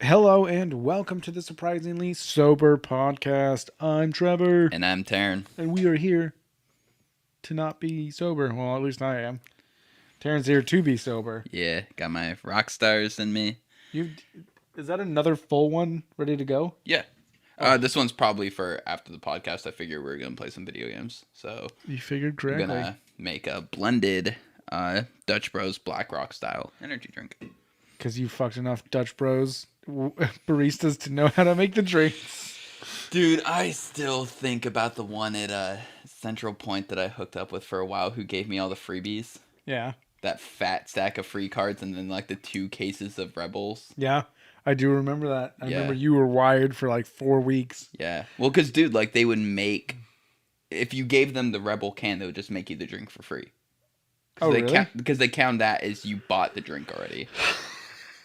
Hello and welcome to the Surprisingly Sober Podcast. I'm Trevor, And I'm Taryn. and we are here to not be sober. Well, at least I am. Taryn's here to be sober. Yeah, got my rock stars in me. You is that another full one ready to go? Yeah. Oh. This one's probably for after the podcast. I figure we're going to play some video games. So You figured I'm correctly. going to make a blended Dutch Bros Black Rock style energy drink. Because you fucked enough Dutch Bros baristas to know how to make the drinks. Dude, I still think about the one at Central Point that I hooked up with for a while who gave me all the freebies. Yeah. That fat stack of free cards and then like the 2 cases of Rebels. Yeah. I do remember that. I Yeah. remember you were wired for like 4 weeks. Yeah. Well, because, dude, like they would make... If you gave them the Rebel can, they would just make you the drink for free. Oh, really? Because they count that as you bought the drink already.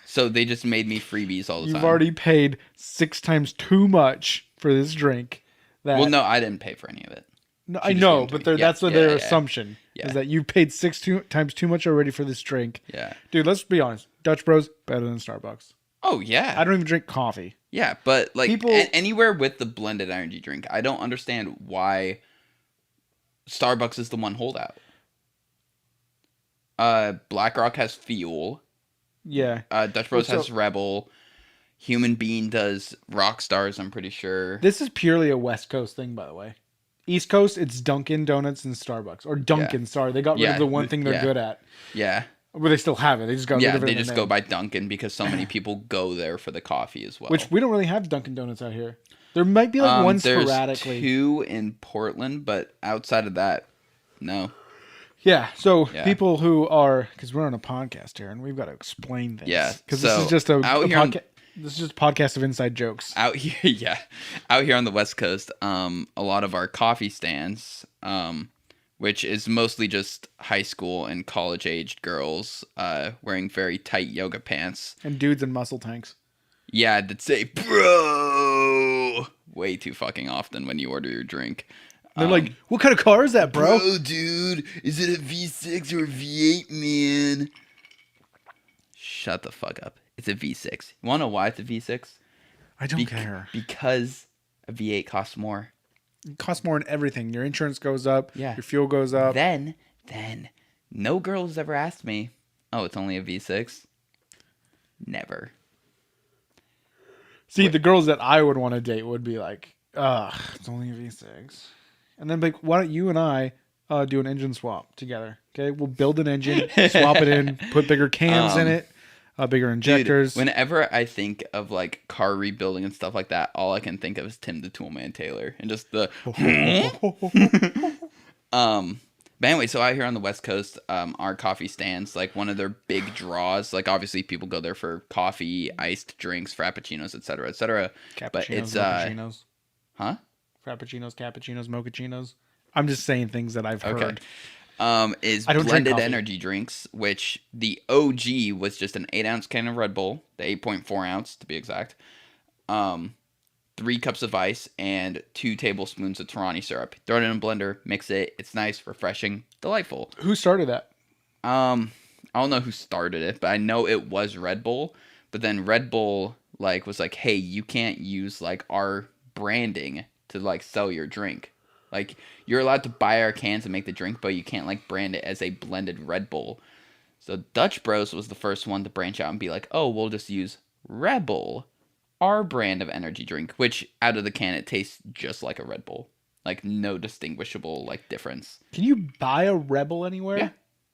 So they just made me freebies all the time. You've already paid 6 times too much for this drink. Well, no, I didn't pay for any of it. No, She I just know, gave it to but me. Yeah, that's what yeah, their yeah. assumption Yeah. is, that you paid times too much already for this drink. Yeah. Dude, let's be honest. Dutch Bros better than Starbucks. Oh, yeah. I don't even drink coffee. Yeah, but like People- anywhere with the blended energy drink, I don't understand why Starbucks is the one holdout. BlackRock has Fuel. Yeah. Dutch Bros Well, so- has Rebel. Human Bean does Rock Stars, I'm pretty sure. This is purely a West Coast thing, by the way. East Coast, it's Dunkin' Donuts and Starbucks. Or Dunkin', sorry. They got rid Yeah, of the one thing they're yeah. good at. Yeah. But they still have it. They just got rid Yeah, of it. they in the just go name. by Dunkin' because so many people go there for the coffee as well. Which we don't really have Dunkin' Donuts out here. There might be like one there's sporadically. 2 in Portland, but outside of that, no. Yeah, so Yeah. people who are, because we're on a podcast here and we've got to explain things. Yeah, because so this is just a out here on- podcast. This is just a podcast of inside jokes. Out here, yeah, out here on the West Coast, a lot of our coffee stands, which is mostly just high school and college-aged girls, wearing very tight yoga pants. And dudes in muscle tanks. Yeah, that say "bro" way too fucking often when you order your drink. They're like, "What kind of car is that, bro?" Dude, is it a V6 or a V8, man? Shut the fuck up. It's a V6. You want to know why it's a V6? I don't care. Because a V8 costs more. It costs more in everything. Your insurance goes up. Yeah. Your fuel goes up. Then, no girl has ever asked me, "Oh, it's only a V6." Never. See, the girls that I would want to date would be like, "Ugh, it's only a V6," and then like, "Why don't you and I do an engine swap together? Okay, we'll build an engine, swap it in, put bigger cams in it, bigger injectors." Dude, whenever I think of like car rebuilding and stuff like that, all I can think of is Tim the Toolman Taylor and just the But anyway, so out here on the West Coast, our coffee stands, like one of their big draws, like obviously people go there for coffee, iced drinks, frappuccinos, etc., etc. But it's mochachinos. huh? Frappuccinos, cappuccinos, mochachinos. I'm just saying things that I've Okay. heard. Is I don't drink blended coffee. energy drinks, which the OG was just an 8-ounce can of Red Bull, the 8.4 ounce to be exact, 3 cups of ice, and 2 tablespoons of Torani syrup. Throw it in a blender, mix it. It's nice, refreshing, delightful. Who started that? I don't know who started it, but I know it was Red Bull. But then Red Bull like was like, "Hey, you can't use like our branding to like sell your drink. Like you're allowed to buy our cans and make the drink, but you can't like brand it as a blended Red Bull." So Dutch Bros was the first one to branch out and be like, "Oh, we'll just use Rebel, our brand of energy drink," which out of the can it tastes just like a Red Bull. Like no distinguishable like difference. Can you buy a Rebel anywhere? Yeah.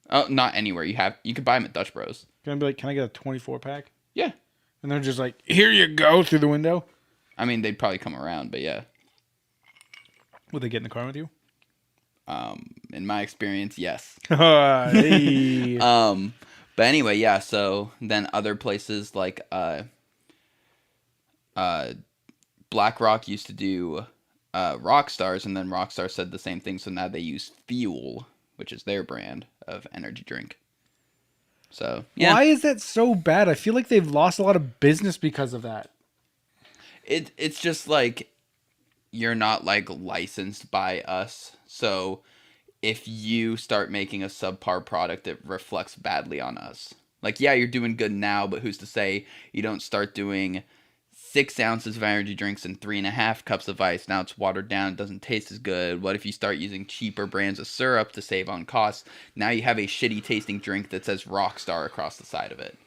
Oh, not anywhere. You could buy them at Dutch Bros. Can I be like, "Can I get a 24 pack?" Yeah. And they're just like, "Here you go," through the window. I mean, they'd probably come around, but yeah. Would they get in the car with you? In my experience, yes. Hey. But anyway, yeah, so then other places like BlackRock used to do Rock Stars, and then Rockstar said the same thing, so now they use Fuel, which is their brand of energy drink. So, yeah. Why is that so bad? I feel like they've lost a lot of business because of that. It's just like you're not like licensed by us. So if you start making a subpar product, it reflects badly on us. Like, yeah, you're doing good now, but who's to say you don't start doing 6 ounces of energy drinks and 3.5 cups of ice? Now it's watered down, it doesn't taste as good. What if you start using cheaper brands of syrup to save on costs? Now you have a shitty tasting drink that says Rockstar across the side of it.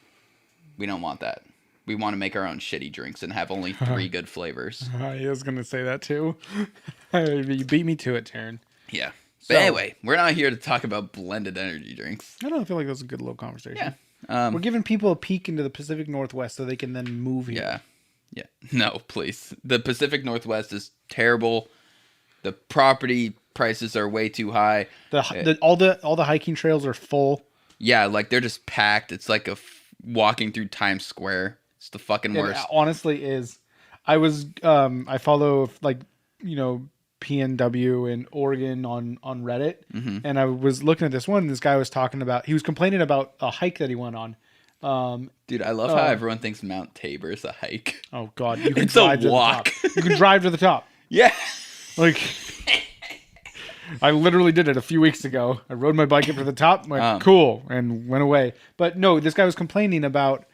We don't want that. We want to make our own shitty drinks and have only 3 good flavors. I was gonna say that too. You beat me to it, Taryn. Yeah. But anyway, we're not here to talk about blended energy drinks. I don't know, I feel like that was a good little conversation. Yeah. We're giving people a peek into the Pacific Northwest so they can then move here. Yeah. Yeah. No, please. The Pacific Northwest is terrible. The property prices are way too high. All the hiking trails are full. Yeah, like they're just packed. It's like walking through Times Square. It's the fucking worst. It honestly is. I follow PNW in Oregon on Reddit, and I was looking at this one. And this guy was he was complaining about a hike that he went on. Dude, I love how everyone thinks Mount Tabor is a hike. Oh God, you can It's drive a walk. to the top. You can drive to the top. Yeah. Like, I literally did it a few weeks ago. I rode my bike up to the top, went cool, and went away. But no, this guy was complaining about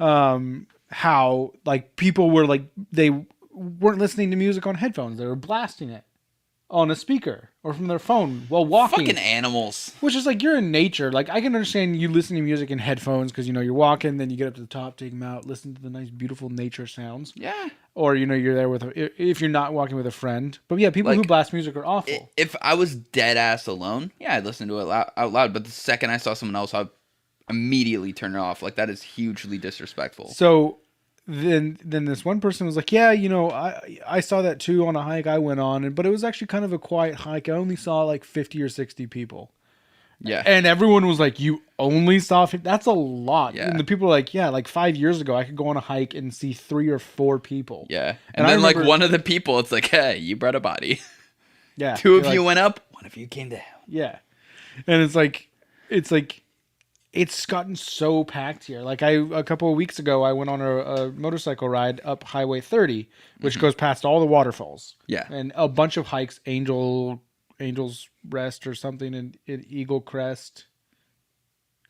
how like people were like they weren't listening to music on headphones; they were blasting it on a speaker or from their phone while walking. Fucking animals. Which is like, you're in nature. Like, I can understand you listening to music in headphones because you're walking, then you get up to the top, take them out, listen to the nice, beautiful nature sounds. Yeah. Or you're there if you're not walking with a friend. But yeah, people who blast music are awful. If I was dead ass alone, yeah, I'd listen to it out loud. But the second I saw someone else, I'd immediately turn it off. Like, that is hugely disrespectful. So then this one person was like, yeah, I saw that too on a hike I went on, but it was actually kind of a quiet hike. I only saw like 50 or 60 people. Yeah. And everyone was like, you only saw 50? That's a lot. Yeah. And the people were like, yeah, like 5 years ago, I could go on a hike and see 3 or 4 people. Yeah. And then like one of the people, it's like, hey, you brought a body. Yeah. 2 of you went up, 1 of you came down. Yeah. And it's like, it's gotten so packed here. Like a couple of weeks ago, I went on a motorcycle ride up Highway 30, which goes past all the waterfalls. Yeah. And a bunch of hikes, Angel's Rest or something, in Eagle Crest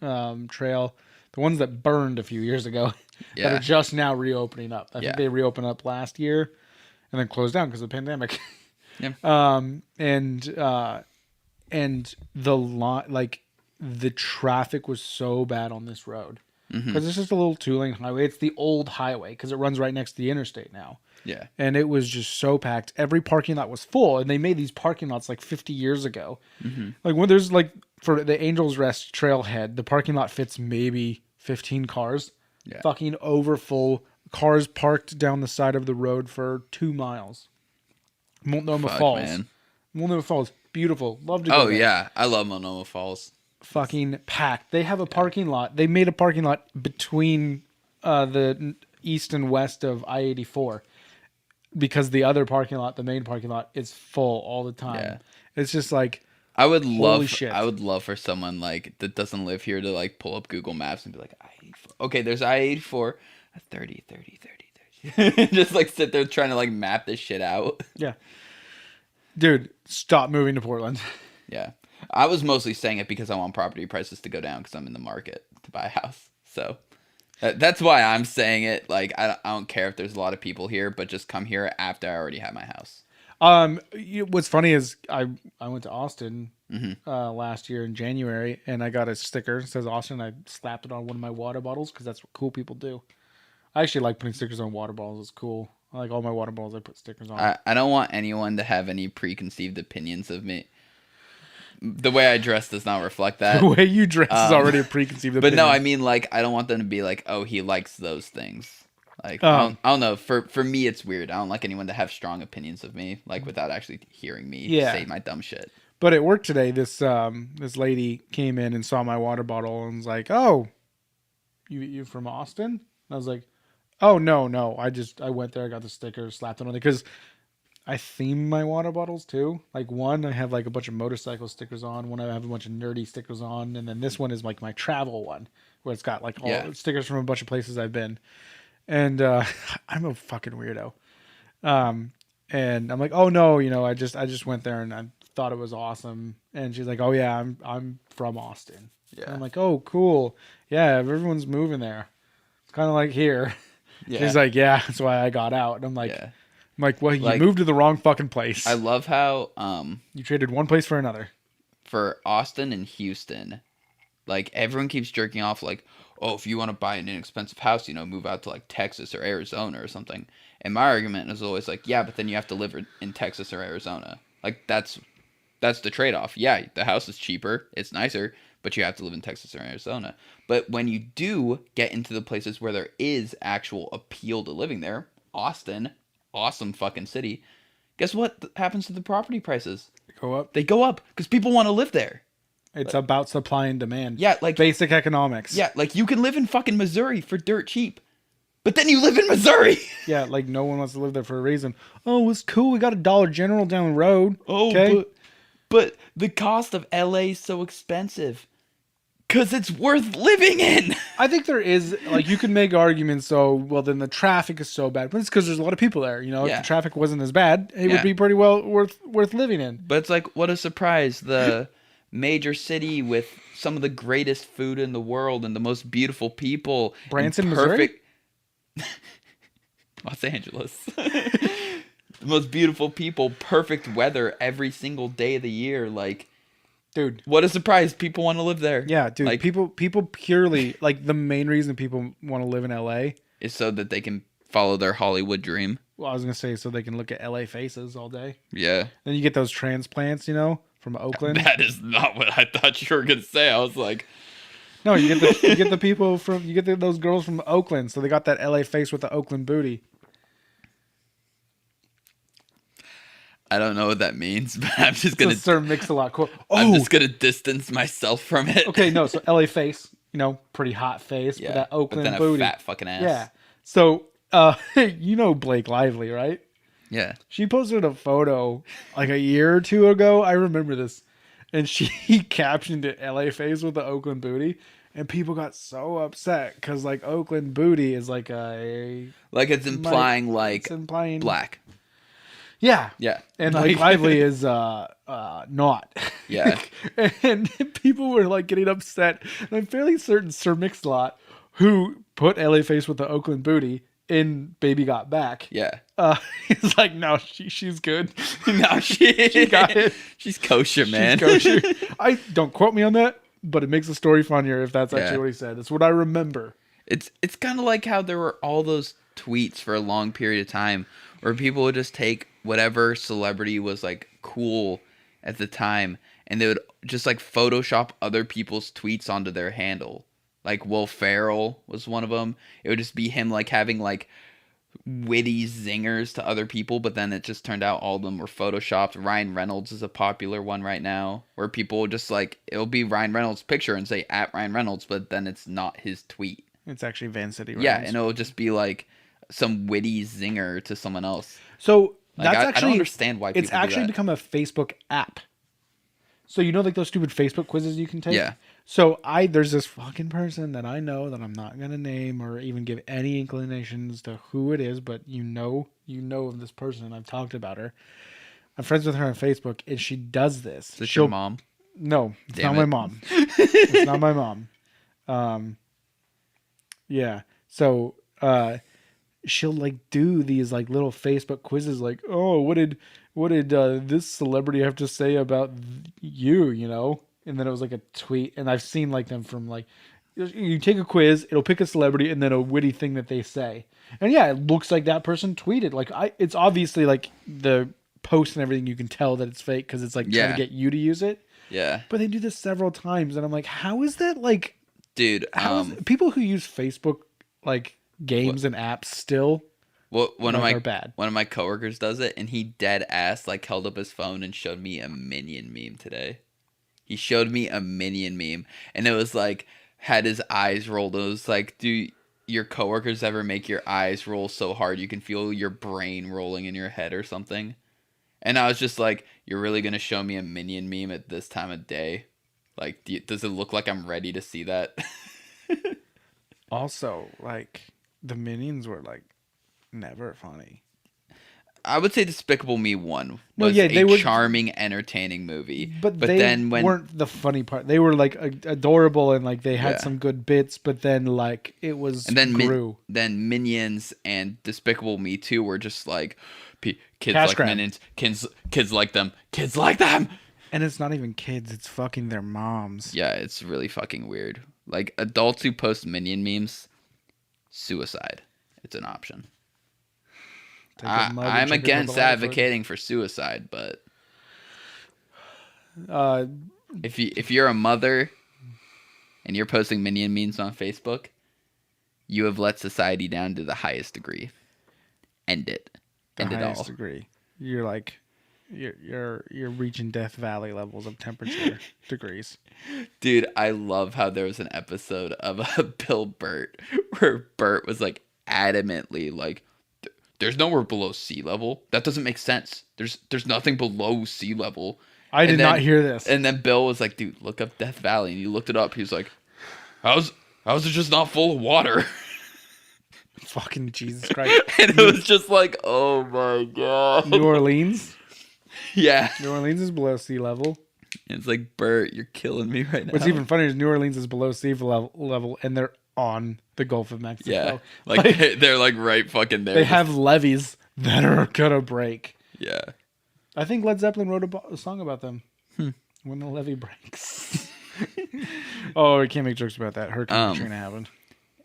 Trail. The ones that burned a few years ago that are just now reopening up. I think they reopened up last year and then closed down because of the pandemic. Yeah. And the traffic was so bad on this road because it's just a little 2-lane highway. It's the old highway because it runs right next to the interstate now. Yeah. And it was just so packed. Every parking lot was full, and they made these parking lots like 50 years ago. Like when there's like for the Angel's Rest trailhead, the parking lot fits maybe 15 cars. Yeah. Fucking over full. Cars parked down the side of the road for 2 miles. Multnomah Falls. Man. Multnomah Falls. Beautiful. Love to go there. Yeah. I love Multnomah Falls. Fucking packed. They have a parking lot. They made a parking lot between the east and west of I-84 because the other parking lot, the main parking lot, is full all the time. Yeah. It's just like, I would love for someone like that doesn't live here to like pull up Google Maps and be like, I-84. Okay, there's I-84, 30. Just like sit there trying to like map this shit out. Yeah. Dude, stop moving to Portland. Yeah. I was mostly saying it because I want property prices to go down because I'm in the market to buy a house. So that's why I'm saying it. Like, I don't care if there's a lot of people here, but just come here after I already have my house. What's funny is I went to Austin last year in January, and I got a sticker that says Austin. I slapped it on one of my water bottles because that's what cool people do. I actually like putting stickers on water bottles. It's cool. I like all my water bottles I put stickers on. I don't want anyone to have any preconceived opinions of me. The way I dress does not reflect that. The way you dress is already a preconceived opinion. But no, I mean, like, I don't want them to be like, oh, he likes those things. Like, I don't know. For me, it's weird. I don't like anyone to have strong opinions of me, like, without actually hearing me say my dumb shit. But at work today, this lady came in and saw my water bottle and was like, oh, you from Austin? And I was like, oh, no. I went there, I got the sticker, slapped it on it, because I theme my water bottles too. Like one, I have like a bunch of motorcycle stickers on. One, I have a bunch of nerdy stickers on. And then this one is like my travel one, where it's got like all stickers from a bunch of places I've been. And I'm a fucking weirdo. And I'm like, oh no, I just went there and I thought it was awesome. And she's like, oh yeah, I'm from Austin. And Yeah. I'm like, oh, cool. Yeah, everyone's moving there. It's kind of like here. Yeah. She's like, yeah, that's why I got out. And Yeah. I'm like, well, you Like, moved to the wrong fucking place. I love how You traded one place for another. for Austin and Houston, like everyone keeps jerking off like, oh, if you want to buy an inexpensive house, move out to like Texas or Arizona or something. And my argument is always like, yeah, but then you have to live in Texas or Arizona. Like that's the trade-off. Yeah, the house is cheaper, it's nicer, but you have to live in Texas or Arizona. But when you do get into the places where there is actual appeal to living there, Austin, awesome fucking city. Guess what happens to the property prices? Go up. They go up because people want to live there. It's about supply and demand. Yeah, like basic economics. Yeah, like you can live in fucking Missouri for dirt cheap. But then you live in Missouri. Yeah, like no one wants to live there for a reason. Oh, it's cool. We got a Dollar General down the road. Oh, okay. But the cost of LA is so expensive. Cause it's worth living in. I think there is, like, you can make arguments. So, well, then the traffic is so bad, but it's because there's a lot of people there. If Yeah. the traffic wasn't as bad, it Yeah. would be pretty well worth living in. But it's like, what a surprise! The major city with some of the greatest food in the world and the most beautiful people. Branson, and Missouri? Los Angeles. The most beautiful people, perfect weather every single day of the year. Like, Dude. what a surprise! People want to live there. Yeah, dude. Like, People purely, like, the main reason people want to live in LA is so that they can follow their Hollywood dream. Well, I was gonna say so they can look at LA faces all day. Yeah. Then you get those transplants, from Oakland. That is not what I thought you were gonna say. I was like, No, you get the people from those girls from Oakland, so they got that LA face with the Oakland booty. I don't know what that means, but I'm just gonna. Sir Mix-a-Lot quote. I'm Oh, just gonna distance myself from it. okay, no, so LA face, pretty hot face, Yeah. with that Oakland but then booty. a fat fucking ass. Yeah. So, Blake Lively, right? Yeah. She posted a photo like a year or two ago. I remember this. And she captioned it LA face with the Oakland booty. And people got so upset because, like, Oakland booty is like a. Like it's implying it's implying black. Yeah. Yeah. And like Lively is not. Yeah. And people were like getting upset. And I'm fairly certain Sir Mix-a-Lot, who put LA face with the Oakland booty in Baby Got Back. Yeah. He's like, no, she's good. No, she got it. She's kosher, man. She's kosher. I don't quote me on that, but it makes the story funnier if that's actually Yeah. what he said. It's what I remember. It's kind of like how there were all those tweets for a long period of time where people would just take whatever celebrity was like cool at the time and they would just like Photoshop other people's tweets onto their handle. Like Will Ferrell was one of them. It would just be him like having like witty zingers to other people, but then it just turned out all of them were photoshopped. Ryan Reynolds is a popular one right now where people just like, it'll be Ryan Reynolds' picture and say at Ryan Reynolds, but then it's not his tweet. It's actually Van City Reynolds. Yeah, and it'll just be like some witty zinger to someone else. So Like, that's I actually, don't understand why people it's do actually that. become a Facebook app. So like those stupid Facebook quizzes you can take? Yeah. So there's this fucking person that I know that I'm not going to name or even give any inclinations to who it is, but you know of this person. I've talked about her. I'm friends with her on Facebook, and she does this. Is this your mom? No, it's Damn not it. my mom. It's not my mom. Yeah. So, she'll like do these like little Facebook quizzes, like, oh, what did this celebrity have to say about you? And then it was like a tweet, and I've seen like them from like, you take a quiz, it'll pick a celebrity, and then a witty thing that they say, and yeah, it looks like that person tweeted. Like it's obviously like the post and everything, you can tell that it's fake because it's like trying to get you to use it. Yeah. But they do this several times, and I'm like, how is that like? Dude, People who use Facebook like games and apps still one of are bad. One of my coworkers does it, and he dead ass like held up his phone and showed me a Minion meme today. He showed me a Minion meme, and it was like had his eyes rolled. It was like, do your coworkers ever make your eyes roll so hard you can feel your brain rolling in your head or something? And I was just like, you're really gonna show me a Minion meme at this time of day? Like, does it look like I'm ready to see that? Also, like the Minions were like never funny. I would say Despicable Me 1 No, was yeah, they a were- charming, entertaining movie. But they then when weren't the funny part. They were like adorable and like they had Yeah. some good bits, but then like it was and then grew. then Minions and Despicable Me 2 were just like kids Cash like grab. Minions, kids like them, kids like them. And it's not even kids, it's fucking their moms. Yeah, it's really fucking weird. Like adults who post Minion memes, suicide. It's an option. Take a mug and I'm chip it with against a lighter advocating for suicide, but foot. if you're a mother and you're posting Minion memes on Facebook, you have let society down to the highest degree. End it. End it all. Degree. You're like you're reaching Death Valley levels of temperature degrees. Dude, I love how there was an episode of Bill Burt where Burt was like adamantly like, there's nowhere below sea level. That doesn't make sense. There's nothing below sea level. I did not hear this. And then Bill was like, dude, look up Death Valley. And he looked it up. He was like, how's it just not full of water? Fucking Jesus Christ. And it was just like, oh my God. New Orleans? Yeah. New Orleans is below sea level. And it's like, Bert, you're killing me right now. What's even funnier is New Orleans is below sea level and they're on the Gulf of Mexico. Yeah. Like they're like right fucking there. They have levees that are gonna break. Yeah. I think Led Zeppelin wrote a song about them. When the levee breaks. Oh, we can't make jokes about that. Hurricane Katrina happened.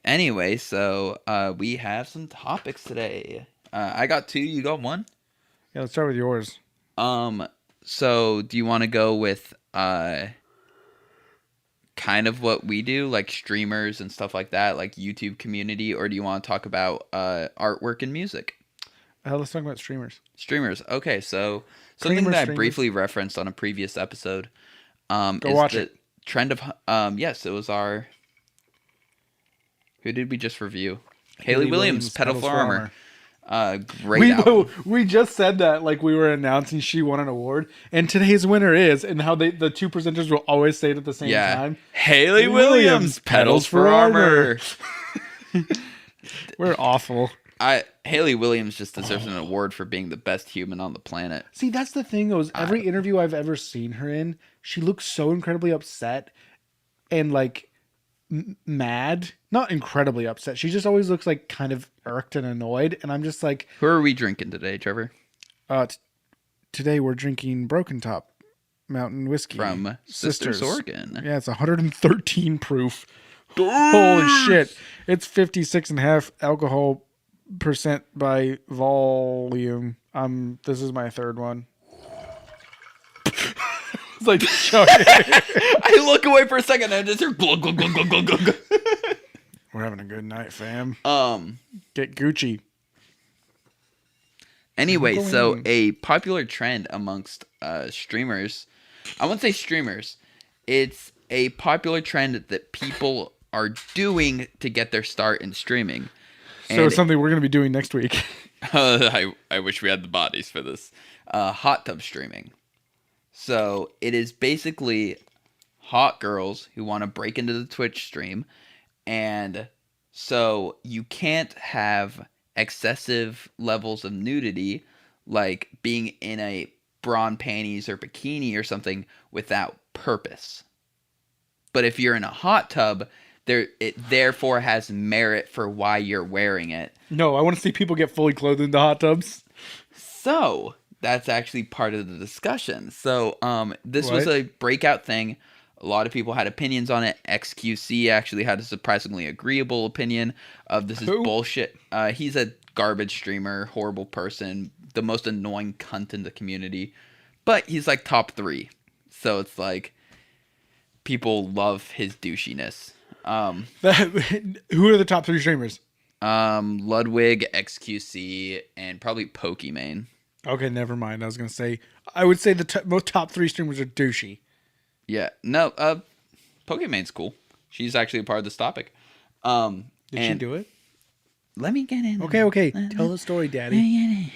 Anyway, so we have some topics today. I got 2. You got 1? Yeah, let's start with yours. So do you want to go with kind of what we do, like streamers and stuff like that, like YouTube community, or do you want to talk about artwork and music? Let's talk about streamers. Streamers. Okay, so something that I briefly referenced on a previous episode is the trend of yes, it was our. Who did we just review? Haley Williams, Pedal for Armor. Great album. We just said that like we were announcing she won an award, and today's winner is, and how the 2 presenters will always say it at the same time. Haley Williams, Pedals for Armor. We're awful. Haley Williams just deserves an award for being the best human on the planet. See, that's the thing, though, is every interview I've ever seen her in, she looks so incredibly upset and like mad. Not incredibly upset. She just always looks like kind of irked and annoyed. And I'm just like, who are we drinking today, Trevor? Today we're drinking Broken Top Mountain Whiskey from Sisters Oregon. Yeah, it's 113 proof. Holy shit. It's 56.5 alcohol percent by volume. This is my 3rd one. It's like I look away for a second and I just hear glug glug glug glug glug glug. We're having a good night, fam. Get Gucci. Anyway, so a popular trend amongst streamers, I won't say streamers, it's a popular trend that people are doing to get their start in streaming. So it's something we're going to be doing next week. I wish we had the bodies for this. Hot tub streaming. So it is basically hot girls who want to break into the Twitch stream. And so you can't have excessive levels of nudity, like being in a bra and panties or bikini or something, without purpose. But if you're in a hot tub, it therefore has merit for why you're wearing it. No, I want to see people get fully clothed into hot tubs. So that's actually part of the discussion. So this was a breakout thing. A lot of people had opinions on it. XQC actually had a surprisingly agreeable opinion of this is bullshit. He's a garbage streamer, horrible person, the most annoying cunt in the community. But he's like top 3. So it's like people love his douchiness. Who are the top 3 streamers? Ludwig, XQC, and probably Pokimane. Okay, never mind. I was going to say, I would say the most top 3 streamers are douchey. Yeah, no, Pokimane's cool. She's actually a part of this topic. Did she do it? Let me get in. Okay. Tell the story, Daddy.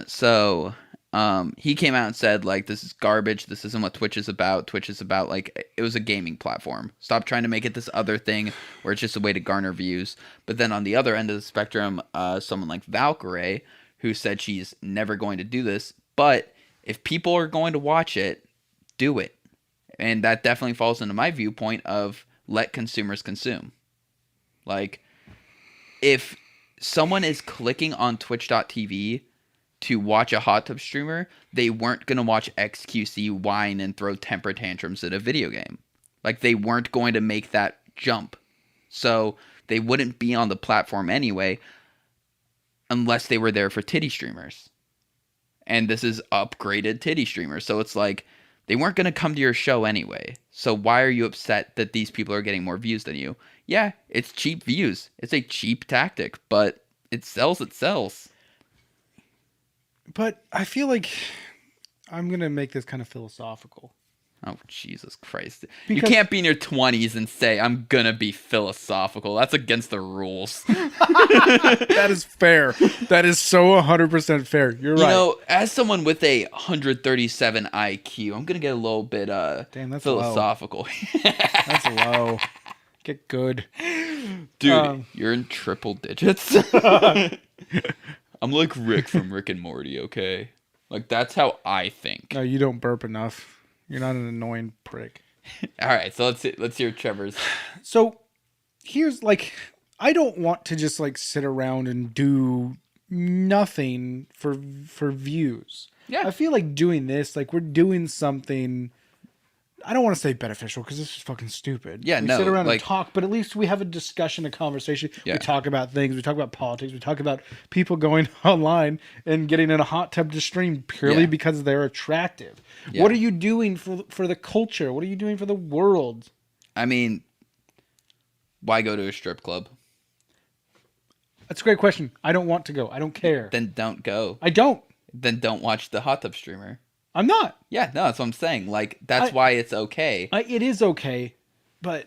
So he came out and said, like, this is garbage. This isn't what Twitch is about. Twitch is about, like, it was a gaming platform. Stop trying to make it this other thing where it's just a way to garner views. But then on the other end of the spectrum, someone like Valkyrae, who said she's never going to do this, but if people are going to watch it, do it. And that definitely falls into my viewpoint of let consumers consume. Like, if someone is clicking on twitch.tv to watch a hot tub streamer, they weren't going to watch XQC whine and throw temper tantrums at a video game. Like, they weren't going to make that jump. So they wouldn't be on the platform anyway unless they were there for titty streamers. And this is upgraded titty streamers. So it's like, they weren't going to come to your show anyway. So why are you upset that these people are getting more views than you? Yeah, it's cheap views. It's a cheap tactic, but it sells, it sells. But I feel like I'm going to make this kind of philosophical. Oh, Jesus Christ. Because you can't be in your 20s and say, I'm going to be philosophical. That's against the rules. That is fair. That is so 100% fair. You're right. You know, as someone with a 137 IQ, I'm going to get a little bit Damn, that's philosophical. That's low. Get good. Dude, you're in triple digits. I'm like Rick from Rick and Morty, okay? Like, that's how I think. No, you don't burp enough. You're not an annoying prick. All right, so let's hear Trevor's. So here's like, I don't want to just like sit around and do nothing for views. Yeah. I feel like doing this, like we're doing something. I don't want to say beneficial because this is fucking stupid. Yeah, we no, sit around like- and talk, but at least we have a discussion, a conversation. Yeah. We talk about things. We talk about politics. We talk about people going online and getting in a hot tub to stream purely Yeah. because they're attractive. Yeah. What are you doing for the culture? What are you doing for the world? I mean, why go to a strip club? That's a great question. I don't want to go. I don't care. Then don't go. I don't. Then don't watch the hot tub streamer. I'm not. Yeah, no, that's what I'm saying. Like, that's why it's okay. It is okay, but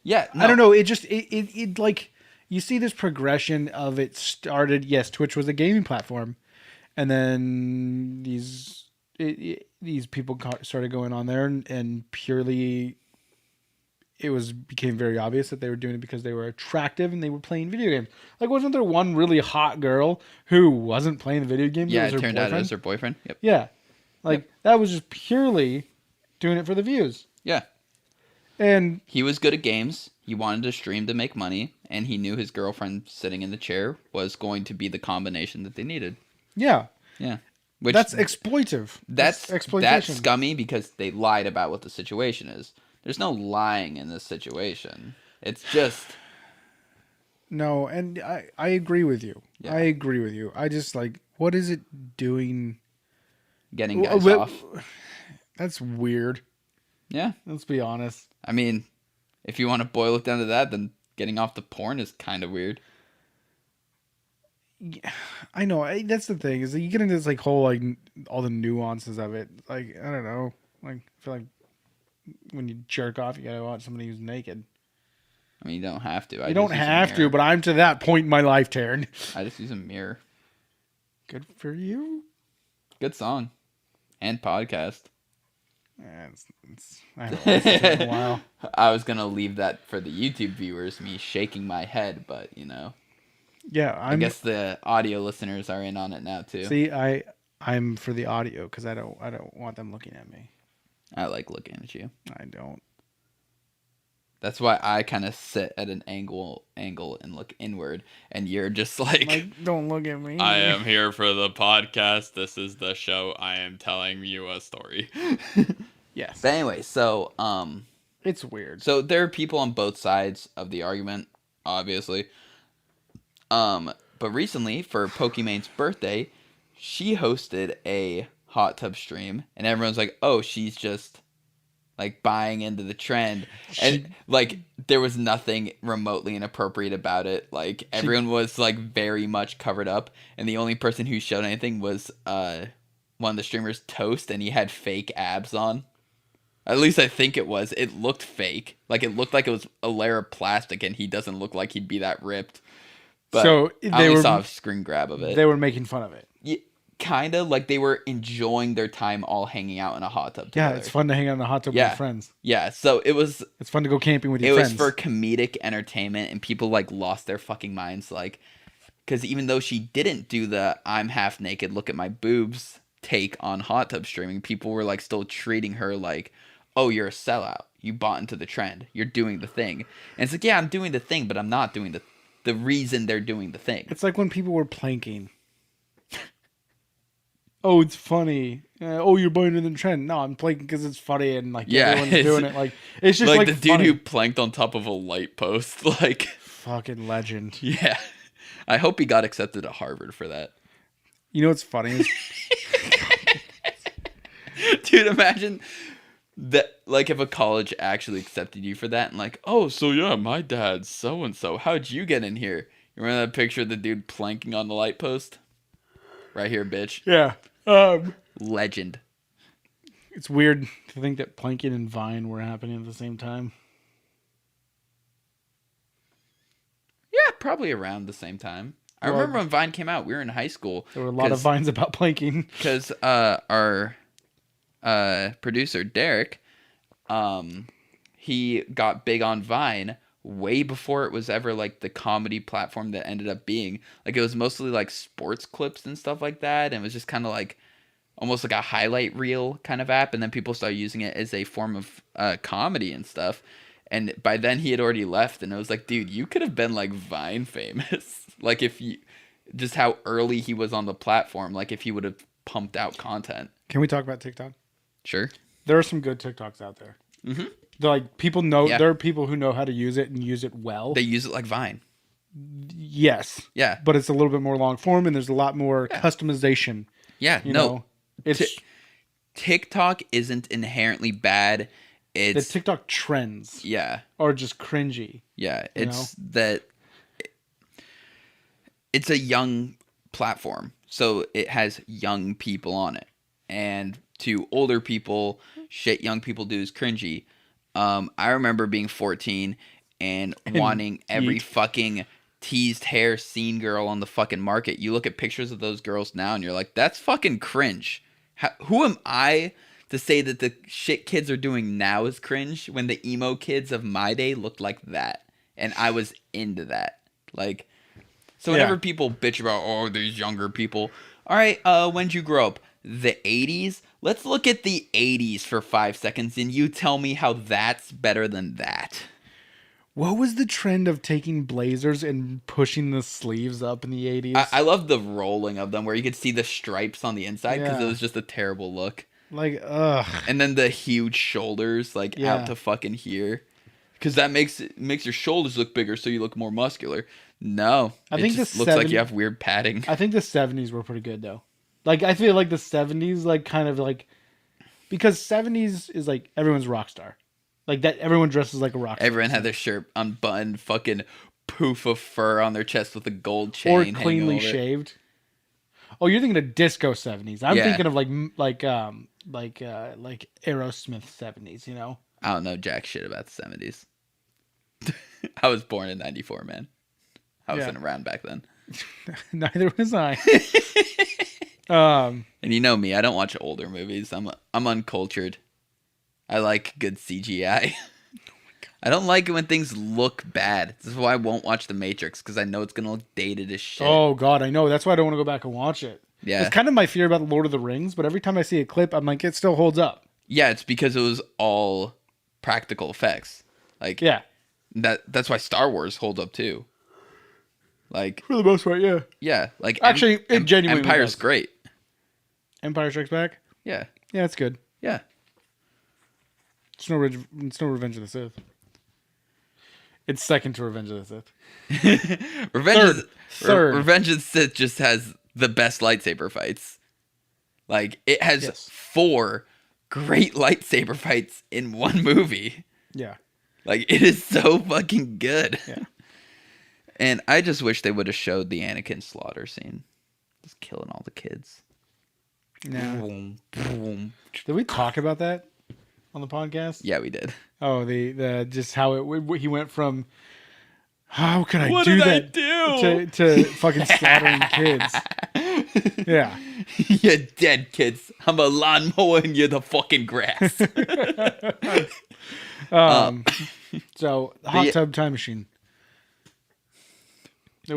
Yeah, no. I don't know. It just it like you see this progression of it started. Yes, Twitch was a gaming platform, and then these people started going on there and purely became very obvious that they were doing it because they were attractive and they were playing video games. Like, wasn't there one really hot girl who wasn't playing the video games? Yeah, was it her turned out it boyfriend? was her boyfriend. Yep. Yeah, like that was just purely doing it for the views. Yeah. And He was good at games. He wanted to stream to make money, and he knew his girlfriend sitting in the chair was going to be the combination that they needed. yeah, Yeah. Which that's exploitive. that's exploitation. That's scummy because they lied about what the situation is. There's no lying in this situation. It's just No, and I agree with you. Yeah. I agree with you. I just like, what is it doing? getting guys Well, off. That's weird. Yeah. Let's be honest. I mean, if you want to boil it down to that, then getting off the porn is kind of weird. I know. That's the thing is that you get into this like whole like all the nuances of it. Like, I don't know. Like, I feel like when you jerk off, you gotta watch somebody who's naked. I mean, you don't have to. You don't have to, but I'm to that point in my life, Taryn. I just use a mirror. Good for you. Good song. And podcast. Yeah, I haven't listened to it in a while. I was going to leave that for the YouTube viewers, me shaking my head, but, you know. Yeah, I guess the audio listeners are in on it now, too. See, I'm for the audio because I don't want them looking at me. I like looking at you. I don't. That's why I kind of sit at an angle and look inward, and you're just like Don't look at me. I am here for the podcast. This is the show. I am telling you a story. Yes. But anyway, so It's weird. so there are people on both sides of the argument, obviously. But recently, for Pokemon's birthday, she hosted a hot tub stream, and everyone's like, "Oh, she's just like buying into the trend," and like there was nothing remotely inappropriate about it. Like everyone was like very much covered up, and the only person who showed anything was one of the streamers, Toast, and he had fake abs on. At least I think it was. It looked fake. Like it looked like it was a layer of plastic, and he doesn't look like he'd be that ripped. But So I only saw a screen grab of it. They were making fun of it. Yeah, kind of like they were enjoying their time all hanging out in a hot tub together. Yeah, it's fun to hang out in a hot tub with Yeah. your friends. Yeah, so it was It's fun to go camping with your it friends. was for comedic entertainment, and people like lost their fucking minds, like, Because even though she didn't do the I'm half naked, look at my boobs take on hot tub streaming, people were like still treating her like, oh, you're a sellout. You bought into the trend. You're doing the thing. And it's like, yeah, I'm doing the thing, but I'm not doing the reason they're doing the thing. It's like when people were planking. Oh, it's funny. Oh, you're buying into the trend. No, I'm planking because it's funny and like everyone's doing it. Like it's just like the funny. dude who planked on top of a light post. Like, fucking legend. Yeah. I hope he got accepted to Harvard for that. You know what's funny? Is Dude, imagine that, like, if a college actually accepted you for that and like, oh, so yeah, my dad's so and so. How'd you get in here? You remember that picture of the dude planking on the light post? Right here, bitch. yeah. Legend. It's weird to think that planking and Vine were happening at the same time. Yeah, probably around the same time. I remember when Vine came out. We were in high school. There were a lot of Vines about planking. Because our producer, Derek, he got big on Vine way before it was ever like the comedy platform that ended up being. Like, it was mostly like sports clips and stuff like that. And it was just kind of like almost like a highlight reel kind of app. And then people started using it as a form of comedy and stuff. And by then he had already left. And it was like, dude, you could have been like Vine famous. Like, if you just how early he was on the platform, like if he would have pumped out content. Can we talk about TikTok? Sure. There are some good TikToks out there. Mm-hmm. They're like people know. Yeah. There are people who know how to use it and use it well. They use it like Vine. Yes. Yeah. But it's a little bit more long form and there's a lot more customization. Yeah. You No. know? It's TikTok isn't inherently bad. the It's TikTok trends yeah. are just cringy. Yeah. It's that it's a young platform. So it has young people on it. And to older people, shit young people do is cringy. I remember being 14 and wanting every fucking teased hair scene girl on the fucking market. You look at pictures of those girls now and you're like, that's fucking cringe. Who am I to say that the shit kids are doing now is cringe when the emo kids of my day looked like that? And I was into that. Like, so whenever people bitch about, oh, these younger people. All right, when'd you grow up? The 80s? Let's look at the 80s for 5 seconds and you tell me how that's better than that. What was the trend of taking blazers and pushing the sleeves up in the 80s? I love the rolling of them where you could see the stripes on the inside because it Yeah. was just a terrible look. Like, ugh. And then the huge shoulders, like out to fucking here. Because that makes your shoulders look bigger so you look more muscular. No. I think it just the looks like 70 you have weird padding. I think the 70s were pretty good, though. Like, I feel like the 70s, like, kind of like... Because 70s is, like, everyone's rock star. Like, that everyone dresses like a rock star. Everyone had their shirt unbuttoned, fucking poof of fur on their chest with a gold chain Or hanging cleanly over it. shaved. Oh, you're thinking of disco 70s. I'm Yeah. thinking of, like Aerosmith 70s, you know? I don't know jack shit about the 70s. I was born in 94, man. I wasn't around back then. Neither was I. Um, And you know me, I don't watch older movies. I'm uncultured. I like good CGI. I don't like it when things look bad. This is why I won't watch The Matrix, because I know it's gonna look dated as shit. oh God, I know. That's why I don't want to go back and watch it. Yeah. It's kind of my fear about Lord of the Rings, but every time I see a clip, I'm like, it still holds up. Yeah, it's because it was all practical effects. Like Yeah, that's why Star Wars holds up too. Like for the most part, yeah. yeah, like Actually, it genuinely Empire's does. great. Empire Strikes Back. Yeah. Yeah, it's good. Yeah. It's no Revenge of the Sith. It's second to Revenge of the Sith. Third. Revenge of the Sith just has the best lightsaber fights. Like it has 4 great lightsaber fights in one movie. Yeah. Like it is so fucking good. Yeah. And I just wish they would have showed the Anakin slaughter scene. Just killing all the kids. Yeah. Boom, boom. Did we talk about that on the podcast? Yeah, we did. Oh, the just how he went from how could I What do did I that do? to fucking slaughtering kids. Yeah. You dead kids. I'm a lawnmower and you're the fucking grass. So hot yeah. tub time machine.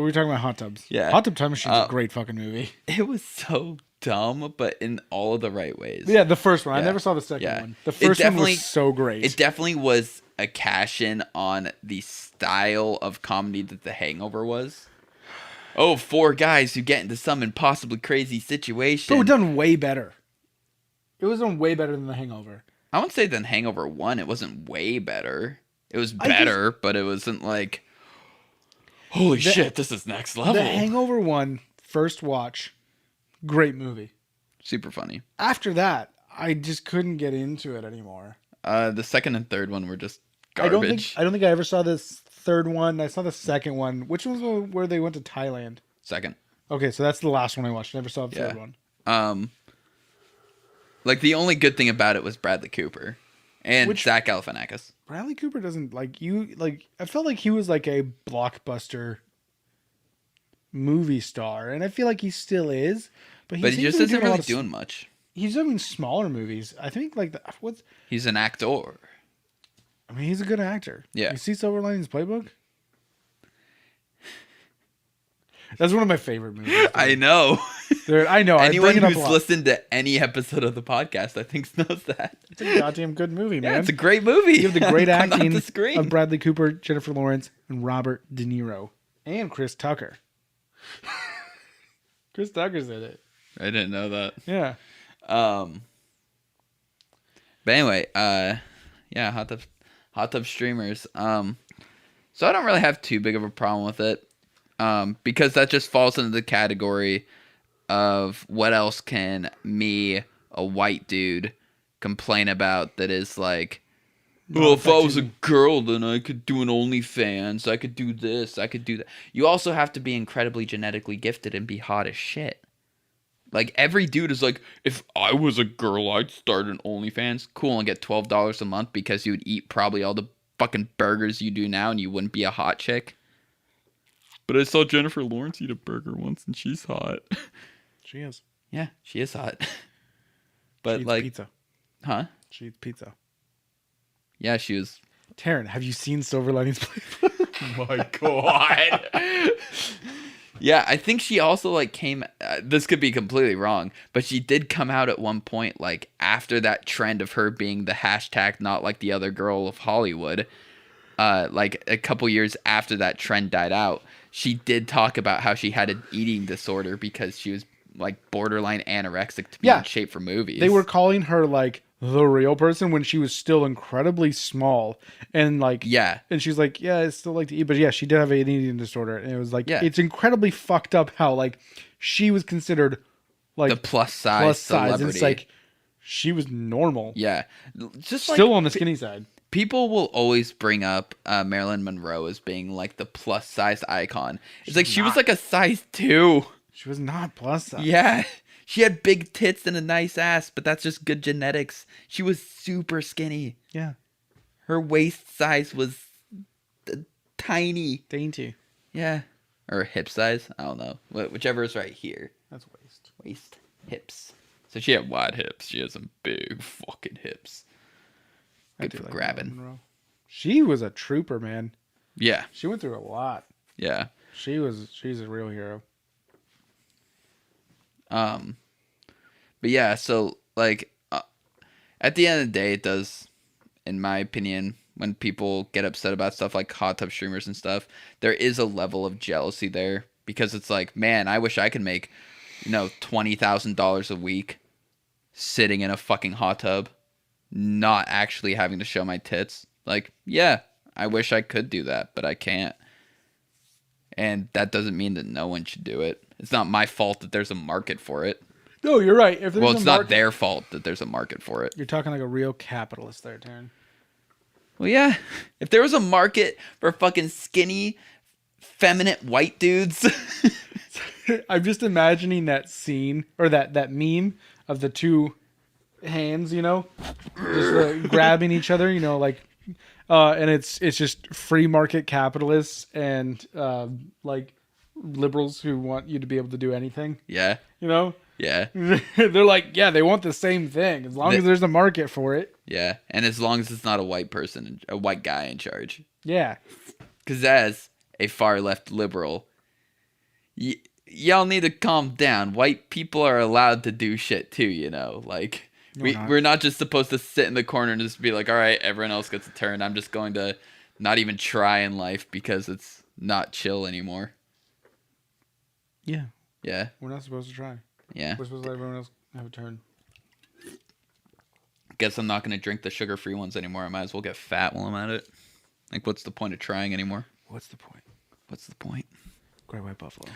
We were talking about Hot Tubs. Yeah. Hot Tub Time Machine's a great fucking movie. It was so dumb, but in all of the right ways. Yeah, the first one. I Yeah. never saw the second Yeah. one. The first one was so great. It definitely was a cash in on the style of comedy that The Hangover was. Oh, 4 guys who get into some impossibly crazy situation. But it was done way better. It was done way better than The Hangover. I wouldn't say than Hangover 1. It wasn't way better. It was better, but it wasn't like, holy shit, this is next level. The Hangover 1, first watch, great movie. Super funny. After that, I just couldn't get into it anymore. The second and third one were just garbage. I don't think I ever saw this third one. I saw the second one. Which one was where they went to Thailand? Second. Okay, so that's the last one I watched. Never saw the third one. Like the only good thing about it was Bradley Cooper and Zach Galifianakis. Bradley Cooper doesn't I felt like he was like a blockbuster movie star, and I feel like he still is. But he just isn't really doing much. He's doing smaller movies. I think he's an actor. I mean, he's a good actor. Yeah. You see Silver Linings Playbook? That's one of my favorite movies. Dude. I know. I know. Anyone who's listened to any episode of the podcast, I think, knows that. It's a goddamn good movie, man. Yeah, it's a great movie. You have the great acting the of Bradley Cooper, Jennifer Lawrence, and Robert De Niro. And Chris Tucker. Chris Tucker's in it. I didn't know that. Yeah. But anyway, yeah, hot tub streamers. So I don't really have too big of a problem with it. Because that just falls into the category of what else can me, a white dude, complain about that is like, well, if I was a girl, then I could do an OnlyFans, I could do this, I could do that. You also have to be incredibly genetically gifted and be hot as shit. Like, every dude is like, if I was a girl, I'd start an OnlyFans. Cool, and get $12 a month because you would eat probably all the fucking burgers you do now and you wouldn't be a hot chick. But I saw Jennifer Lawrence eat a burger once, and she's hot. She is. Yeah, she is hot. But she eats like, pizza. Huh? She eats pizza. Yeah, she was. Taryn, have you seen Silver Linings Playbook? Oh my god. Yeah, I think she also like came. This could be completely wrong, but she did come out at one point, like after that trend of her being the hashtag not like the other girl of Hollywood. Like a couple years after that trend died out, she did talk about how she had an eating disorder because she was like borderline anorexic to be in shape for movies. They were calling her like the real person when she was still incredibly small, and like and she's like, yeah, I still like to eat, but yeah, she did have an eating disorder, and it was like it's incredibly fucked up how like she was considered like the plus size celebrity. And it's like she was normal. Yeah, just still on the skinny side. People will always bring up Marilyn Monroe as being like the plus size icon. It's like she was like a size 2. She was not plus size. Yeah. She had big tits and a nice ass, but that's just good genetics. She was super skinny. Yeah. Her waist size was tiny. Dainty. Yeah. Or hip size. I don't know. Whichever is right here. That's waist. Waist. Hips. So she had wide hips. She has some big fucking hips. Good for grabbing. She was a trooper, man. Yeah. She went through a lot. Yeah. She's a real hero. But yeah, so like at the end of the day, it does, in my opinion, when people get upset about stuff like hot tub streamers and stuff, there is a level of jealousy there because it's like, man, I wish I could make, $20,000 a week sitting in a fucking hot tub, not actually having to show my tits. Like, yeah, I wish I could do that, but I can't. And that doesn't mean that no one should do it. It's not my fault that there's a market for it. No, you're right. It's not their fault that there's a market for it. You're talking like a real capitalist there, Taryn. Well, yeah. If there was a market for fucking skinny, feminine white dudes. I'm just imagining that scene, or that meme of the two hands, just grabbing each other, and it's just free market capitalists and like liberals who want you to be able to do anything. Yeah. Yeah. They're like, yeah, they want the same thing as long as there's a market for it. Yeah, and as long as it's not a white person, a white guy in charge. Yeah. Because as a far left liberal, y'all need to calm down. White people are allowed to do shit too, you know? Like, No, we're not. we're not just supposed to sit in the corner and just be like, all right, everyone else gets a turn. I'm just going to not even try in life because it's not chill anymore. Yeah, Yeah. we're not supposed to try. Yeah. We're supposed to let everyone else have a turn. Guess I'm not going to drink the sugar-free ones anymore. I might as well get fat while I'm at it. Like, what's the point of trying anymore? What's the point? What's the point? Great White Buffalo.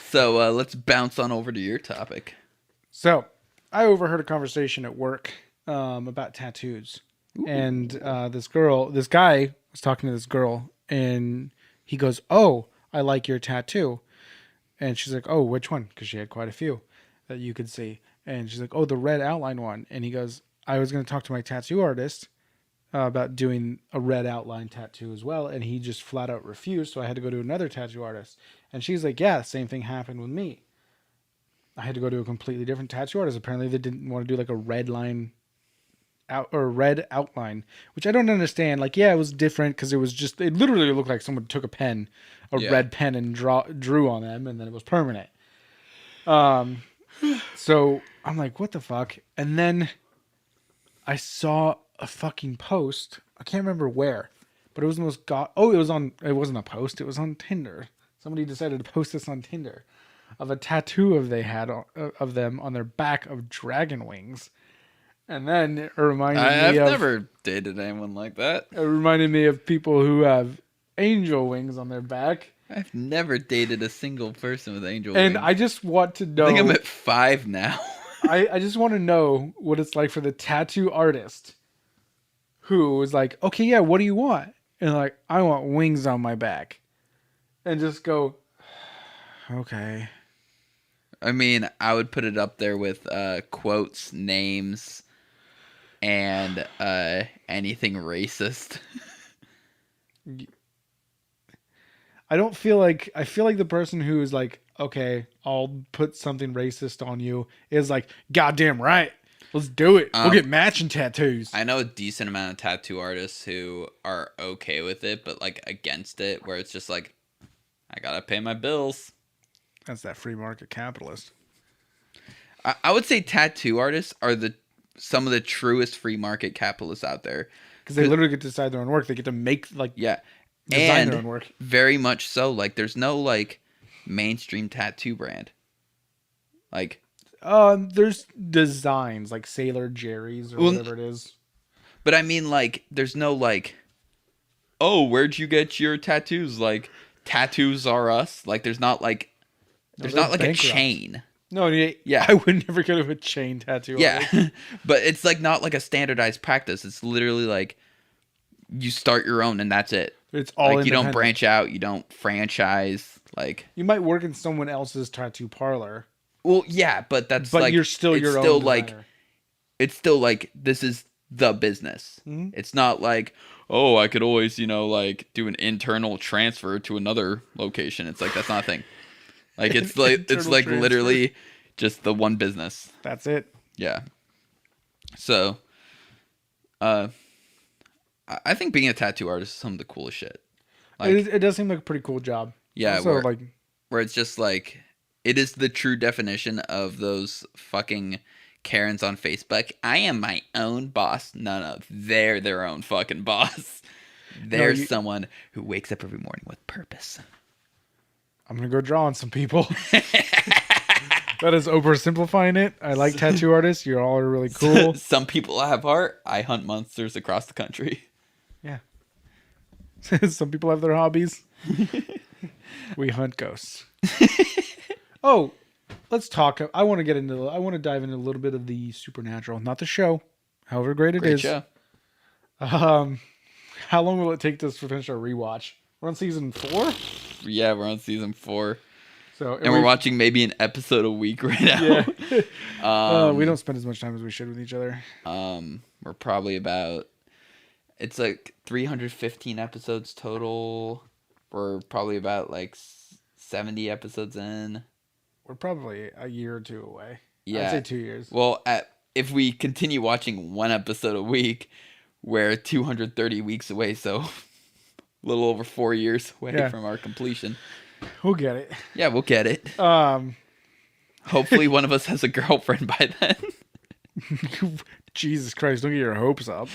So let's bounce on over to your topic. So, I overheard a conversation at work about tattoos. Ooh. And this guy was talking to this girl, and he goes, "Oh, I like your tattoo." And she's like, "Oh, which one?" Because she had quite a few that you could see. And she's like, "Oh, the red outline one." And he goes, "I was going to talk to my tattoo artist about doing a red outline tattoo as well." And he just flat out refused. So I had to go to another tattoo artist. And she's like, "Yeah, same thing happened with me. I had to go to a completely different tattoo artist. Apparently they didn't want to do like a red line red outline, which I don't understand. Like, yeah, it was different because it literally looked like someone took a red pen and drew on them, and then it was permanent. So I'm like, what the fuck? And then I saw a fucking post. I can't remember where, but it was the most it wasn't a post. It was on Tinder. Somebody decided to post this on Tinder of a tattoo of them on their back of dragon wings. And then it reminded I've never dated anyone like that. It reminded me of people who have angel wings on their back. I've never dated a single person with angel wings. And I just want to know. I think I'm at 5 now. I just want to know what it's like for the tattoo artist who was like, "Okay, yeah, what do you want?" And like, "I want wings on my back." And just go, "Okay." I mean, I would put it up there with quotes, names, and anything racist. I feel like the person who is like, "Okay, I'll put something racist on you," is like, "Goddamn right. Let's do it. We'll get matching tattoos." I know a decent amount of tattoo artists who are okay with it, but like against it, where it's just like, I gotta pay my bills. That's that free market capitalist. I would say tattoo artists are some of the truest free market capitalists out there. Because they literally get to decide their own work. They get to make, design their own work. Very much so. Like, there's no, mainstream tattoo brand. Like... there's designs, like Sailor Jerry's or whatever it is. But I mean, there's no, oh, where'd you get your tattoos? Like, Tattoos Are Us? Like, there's not, there's not, a chain. No, yeah. I would never go to a chain tattoo. Yeah. But it's, not a standardized practice. It's literally, you start your own and that's it. It's all you don't branch out. You don't franchise. You might work in someone else's tattoo parlor. Well, yeah, but that's you're still your own designer. It's still this is the business. Mm-hmm. It's not oh, I could always, do an internal transfer to another location. It's that's not a thing. It's literally just the one business. That's it. Yeah. So, I think being a tattoo artist is some of the coolest shit. It does seem like a pretty cool job. Yeah, also, where it's just it is the true definition of those fucking Karens on Facebook. I am my own boss. No, they're their own fucking boss. They're someone who wakes up every morning with purpose. I'm going to go draw on some people. That is oversimplifying it. I like tattoo artists. You all are really cool. Some people have heart. I hunt monsters across the country. Yeah. Some people have their hobbies. We hunt ghosts. Oh, let's talk. I want to dive into a little bit of the supernatural, not the show, however great it is. Show. How long will it take us to finish our rewatch? We're on season 4? Yeah, we're on season 4. So, and we're watching maybe an episode a week right now. Yeah. We don't spend as much time as we should with each other. We're probably about... It's 315 episodes total. We're probably about 70 episodes in. We're probably a year or two away. Yeah. I'd say 2 years. Well, if we continue watching one episode a week, we're 230 weeks away, so a little over 4 years away from our completion. We'll get it. Yeah, we'll get it. Um, Hopefully one of us has a girlfriend by then. Jesus Christ, don't get your hopes up.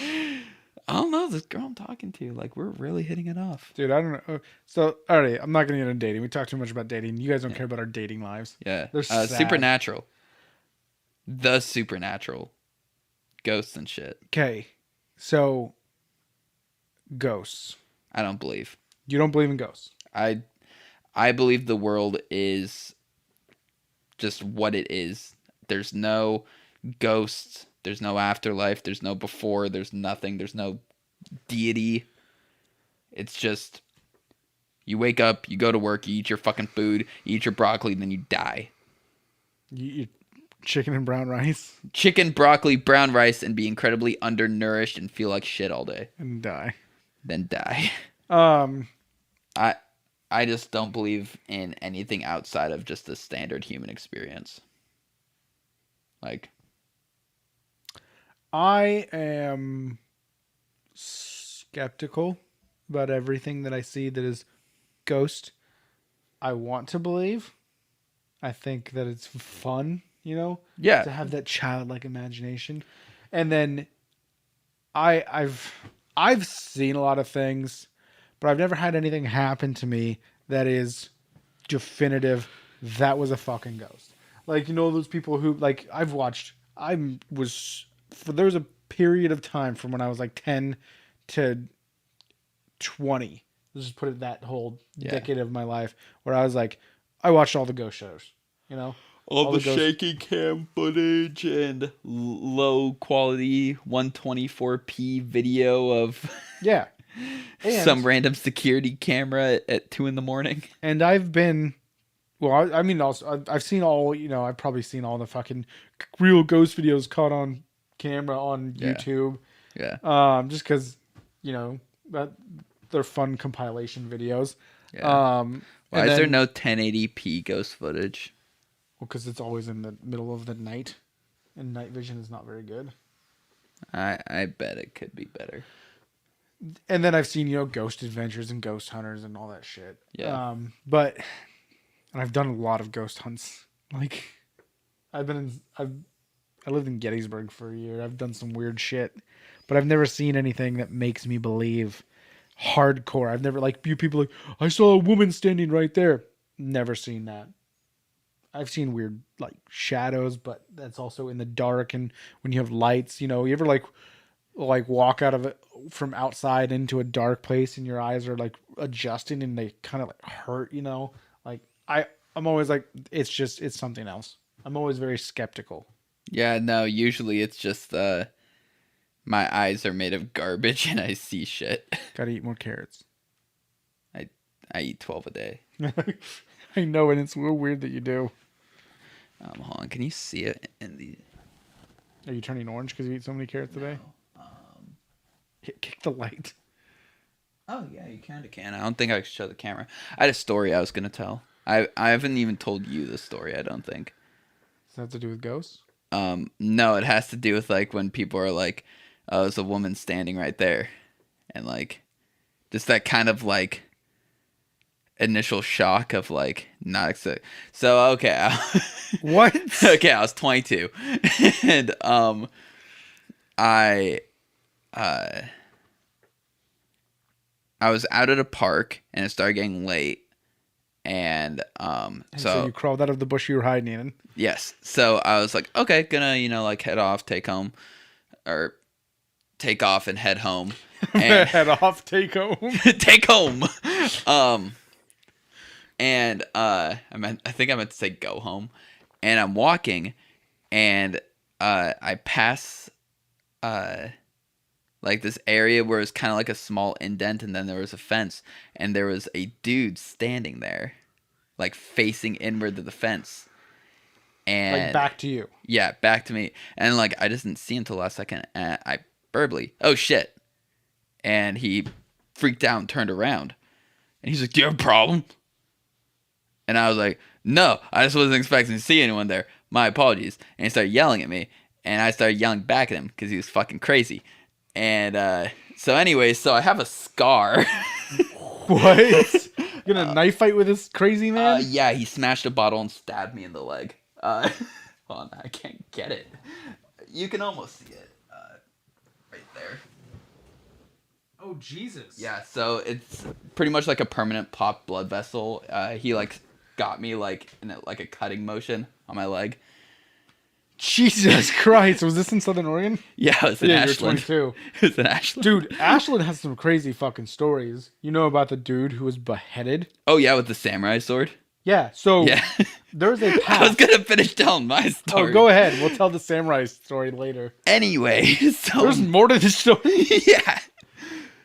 I don't know, this girl I'm talking to, like, we're really hitting it off. Dude, I don't know. So, alright, I'm not going to get into dating. We talk too much about dating. You guys don't care about our dating lives. Yeah. They're sad. Supernatural. The Supernatural. Ghosts and shit. Okay, so ghosts. I don't believe. You don't believe in ghosts? I believe the world is just what it is. There's no ghosts. There's no afterlife. There's no before. There's nothing. There's no deity. It's just you wake up, you go to work, you eat your fucking food, you eat your broccoli, then you die. You eat chicken and brown rice Chicken, broccoli, brown rice, and be incredibly undernourished and feel like shit all day. and die. Then die. I just don't believe in anything outside of just the standard human experience. Like, I am skeptical about everything that I see that is ghost. I want to believe. I think that it's fun, to yeah, have that childlike imagination. And then I've seen a lot of things, but I've never had anything happen to me that is definitive. That was a fucking ghost. Like, those people who, like, there was a period of time from when I was like 10 to 20. Let's just put it that whole decade of my life where I was like, I watched all the ghost shows, all the ghost- shaky cam footage and low quality 124p video of Yeah. And, some random security camera at 2 a.m. and I've been, well, I mean, also, I've seen all, I've probably seen all the fucking real ghost videos caught on camera on YouTube. Yeah. Just because, that they're fun compilation videos. Yeah. Why and is there then- no 1080p ghost footage? Well, because it's always in the middle of the night, and night vision is not very good. I bet it could be better. And then I've seen, Ghost Adventures and Ghost Hunters and all that shit. Yeah. And I've done a lot of ghost hunts. Like, I lived in Gettysburg for a year. I've done some weird shit, but I've never seen anything that makes me believe hardcore. I've never, like, you people like, I saw a woman standing right there. Never seen that. I've seen weird, like, shadows, but that's also in the dark. And when you have lights, you ever like walk out of it from outside into a dark place and your eyes are like adjusting and they kind of like hurt, like I'm always like, it's something else. I'm always very skeptical. Yeah, no, usually it's just my eyes are made of garbage and I see shit. Gotta eat more carrots. I eat 12 a day. I know, and it's real weird that you do. Hold on, can you see it in the... Are you turning orange because you eat so many carrots today? Kick the light. Oh, yeah, you kind of can. I don't think I should show the camera. I had a story I was going to tell. I haven't even told you the story, I don't think. Does that have to do with ghosts? No, it has to do with, like, when people are like, oh, there's a woman standing right there. And, like, just that kind of, like, initial shock of, like, not accept. So, okay. What? Okay, I was 22. And, I was out at a park and it started getting late. And so you crawled out of the bush you were hiding in. yes. So I was like, okay, gonna, like head off, take off and head home. And Head off, take home. take home. I think I meant to say go home. And I'm walking and I pass like this area where it's kind of like a small indent and then there was a fence and there was a dude standing there like facing inward to the fence and Like back to you. yeah, back to me. And like I just didn't see him until last second and I verbally, oh shit. And he freaked out and turned around and he's like, do you have a problem? And I was like, no, I just wasn't expecting to see anyone there, my apologies. And he started yelling at me and I started yelling back at him because he was fucking crazy. And so I have a scar. What? You gonna knife fight with this crazy man? Yeah, he smashed a bottle and stabbed me in the leg. Hold on, I can't get it. You can almost see it. Right there. Oh Jesus. Yeah, so it's pretty much like a permanent popped blood vessel. He like got me like in like a cutting motion on my leg. Jesus Christ. Was this in Southern Oregon? Yeah, it was in Yeah, you're Ashland. 22. It was in Ashland. Dude, Ashland has some crazy fucking stories. You know about the dude who was beheaded? Oh yeah, with the samurai sword. Yeah, so Yeah. there's a path. I was gonna finish telling my story. Oh, go ahead. We'll tell the samurai story later. Anyway, so There's more to this story. yeah.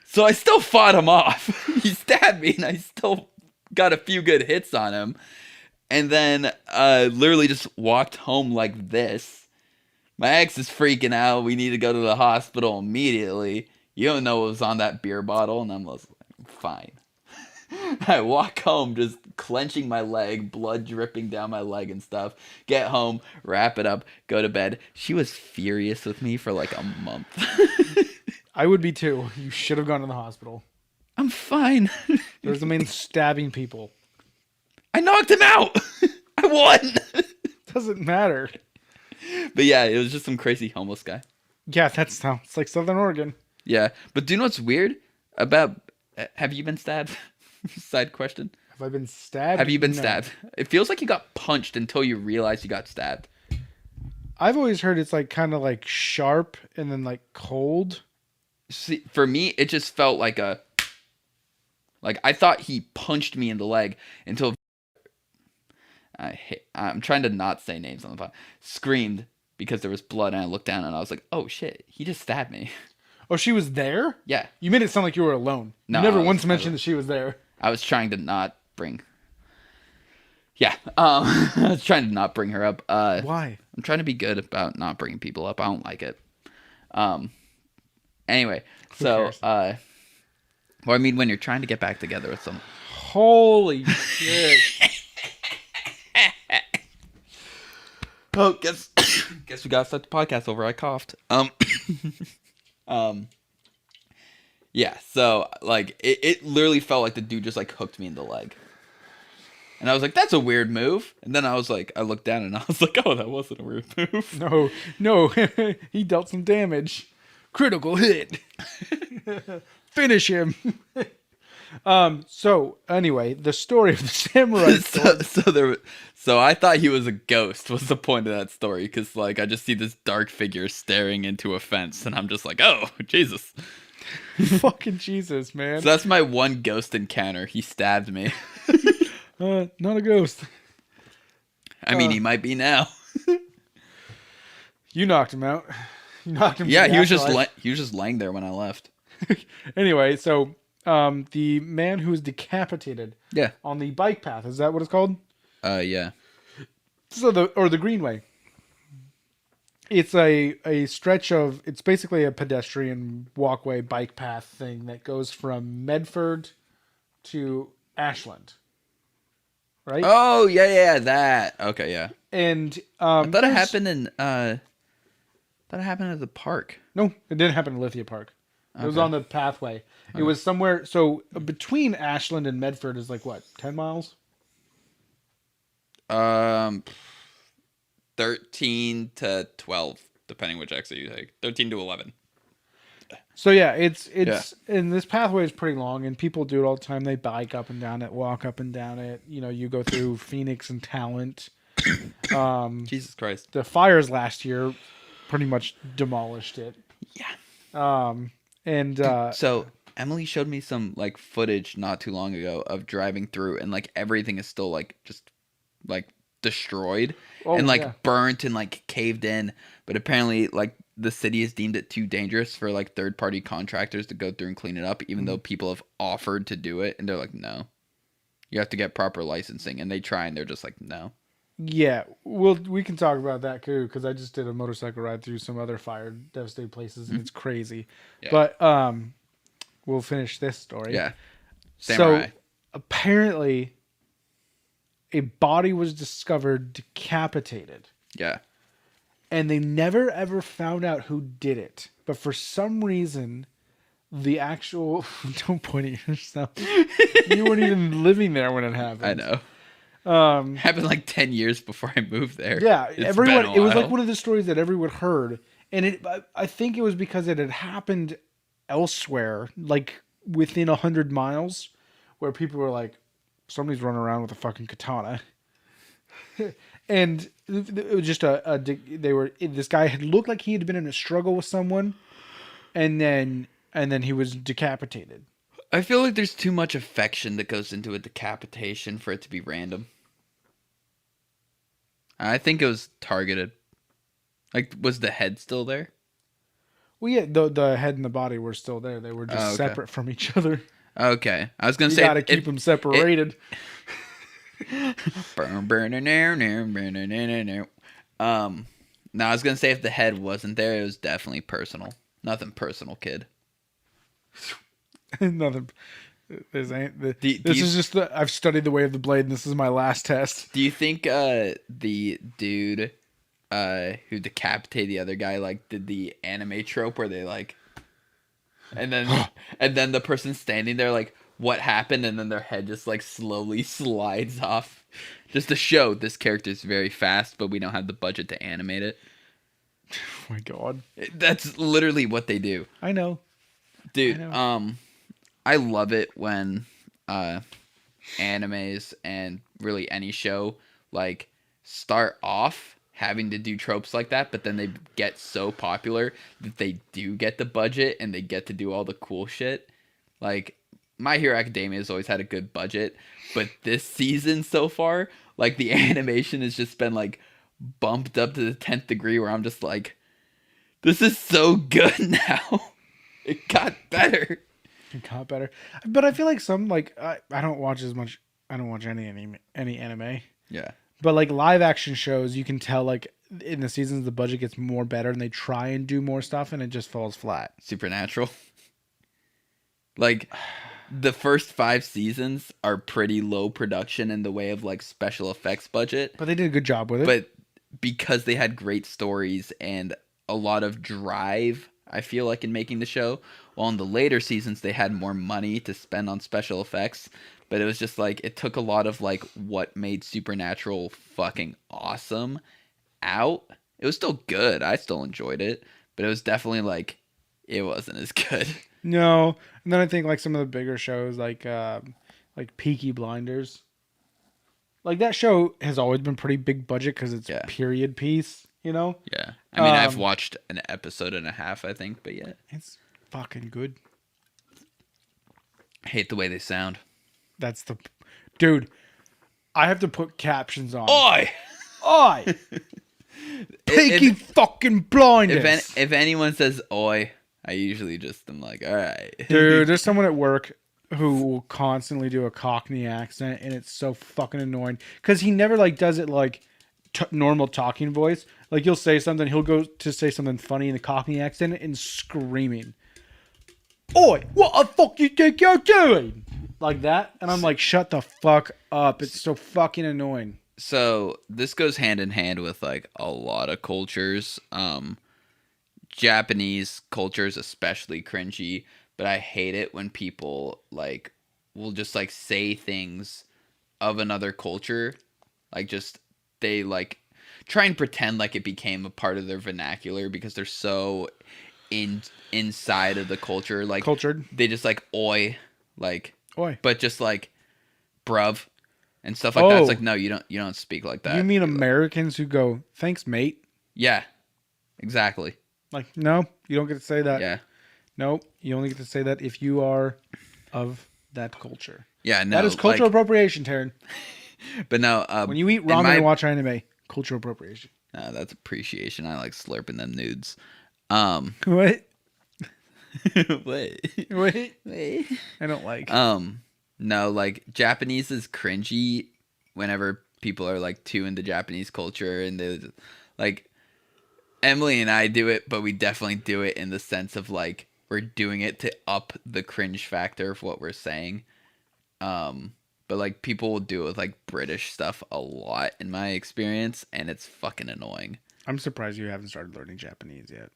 So I still fought him off. He stabbed me, and I still got a few good hits on him. And then literally just walked home like this. My ex is freaking out. We need to go to the hospital immediately. You don't know what was on that beer bottle. And I'm like, fine. I walk home just clenching my leg, blood dripping down my leg and stuff. Get home, wrap it up, go to bed. She was furious with me for like a month. I would be too. You should have gone to the hospital. I'm fine. There's a man stabbing people. I knocked him out. I won. Doesn't matter. But yeah, it was just some crazy homeless guy. Yeah, that sounds like Southern Oregon. Yeah, but do you know what's weird about? Have you been stabbed? Side question. Have I been stabbed? Have you been No. stabbed? It feels like you got punched until you realize you got stabbed. I've always heard it's like kind of like sharp and then like cold. See, for me, it just felt like I thought he punched me in the leg until I'm trying to not say names on the pod. Screamed because there was blood, and I looked down and I was like, "Oh shit, he just stabbed me." Oh, she was there? Yeah, You made it sound like you were alone. No, You never I was- once I mentioned was- that she was there. I was trying to not bring. Yeah, I was trying to not bring her up. Why? I'm trying to be good about not bringing people up. I don't like it. Anyway, so cares? well, I mean, when you're trying to get back together with someone. Holy shit. Oh, guess we gotta start the podcast over. I coughed. Yeah. So like, it literally felt like the dude just like hooked me in the leg, and I was like, "That's a weird move." And then I was like, I looked down and I was like, "Oh, that wasn't a weird move." No. He dealt some damage. Critical hit. Finish him. So anyway, the story of the samurai sword. So I thought he was a ghost. Was the point of that story? Because like I just see this dark figure staring into a fence, and I'm just like, oh Jesus! Fucking Jesus, man. So that's my one ghost encounter. He stabbed me. Not a ghost. I mean, he might be now. You knocked him out. You knocked him. Yeah, to the he was just afterlife. he was just laying there when I left. Anyway, so the man who was decapitated Yeah. on the bike path, is that what it's called? Yeah. So the greenway. It's a stretch of, it's basically a pedestrian walkway bike path thing that goes from Medford to Ashland. Right? Oh yeah, that. Okay, yeah. And I thought it happened in. Thought it happened at the park. No, it didn't happen in Lithia Park. It was Okay. on the pathway. It was somewhere. So between Ashland and Medford is like what, 10 miles? 13 to 12, depending which exit you take. 13 to 11. So yeah, it's and this pathway is pretty long, and people do it all the time. They bike up and down it, walk up and down it. You know, you go through Phoenix and Talent. Jesus Christ. The fires last year pretty much demolished it. Yeah. And So Emily showed me some like footage not too long ago of driving through, and like everything is still like just like destroyed and like burnt and like caved in. But apparently, like the city has deemed it too dangerous for like third-party contractors to go through and clean it up, even though people have offered to do it, and they're like, no, you have to get proper licensing, and they try, and they're just like, no. yeah, we can talk about that too, because I just did a motorcycle ride through some other fire devastated places, and it's crazy. Yeah. But we'll finish this story. Yeah. Samurai. So apparently, a body was discovered decapitated. Yeah. And they never ever found out who did it. But for some reason, the actual don't point at yourself. You weren't even living there when it happened. I know. Happened like 10 years before I moved there. Yeah, It's everyone. been a It was like while. one of the stories that everyone heard, and I think it was because it had happened elsewhere, like within 100 miles, where people were like, "Somebody's running around with a fucking katana," and it was just this guy had looked like he had been in a struggle with someone, and then he was decapitated. I feel like there's too much affection that goes into a decapitation for it to be random. I think it was targeted. Like, was the head still there? Well, yeah, the head and the body were still there. They were just Oh, okay. separate from each other. Okay. I was going to You say... got to keep them separated. No, I was going to say if the head wasn't there, it was definitely personal. Nothing personal, kid. Nothing. This you- is just I've studied the way of the blade, and this is my last test. Do you think the dude who decapitated the other guy like did the anime trope where they like and then the person standing there like what happened and then their head just like slowly slides off just to show this character is very fast but we don't have the budget to animate it. Oh my god. That's literally what they do. I know. Dude, I know. I love it when animes and really any show like start off having to do tropes like that, but then they get so popular that they do get the budget and they get to do all the cool shit. Like My Hero Academia has always had a good budget, but this season so far, like the animation has just been like bumped up to the 10th degree where I'm just like, this is so good now. It got better. It got better, but I feel like some like I don't watch as much. I don't watch any anime. Yeah. But like live action shows, you can tell like in the seasons the budget gets more better and they try and do more stuff and it just falls flat. Supernatural. Like the first 5 seasons are pretty low production in the way of like special effects budget, But they did a good job with it. but because they had great stories and a lot of drive, I feel like, in making the show, while in the later seasons they had more money to spend on special effects, but it was just like it took a lot of like what made Supernatural fucking awesome out. It was still good. I still enjoyed it, but it was definitely like it wasn't as good. No, and then I think like some of the bigger shows like Peaky Blinders, like that show has always been pretty big budget because it's Yeah. period piece, you know. Yeah. I mean, I've watched an episode and a half, I think, but yeah. It's fucking good. I hate the way they sound. That's the dude. I have to put captions on. Oi! Oi! Peaky fucking Blinders. If anyone says oi, I usually just am like, all right. Dude, there's someone at work who will constantly do a Cockney accent, and it's so fucking annoying because he never like does it like normal talking voice. Like you'll say something, he'll go to say something funny in the Cockney accent and screaming, "Oi, what the fuck you think you're doing?" Like that, and I'm like, shut the fuck up. It's so fucking annoying. So this goes hand in hand with like a lot of cultures. Japanese culture is especially cringy, but I hate it when people like will just like say things of another culture, like just they like try and pretend like it became a part of their vernacular because they're so inside of the culture, like Cultured. They just like oi, like Oi. but just like bruv and stuff like that. Oh. It's like no, you don't speak like that. You mean Americans who go, "Thanks, mate"? Yeah, exactly. Like, no, you don't get to say that. Yeah. Nope, you only get to say that if you are of that culture. Yeah, no. That is cultural appropriation, Taryn. But no, When you eat ramen and watch anime, cultural appropriation. no, that's appreciation. I like slurping them nudes. What? What? Wait. I don't like. No, like Japanese is cringy whenever people are like too into Japanese culture and they like Emily and I do it, but we definitely do it in the sense of like we're doing it to up the cringe factor of what we're saying. But like people will do it with like British stuff a lot in my experience, and it's fucking annoying. I'm surprised you haven't started learning Japanese yet.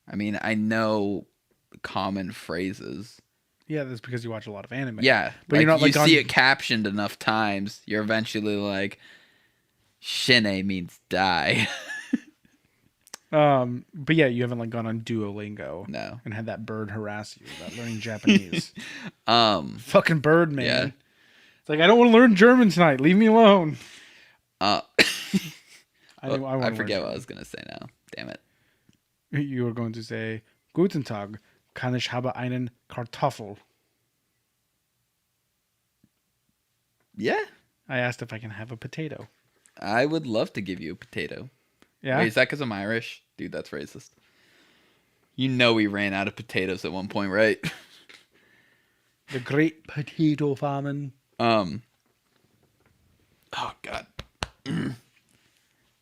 I mean, I know common phrases. Yeah, that's because you watch a lot of anime. Yeah, but you're not you like see it captioned enough times, you're eventually like, "Shine means die." But yeah, you haven't like gone on Duolingo. No. And had that bird harass you about learning Japanese. Um, Fucking bird, man. Yeah. It's like I don't want to learn German tonight. Leave me alone. I wanna forget learn what I was gonna say now. Damn it. You were going to say, Guten Tag, kann ich habe einen Kartoffel? Yeah, I asked if I can have a potato. I would love to give you a potato. Yeah? Wait, is that because I'm Irish? Dude, that's racist. You know we ran out of potatoes at one point, right? The great potato famine. Oh God.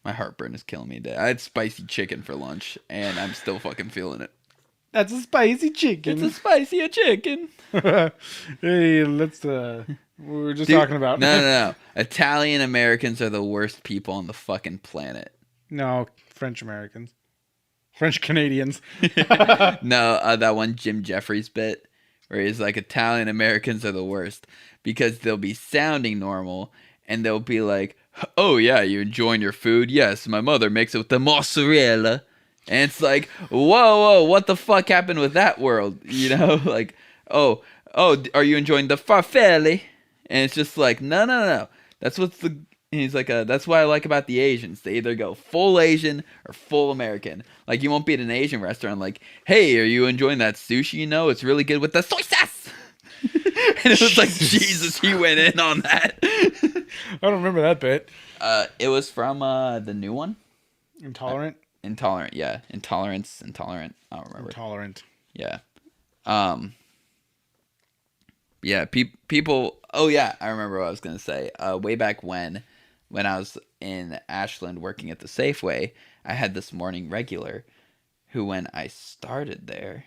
My heartburn is killing me today. I had spicy chicken for lunch, and I'm still fucking feeling it. That's a spicy chicken. It's a spicy chicken. Hey, let's we were just Dude, talking about. No. Italian Americans are the worst people on the fucking planet. No, French Americans. French Canadians. No, that one Jim Jeffries bit where he's like, Italian Americans are the worst because they'll be sounding normal and they'll be like, oh yeah, you enjoying your food? Yes, my mother makes it with the mozzarella. And it's like, whoa, what the fuck happened with that world? You know, like, oh, are you enjoying the farfalle? And it's just like, no. That's what's the. And he's like, that's what I like about the Asians. They either go full Asian or full American. Like, you won't be at an Asian restaurant like, hey, are you enjoying that sushi? You know, it's really good with the soy sauce. And it was like, Jesus, he went in on that. I don't remember that bit. It was from the new one. Intolerant? Intolerant, yeah. Intolerant. I don't remember. Intolerant. Yeah. Yeah, people. Oh yeah, I remember what I was gonna say. Way back when I was in Ashland working at the Safeway, I had this morning regular, who when I started there,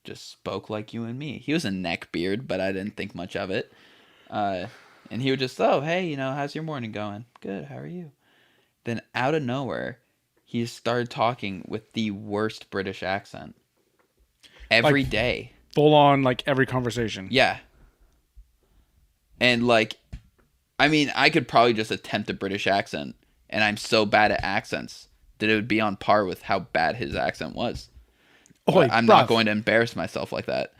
just spoke like you and me. He was a neckbeard, but I didn't think much of it. And he would just, oh hey, you know, how's your morning going? Good. How are you? Then out of nowhere, he started talking with the worst British accent every day. Full on, like, every conversation. Yeah. And, like, I mean, I could probably just attempt a British accent, and I'm so bad at accents that it would be on par with how bad his accent was. Oi, I'm not going to embarrass myself like that.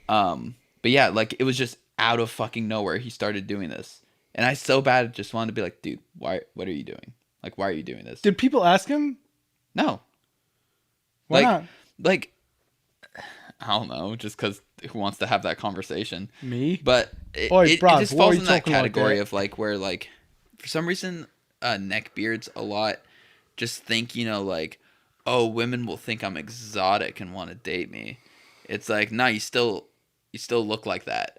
But yeah, like, it was just out of fucking nowhere he started doing this. And I so bad just wanted to be like, dude, what are you doing? Like, why are you doing this? Did people ask him? No. Why not? Like, I don't know, just because who wants to have that conversation? Me? But it bruv, just why falls are you in that talking like category that? of like where like for some reason neckbeards a lot just think, you know, like, oh, women will think I'm exotic and want to date me. It's like, nah, you still look like that.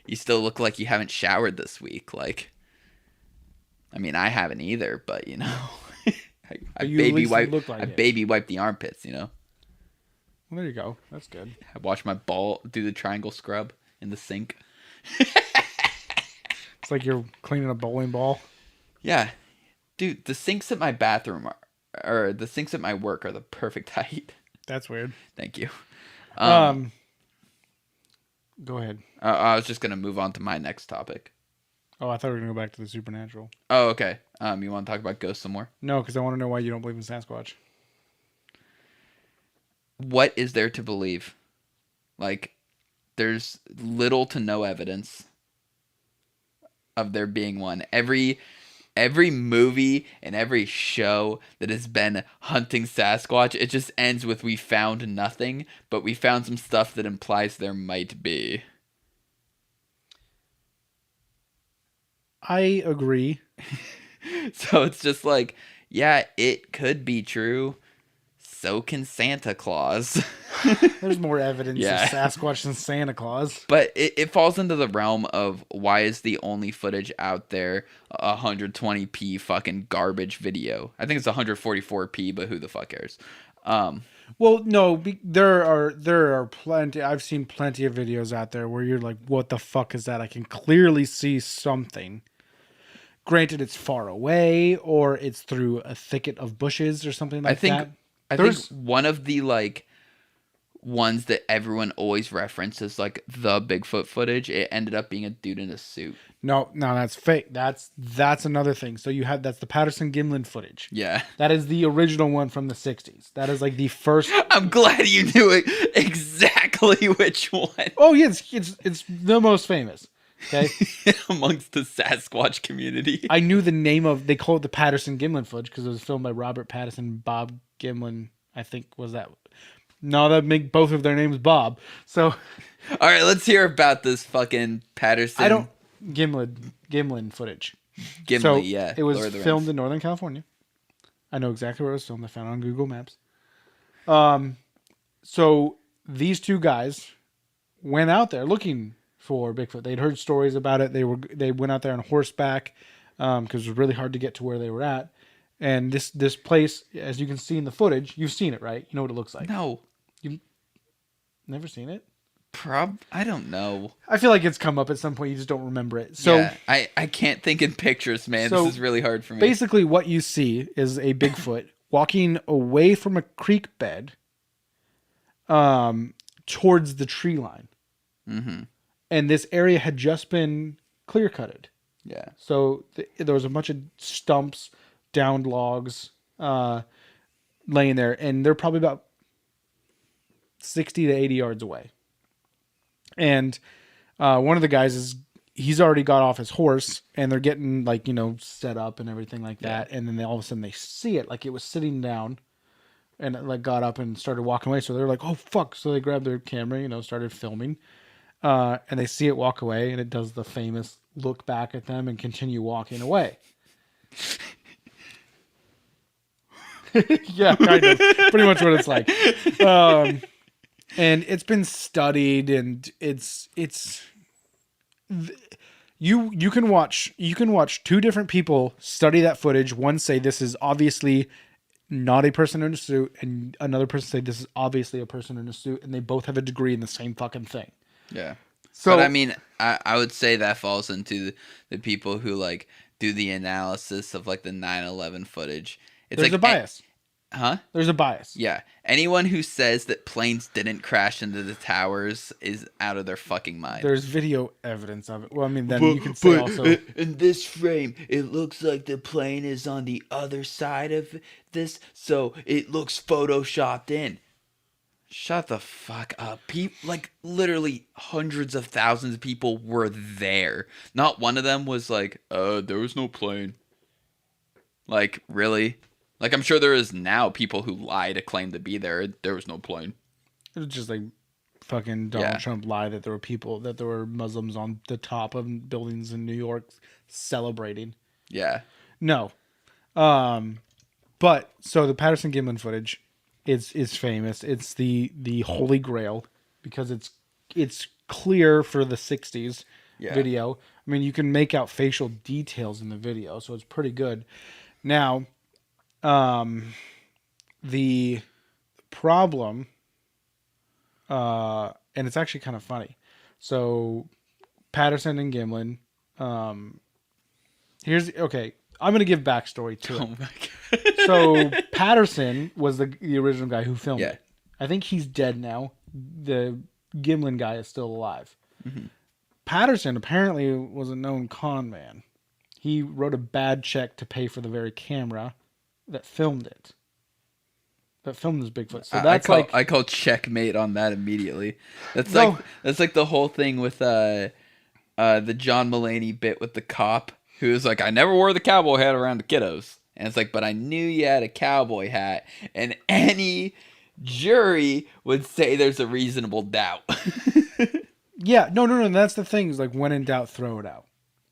You still look like you haven't showered this week. Like, I mean, I haven't either, but you know, I baby wipe the armpits, you know. Well, there you go. That's good. I wash my ball, do the triangle scrub in the sink. It's like you're cleaning a bowling ball. Yeah. Dude, the sinks at my bathroom or the sinks at my work are the perfect height. That's weird. Thank you. Go ahead. I was just going to move on to my next topic. Oh, I thought we were going to go back to the supernatural. Oh, okay. You want to talk about ghosts some more? No, because I want to know why you don't believe in Sasquatch. What is there to believe? Like, there's little to no evidence of there being one. Every movie and every show that has been hunting Sasquatch, it just ends with we found nothing, but we found some stuff that implies there might be. I agree. So it's just like, yeah, it could be true. So can Santa Claus. There's more evidence Yeah. of Sasquatch than Santa Claus. But it falls into the realm of why is the only footage out there 120p fucking garbage video? I think it's 144p, but who the fuck cares? Well, no, there are plenty. I've seen plenty of videos out there where you're like, "What the fuck is that?" I can clearly see something. Granted, it's far away, or it's through a thicket of bushes, or something like that. I think one of the like ones that everyone always references, like the Bigfoot footage, it ended up being a dude in a suit. No, that's fake. That's another thing. So that's the Patterson Gimlin footage. Yeah. That is the original one from the 60s. That is like the first. I'm glad you knew it exactly which one. Oh yeah, it's the most famous. Okay. Amongst the Sasquatch community. I knew the name of. They call it the Patterson Gimlin footage because it was filmed by Robert Patterson, Bob Gimlin. I think was that. No, that make both of their names Bob. So. All right, let's hear about this fucking Patterson. Gimlin footage. Gimli, So yeah. it was Lord of the filmed Rings. in Northern California. I know exactly where it was filmed. I found it on Google Maps. So these two guys went out there looking for Bigfoot. They'd heard stories about it. They went out there on horseback because it was really hard to get to where they were at. And this place, as you can see in the footage, you've seen it, right? You know what it looks like. No. You've never seen it? I don't know. I feel like it's come up at some point. You just don't remember it. So yeah, I can't think in pictures, man. So this is really hard for me. basically, what you see is a Bigfoot walking away from a creek bed, towards the tree line, and this area had just been clear cutted. Yeah. So there was a bunch of stumps, downed logs, laying there, and they're probably about 60 to 80 yards away. And one of the guys he's already got off his horse, and they're getting set up and everything like that. And then all of a sudden they see it, like it was sitting down, and it got up and started walking away. So they're like, "Oh fuck!" So they grabbed their camera, started filming, and they see it walk away, and it does the famous look back at them and continue walking away. Yeah, kind of, pretty much what it's like. And it's been studied, and you can watch two different people study that footage. One say this is obviously not a person in a suit, and another person say this is obviously a person in a suit, and they both have a degree in the same fucking thing. Yeah. So, but I mean, I would say that falls into the people who do the analysis of the 9/11 footage. It's there's a bias. Huh? There's a bias. Yeah. Anyone who says that planes didn't crash into the towers is out of their fucking mind. There's video evidence of it. Well, I mean, then you can say also in this frame, it looks like the plane is on the other side of this, so it looks photoshopped in. Shut the fuck up. Literally hundreds of thousands of people were there. Not one of them was there was no plane. Really? I'm sure there is now people who lie to claim to be there. There was no plane. it was just like fucking Donald Trump lied that there were Muslims on the top of buildings in New York celebrating. Yeah. No. But so the Patterson Gimlin footage is famous. It's the holy grail because it's clear for the 60s video. I mean, you can make out facial details in the video, so it's pretty good. Now, the problem, and it's actually kind of funny. So Patterson and Gimlin, I'm going to give backstory to it. Oh my god. So Patterson was the original guy who filmed Yeah. it. I think he's dead now. The Gimlin guy is still alive. Mm-hmm. Patterson apparently was a known con man. He wrote a bad check to pay for the very camera that filmed it. That filmed this Bigfoot. So that's I call checkmate on that immediately. That's like the whole thing with the John Mulaney bit with the cop who was like, I never wore the cowboy hat around the kiddos. And it's like, but I knew you had a cowboy hat, and any jury would say there's a reasonable doubt. Yeah, no. That's the thing. Is when in doubt, throw it out.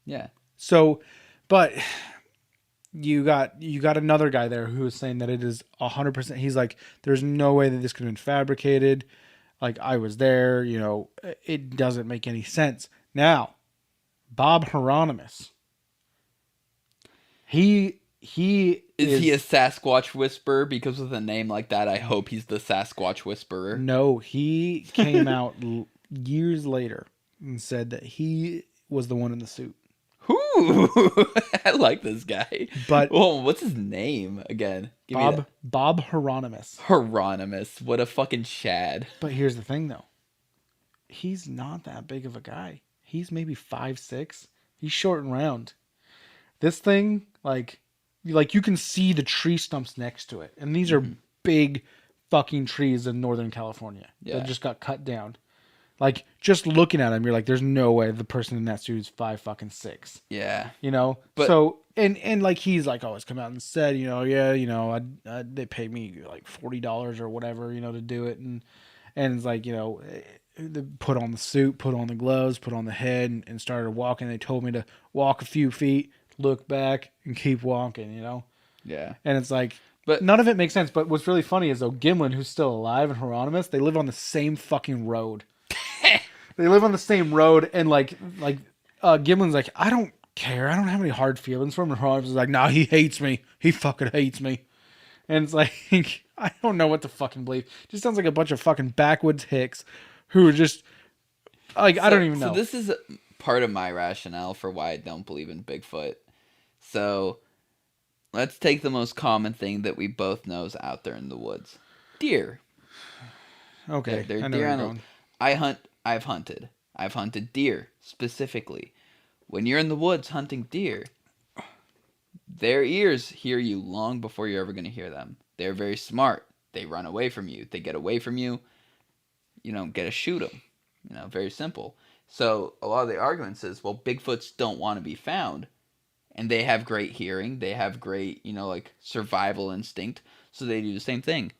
Yeah. So, but you got another guy there who is saying that it is 100%. He's like, there's no way that this could have been fabricated. I was there. It doesn't make any sense. Now, Bob Hieronymus. Is he a Sasquatch whisperer? Because with a name like that, I hope he's the Sasquatch whisperer. No, he came out years later and said that he was the one in the suit. Ooh, I like this guy. But Oh, what's his name again? Give me that. Bob Hieronymus. Hieronymus. What a fucking Chad. But here's the thing, though. He's not that big of a guy. He's maybe 5'6". He's short and round. This thing, like you can see the tree stumps next to it, and these are big fucking trees in Northern California that just got cut down. Like, just looking at him, you're like, there's no way the person in that suit is 5'6". Yeah. You know? But, so, and like, he's like always come out and said, they pay me like $40 or whatever, to do it. And it's like, they put on the suit, put on the gloves, put on the head, and started walking. They told me to walk a few feet, look back, and keep walking, Yeah. And it's like, but none of it makes sense. But what's really funny is, though, Gimlin, who's still alive, and Hieronymus, they live on the same fucking road. They live on the same road, and Gimlin's like, I don't care. I don't have any hard feelings for him. And Hieronymus is like, nah, he hates me. He fucking hates me. And it's like, I don't know what to fucking believe. It just sounds like a bunch of fucking backwoods hicks who are just, I don't even know. So this is part of my rationale for why I don't believe in Bigfoot. So let's take the most common thing that we both know is out there in the woods. Deer. Okay. They're I know deer where you're animals. going. I've hunted deer specifically. When you're in the woods hunting deer, their ears hear you long before you're ever going to hear them. They're very smart. They run away from you. They get away from you. You don't get to shoot them. Very simple. So a lot of the arguments is, well, Bigfoots don't want to be found. And they have great hearing. They have great, survival instinct. So they do the same thing.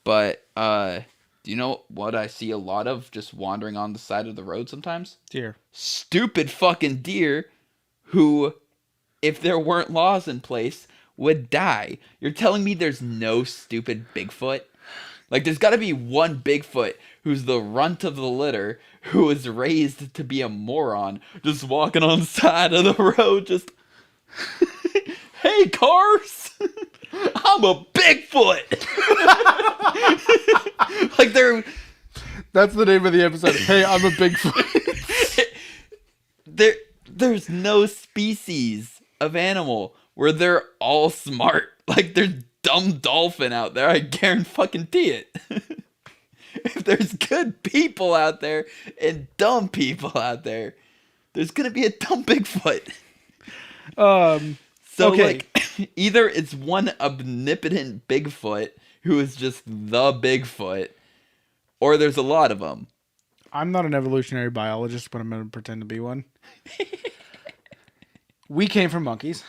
But, do you know what I see a lot of just wandering on the side of the road sometimes? Deer. Stupid fucking deer who, if there weren't laws in place, would die. You're telling me there's no stupid Bigfoot? Like, there's got to be one Bigfoot who's the runt of the litter, who was raised to be a moron, just walking on the side of the road, just, hey, cars, I'm a Bigfoot. Like, That's the name of the episode. Hey, I'm a Bigfoot. There's no species of animal where they're all smart. Like, there's dumb dolphin out there, I guarantee it. If there's good people out there and dumb people out there, there's gonna be a dumb Bigfoot. So okay. like, either it's one omnipotent Bigfoot who is just the Bigfoot, or there's a lot of them. I'm not an evolutionary biologist, but I'm going to pretend to be one. We came from monkeys.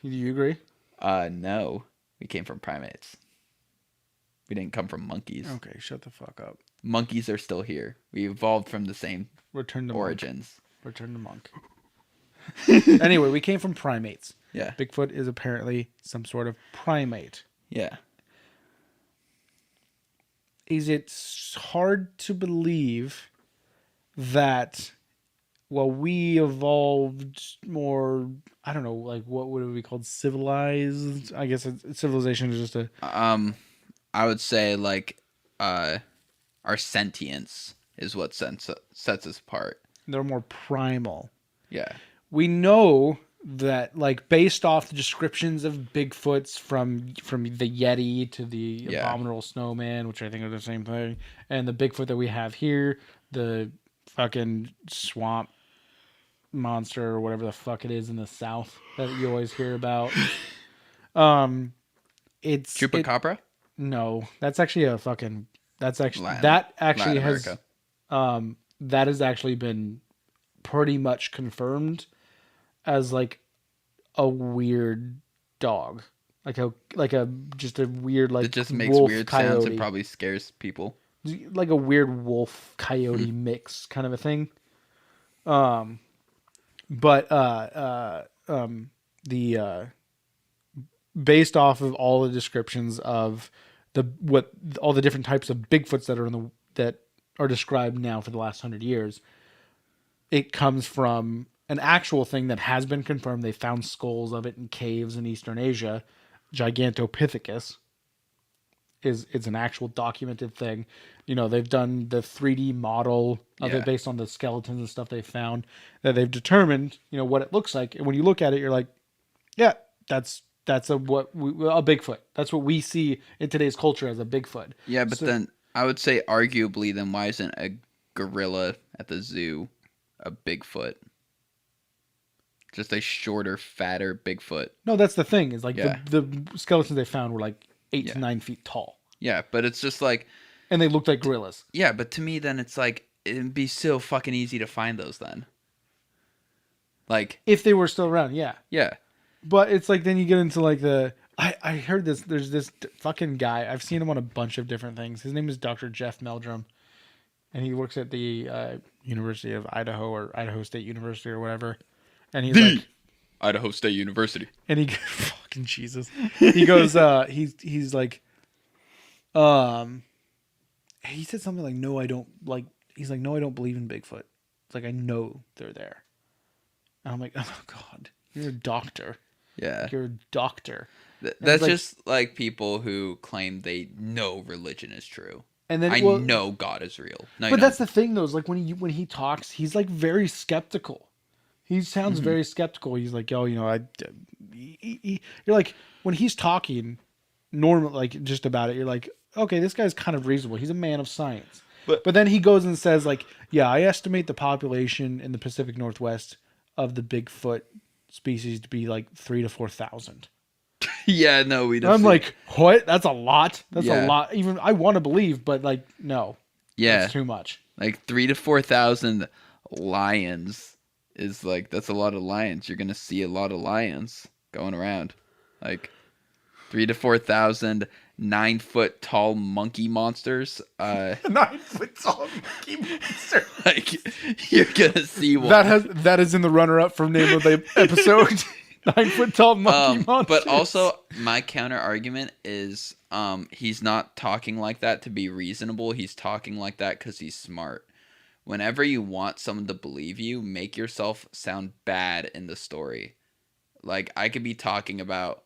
Do you agree? No. We came from primates. We didn't come from monkeys. Okay, shut the fuck up. Monkeys are still here. We evolved from the same Return to origins. Monk. Return to monk. Anyway, we came from primates. Yeah. Bigfoot is apparently some sort of primate. Yeah. Is it hard to believe that, well, we evolved more, I don't know, like, what would it be called? Civilized? I guess civilization is just a... I would say, like, our sentience is what sets us apart. They're more primal. Yeah. We know that, like, based off the descriptions of Bigfoots from the Yeti to the abominable snowman, which I think are the same thing, and the Bigfoot that we have here, the fucking swamp monster or whatever the fuck it is in the south that you always hear about. It's Chupacabra? No, that's actually a fucking. That's actually Latin has. America. That has actually been pretty much confirmed as like a weird dog, like a just a weird like It just makes wolf, weird coyote. sounds and probably scares people. Like a weird wolf coyote mix kind of a thing. Based off of all the descriptions of all the different types of Bigfoots that are described now for the last 100 years, it comes from an actual thing that has been confirmed. They found skulls of it in caves in Eastern Asia, Gigantopithecus. it's an actual documented thing. You know, they've done the 3D model of Yeah. it based on the skeletons and stuff they found that they've determined, you know, what it looks like. And when you look at it, you're like, yeah, that's a Bigfoot. That's what we see in today's culture as a Bigfoot. Yeah, but So- then I would say arguably then why isn't a gorilla at the zoo a Bigfoot? Just a shorter, fatter Bigfoot. No, that's the thing. Is like Yeah. the skeletons they found were like 8 Yeah. to 9 feet tall, Yeah, but it's just like, and they looked like gorillas. yeah, but to me then it's like it'd be so fucking easy to find those then. Like, If they were still around, yeah. yeah. But it's like then you get into like I heard this. There's this fucking guy. I've seen him on a bunch of different things. His name is Dr. Jeff Meldrum, and he works at the University of Idaho or Idaho State University or whatever. And he's like, Idaho State University. and he fucking Jesus. He goes, he's like, he said something like, no, I don't like. He's like, no, I don't believe in Bigfoot. It's like I know they're there. And I'm like, oh God, you're a doctor. Yeah. You're a doctor. That's like- just like people who claim they know religion is true. And then I well, know God is real. No, but that's the thing though, is like when he talks, he's like very skeptical. He sounds very skeptical. He's like, yo, you know, you're like, when he's talking normal, like just about it, you're like, okay, this guy's kind of reasonable. He's a man of science. But then he goes and says like, yeah, I estimate the population in the Pacific Northwest of the Bigfoot species to be like 3,000 to 4,000. Yeah, no, we don't. I'm like, what? That's a lot. That's Yeah. a lot. Even I want to believe, but like, no, yeah, that's too much. like 3,000 to 4,000 lions is like, that's a lot of lions. You're gonna see a lot of lions going around. Like 3,000 to 4,000 9-foot tall monkey monsters. 9 foot tall monkey monster. Like you're gonna see one. That is in the runner up from name of the episode. 9 foot tall monkey monster. But also, my counter argument is, he's not talking like that to be reasonable. He's talking like that because he's smart. Whenever you want someone to believe you, make yourself sound bad in the story. Like, I could be talking about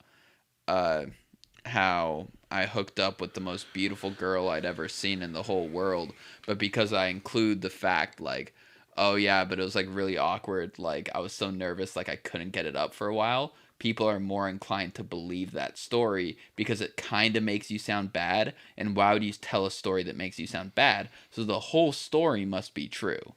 how I hooked up with the most beautiful girl I'd ever seen in the whole world, but because I include the fact, like, oh yeah, but it was like really awkward, like I was so nervous, like I couldn't get it up for a while, people are more inclined to believe that story because it kind of makes you sound bad, and why would you tell a story that makes you sound bad? So the whole story must be true.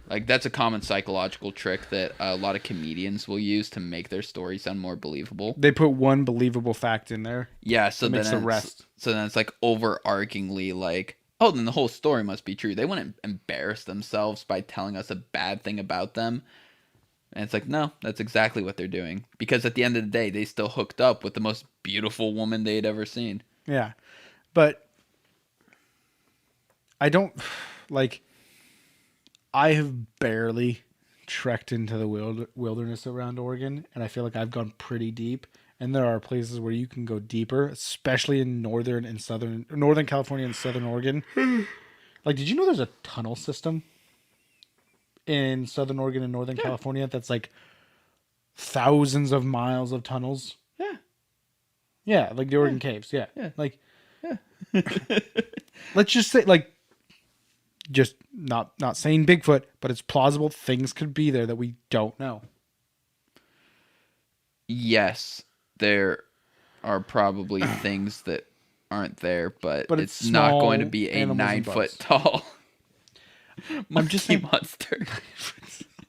Like, that's a common psychological trick that a lot of comedians will use to make their story sound more believable. they put one believable fact in there. Yeah, so That then makes the it's, rest. so then it's like overarchingly like, oh, then the whole story must be true. They wouldn't embarrass themselves by telling us a bad thing about them. And it's like, no, that's exactly what they're doing. Because at the end of the day, they still hooked up with the most beautiful woman they'd ever seen. Yeah. But I don't like, I have barely trekked into the wilderness around Oregon, and I feel like I've gone pretty deep. And there are places where you can go deeper, especially in northern California and southern Oregon. Like, did you know there's a tunnel system in southern Oregon and northern California that's like thousands of miles of tunnels? Yeah. Yeah, like the Oregon Caves. Yeah. Yeah. Like, let's just say, like, just not saying Bigfoot, but it's plausible things could be there that we don't know. Yes, there are probably things that aren't there, but it's it's not small going to be a animals and 9-foot bugs. tall I'm just monkey saying, monster.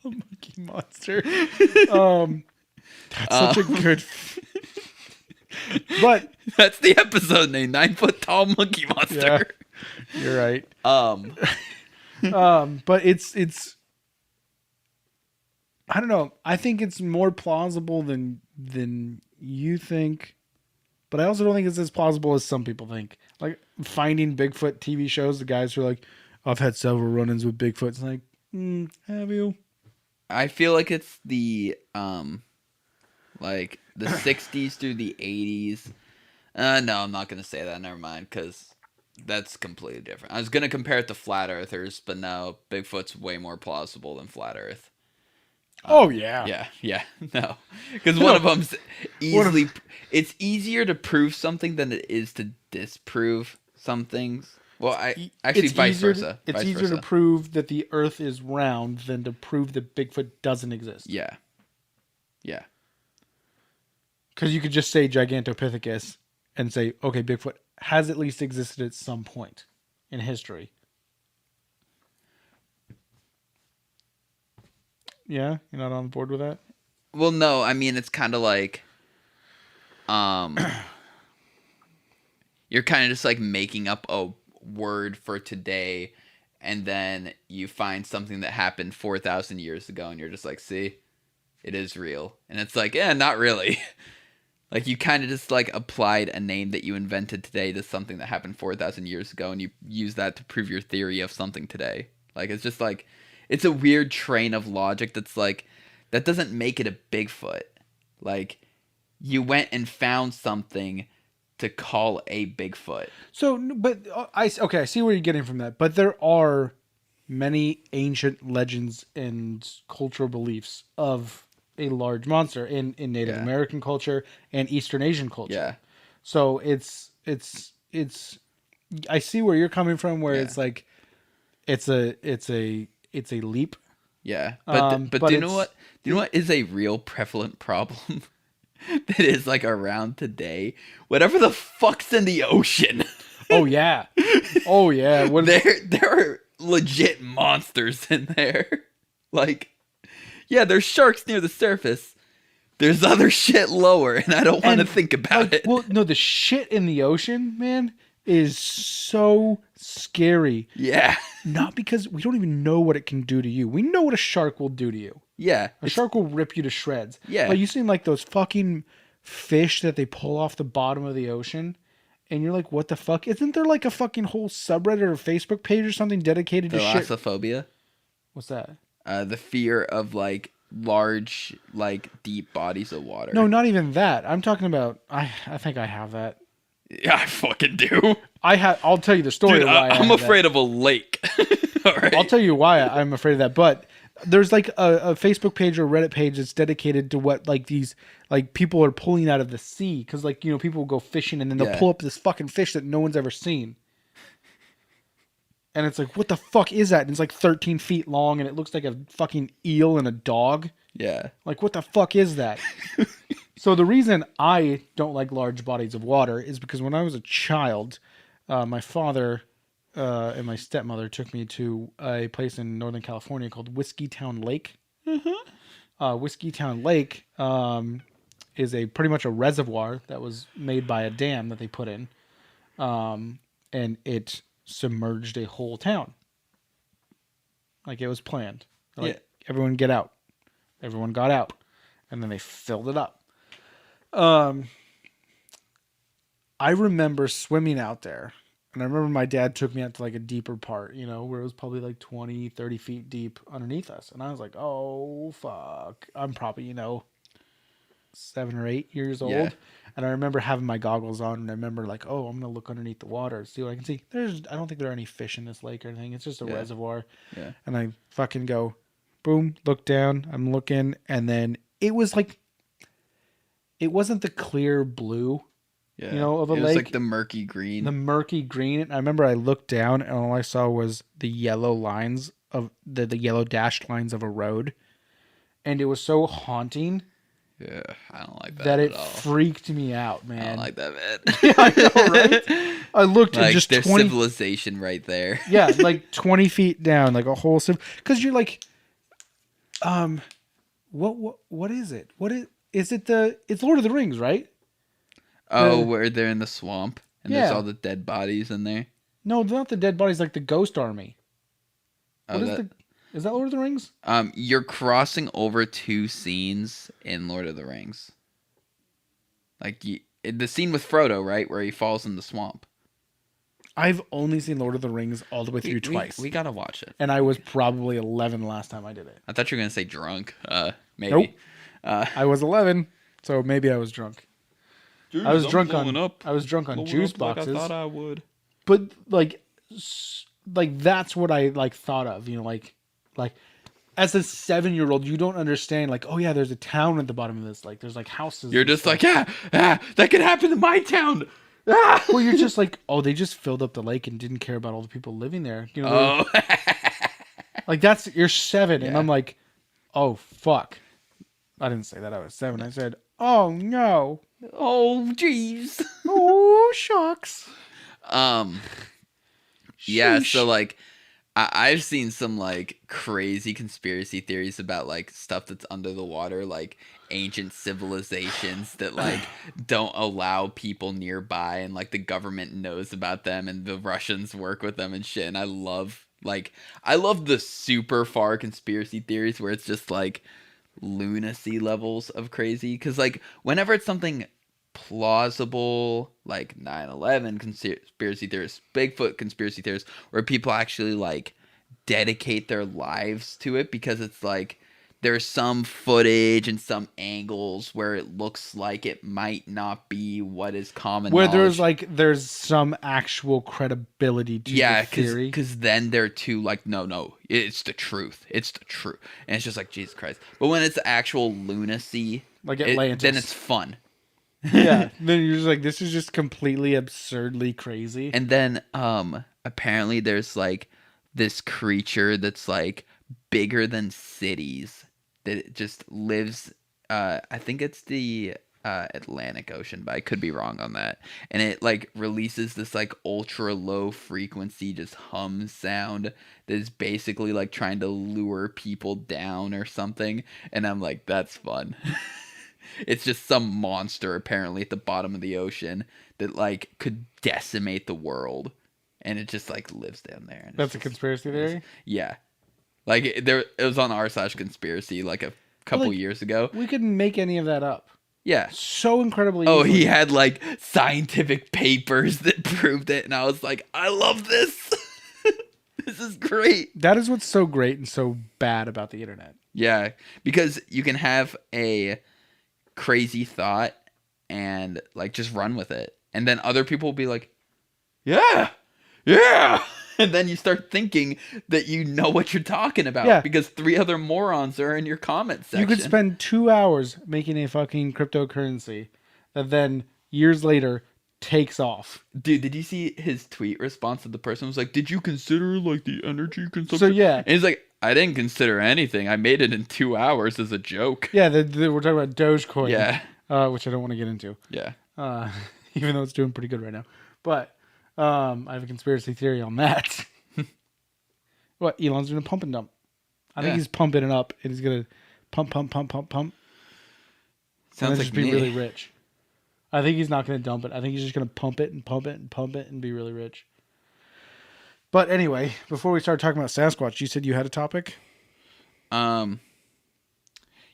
monkey monster. That's such a good. But That's the episode name, 9-foot tall monkey monster. you're right. But it's. I don't know. I think it's more plausible than you think, but I also don't think it's as plausible as some people think. Like finding Bigfoot TV shows, the guys who are like, "I've had several run-ins with Bigfoot." It's like, have you? I feel like it's the like the 60s through the 80s. No, I'm not gonna say that. Never mind, because that's completely different. I was gonna compare it to flat earthers, but no, Bigfoot's way more plausible than flat Earth. Oh yeah. Yeah, no, because one of them's easily. It's easier to prove something than it is to disprove some things. Well, It's vice easier versa. It's Vice easier to versa. prove that the Earth is round than to prove that Bigfoot doesn't exist. Yeah. Yeah. Because you could just say Gigantopithecus and say, okay, Bigfoot has at least existed at some point in history. Yeah, you're not on board with that? Well, no, I mean it's kind of like, you're kind of just like making up a word for today, and then you find something that happened 4,000 years ago, and you're just like, see, it is real, and it's like, yeah, not really. Like you kind of just like applied a name that you invented today to something that happened 4,000 years ago, and you use that to prove your theory of something today. Like it's just like, it's a weird train of logic that's like, that doesn't make it a Bigfoot. Like you went and found something to call a Bigfoot. So, but I see where you're getting from that. But there are many ancient legends and cultural beliefs of a large monster in Native American culture and Eastern Asian culture. Yeah. So it's I see where you're coming from, where it's like it's a leap. Yeah. But do you know what? Do you know what is a real prevalent problem that is like around today? Whatever the fuck's in the ocean. Oh yeah. Oh yeah. There are legit monsters in there. Like, yeah, there's sharks near the surface. There's other shit lower, and I don't want to think about it. Well, no, the shit in the ocean, man, is so scary. Yeah. Not because we don't even know what it can do to you. We know what a shark will do to you. Yeah. A shark will rip you to shreds. Yeah. But you seen like those fucking fish that they pull off the bottom of the ocean? And you're like, what the fuck? Isn't there like a fucking whole subreddit or Facebook page or something dedicated to shit? Thalassophobia. What's that? The fear of like large, like deep bodies of water. No, not even that. I'm talking about. I think I have that. Yeah, I fucking do. I'll tell you the story. Dude, of why I'm afraid of a lake. All right. I'll tell you why I'm afraid of that. But there's like a Facebook page or Reddit page that's dedicated to what like these like people are pulling out of the sea, because like, you know, people will go fishing and then they'll pull up this fucking fish that no one's ever seen. And it's like, what the fuck is that? And it's like 13 feet long and it looks like a fucking eel and a dog. Yeah. Like, what the fuck is that? So the reason I don't like large bodies of water is because when I was a child, my father and my stepmother took me to a place in Northern California called Whiskeytown Lake. Mm-hmm. Whiskeytown Lake is pretty much a reservoir that was made by a dam that they put in. And it submerged a whole town. Like it was planned. Like, everyone get out. Everyone got out. And then they filled it up. I remember swimming out there. And I remember my dad took me out to like a deeper part, you know, where it was probably like 20, 30 feet deep underneath us. And I was like, oh, fuck. I'm probably, you know, 7 or 8 years old. Yeah. And I remember having my goggles on, and I remember like, oh, I'm going to look underneath the water, see what I can see. I don't think there are any fish in this lake or anything. It's just a reservoir. Yeah. And I fucking go, boom, look down. I'm looking. And then it was like, it wasn't the clear blue, you know, of a lake. It was like the murky green. The murky green. I remember I looked down and all I saw was the yellow lines of the yellow dashed lines of a road. And it was so haunting. Yeah, I don't like that. That at it all. freaked me out, man. I don't like that, man. Yeah, I know, right? I looked at like, just there's 20 civilization right there. Yeah, like 20 feet down, like a whole because you're like, what is it? Is it it's Lord of the Rings, right? Oh, where they're in the swamp and there's all the dead bodies in there. No, not the dead bodies, like the ghost army. Is that Lord of the Rings? You're crossing over 2 scenes in Lord of the Rings. Like the scene with Frodo, right, where he falls in the swamp. I've only seen Lord of the Rings all the way through twice. We gotta watch it. And I was probably 11 last time I did it. I thought you were gonna say drunk. Maybe. Nope. I was 11, so maybe I was drunk. Jeez, I was drunk on juice boxes. Like I thought I would. But like that's what I like thought of, you know, like as a 7-year-old, you don't understand, like, oh yeah, there's a town at the bottom of this, like there's like houses. You're just like, that could happen to my town. Well, you're just like, oh, they just filled up the lake and didn't care about all the people living there. You know, Oh. like you're 7, and Yeah. I'm like, oh fuck. I didn't say that I was 7. I said, oh no, Oh, jeez. oh shucks. Yeah, Sheesh. so like I've seen some like crazy conspiracy theories about like stuff that's under the water, like ancient civilizations that like don't allow people nearby, and like the government knows about them and the Russians work with them and shit. And I love the super far conspiracy theories where it's just like lunacy levels of crazy, because like whenever it's something plausible, like 9/11 conspiracy theorists, Bigfoot conspiracy theorists, where people actually like dedicate their lives to it, because it's like there's some footage and some angles where it looks like it might not be what is common Where knowledge. there's some actual credibility to the theory. because then they're too like, no, it's the truth, and it's just like, Jesus Christ. But when it's actual lunacy, Like Atlantis. then it's fun. Yeah, then you're just like, this is just completely absurdly crazy. And then apparently there's like this creature that's like bigger than cities, that it just lives, I think it's the Atlantic Ocean, but I could be wrong on that. And it like releases this like ultra low frequency just hum sound that is basically like trying to lure people down or something. And I'm like, that's fun. It's just some monster apparently at the bottom of the ocean that like could decimate the world, and it just like lives down there. And That's a conspiracy theory? Yeah, like it was on r/conspiracy like a couple Like, years ago. We couldn't make any of that up. Yeah. So incredibly Oh, easily. he had like scientific papers that proved it, and I was like, I love this. This is great. That is what's so great and so bad about the internet. Yeah, because you can have a crazy thought and like just run with it, and then other people will be like, yeah, and then you start thinking that you know what you're talking about, Yeah. because 3 other morons are in your comment section. You could spend 2 hours making a fucking cryptocurrency that then years later takes off. Dude, did you see his tweet response to the person was like, did you consider like the energy consumption? So yeah, And he's like, I didn't consider anything, I made it in 2 hours as a joke. yeah, we're talking about Dogecoin, Yeah. Which I don't want to get into, Yeah. even though it's doing pretty good right now. But I have a conspiracy theory on that. What, Elon's doing a pump and dump? I think Yeah. he's pumping it up, and he's gonna pump, and then Sounds like just be me. really rich. I think he's not gonna dump it. I think he's just gonna pump it and pump it and pump it and be really rich. But anyway, before we start talking about Sasquatch, you said you had a topic?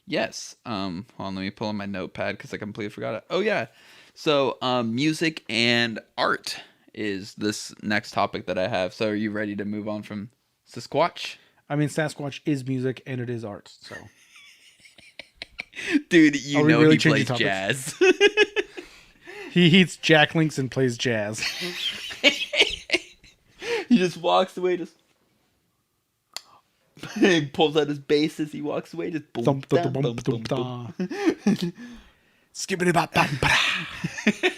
Yes. Hold on, let me pull on my notepad because I completely forgot it. Oh yeah. So music and art is this next topic that I have. So are you ready to move on from Sasquatch? I mean, Sasquatch is music and it is art, so. Dude, you Are we know really he changing plays jazz. He eats Jack Links and plays jazz. He just walks away, just he pulls out his bass as he walks away, just boom, Thump, dum, thump, boom, thump, boom, thump, boom. thump. Skibbity bop bop ba.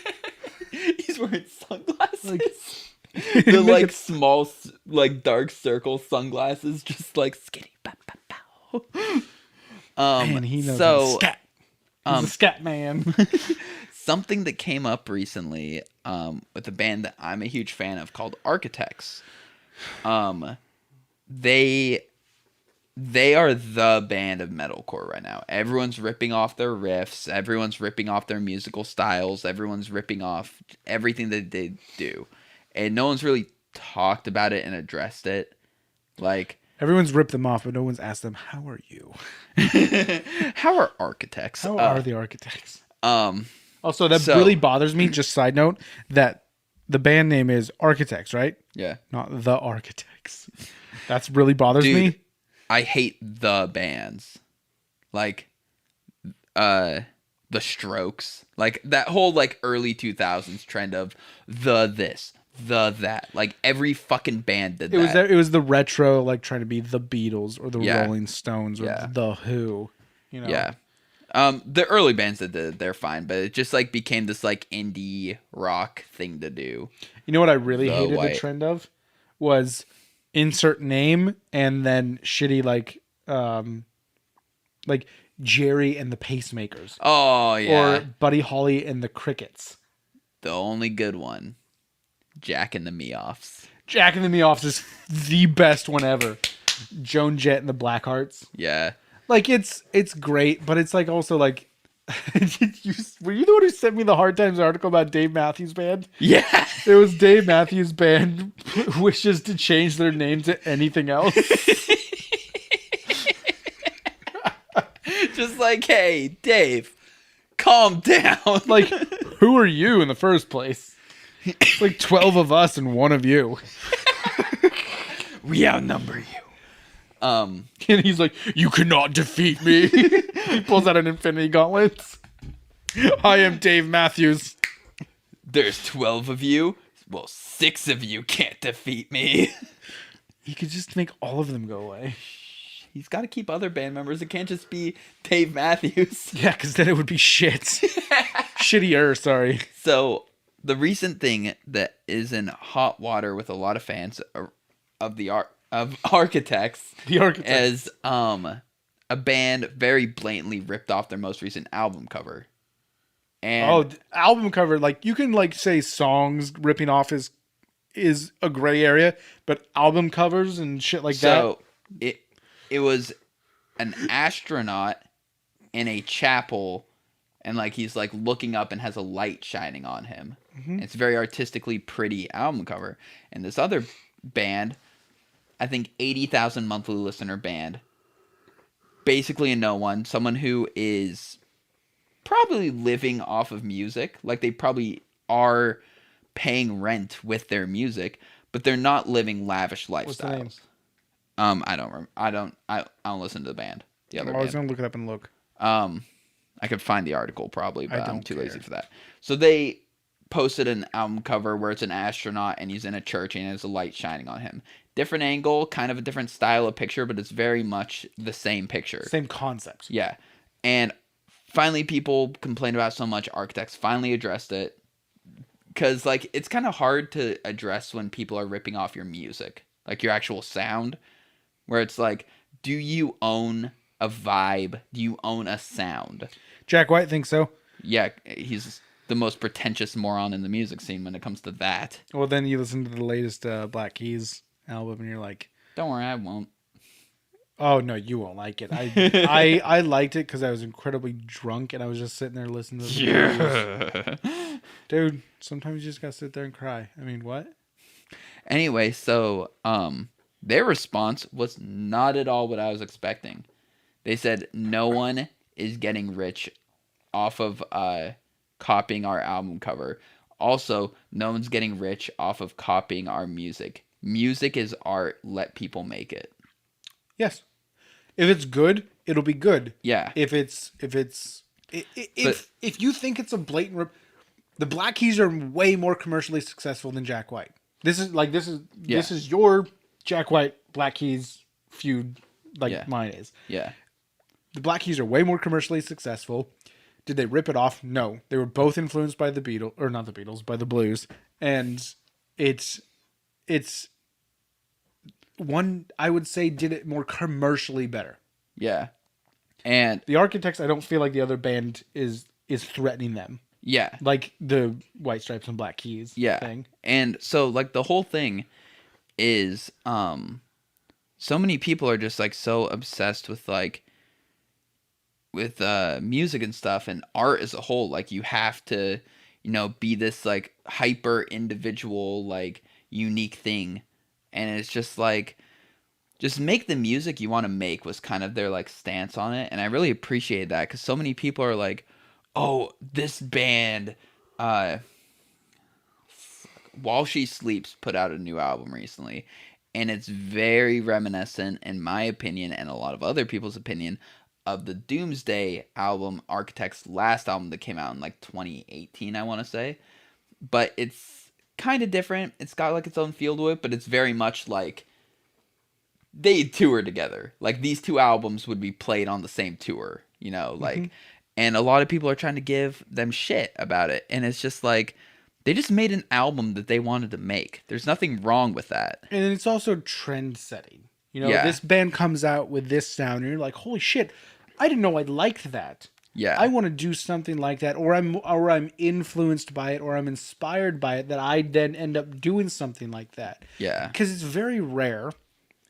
He's wearing sunglasses. Like- The Make like it- small, like dark circle sunglasses, just like skinny. Bow, bow, bow. Man, he knows so, how to scat. He's a scat man. something that came up recently with a band that I'm a huge fan of called Architects. They are the band of metalcore right now. Everyone's ripping off their riffs. Everyone's ripping off their musical styles. Everyone's ripping off everything that they do. And no one's really talked about it and addressed it. Like, Everyone's ripped them off, but no one's asked them, how are you? how are Architects? How are the Architects? Um, Also, that so- really bothers me. Just side note, that the band name is Architects, right? yeah. Not the Architects. That's really bothers Dude, me. I hate the bands. Like, the Strokes. Like, that whole, like, early 2000s trend of the this, the that. Like, every fucking band did that. It was the retro, like trying to be the Beatles or the Yeah. Rolling Stones or Yeah. the Who. You know? Yeah. The early bands that did it, they're fine, but it just like became this like indie rock thing to do. You know what I really The hated the white- trend of was insert name and then shitty like Jerry and the Pacemakers Oh yeah, or Buddy Holly and the Crickets. the only good one, Jack and the Meoffs. Jack and the Meoffs is the best one ever. Joan Jett and the Blackhearts. Yeah. Like it's great, but it's like also like were you the one who sent me the Hard Times article about Dave Matthews Band? Yeah. It was Dave Matthews Band wishes to change their name to anything else. Just like, hey, Dave, calm down. Like, who are you in the first place? It's like 12 of us and one of you. We outnumber you. And he's like, you cannot defeat me. He pulls out an Infinity Gauntlet. I am Dave Matthews. There's 12 of you. Well, 6 of you can't defeat me. He could just make all of them go away. He's got to keep other band members. It can't just be Dave Matthews. Yeah, because then it would be shit. Shittier, sorry. So, the recent thing that is in hot water with a lot of fans of Architects The Architect. is a band very blatantly ripped off their most recent album cover. And Album cover, like, you can, like, say songs ripping off is a gray area, but album covers and shit like that. so it was an astronaut in a chapel, and like he's like looking up and has a light shining on him. Mm-hmm. It's a very artistically pretty album cover. And this other band, I think 80,000 monthly listener band, basically a no one, someone who is probably living off of music, like they probably are paying rent with their music, but they're not living lavish lifestyles. What's the name? I don't remember. I don't listen to the band. The other I was band. going to look it up and look. I could find the article probably, but I I'm don't too care. lazy for that. So they posted an album cover where it's an astronaut and he's in a church and there's a light shining on him. Different angle, kind of a different style of picture, but it's very much the same picture. Same concept. Yeah. And finally people complained about so much. Architects finally addressed it. Because, like, it's kind of hard to address when people are ripping off your music. Like, your actual sound. Where it's like, do you own a vibe? Do you own a sound? Jack White thinks so. Yeah, he's the most pretentious moron in the music scene when it comes to that. Well, then you listen to the latest Black Keys album and you're like, Don't worry, I won't. oh, no, you won't like it. I liked it because I was incredibly drunk and I was just sitting there listening to the Yeah. Dude, sometimes you just gotta sit there and cry. I mean, what? Anyway, so their response was not at all what I was expecting. They said no one is getting rich off of copying our album cover. Also, no one's getting rich off of copying our music. Music is art. Let people make it. Yes. If it's good, it'll be good. Yeah. If you think it's a blatant rip, the Black Keys are way more commercially successful than Jack White. This is your Jack White Black Keys feud, like Yeah. mine is. Yeah. The Black Keys are way more commercially successful. Did they rip it off? No. They were both influenced by the Beatles, or not the Beatles, by the Blues. And it's one, I would say, did it more commercially better. Yeah. And The Architects, I don't feel like the other band is threatening them. yeah. Like the White Stripes and Black Keys thing. And so like the whole thing is so many people are just like so obsessed with like with music and stuff and art as a whole. Like you have to, you know, be this like hyper individual, like unique thing. And it's just like just make the music you want to make was kind of their like stance on it. And I really appreciate that because so many people are like, oh, this band, While She Sleeps put out a new album recently, and it's very reminiscent, in my opinion, and a lot of other people's opinion, of the Doomsday album, Architect's last album that came out in like 2018, I want to say. But it's kind of different. It's got like its own feel to it, but it's very much like they tour together. Like these two albums would be played on the same tour, you know, like. and a lot of people are trying to give them shit about it, and it's just like they just made an album that they wanted to make. There's nothing wrong with that. And it's also trend setting. You know, Yeah. this band comes out with this sound, and you're like, holy shit, I didn't know I liked that. Yeah. I want to do something like that, or I'm influenced by it, or I'm inspired by it, that I then end up doing something like that. Yeah. Because it's very rare,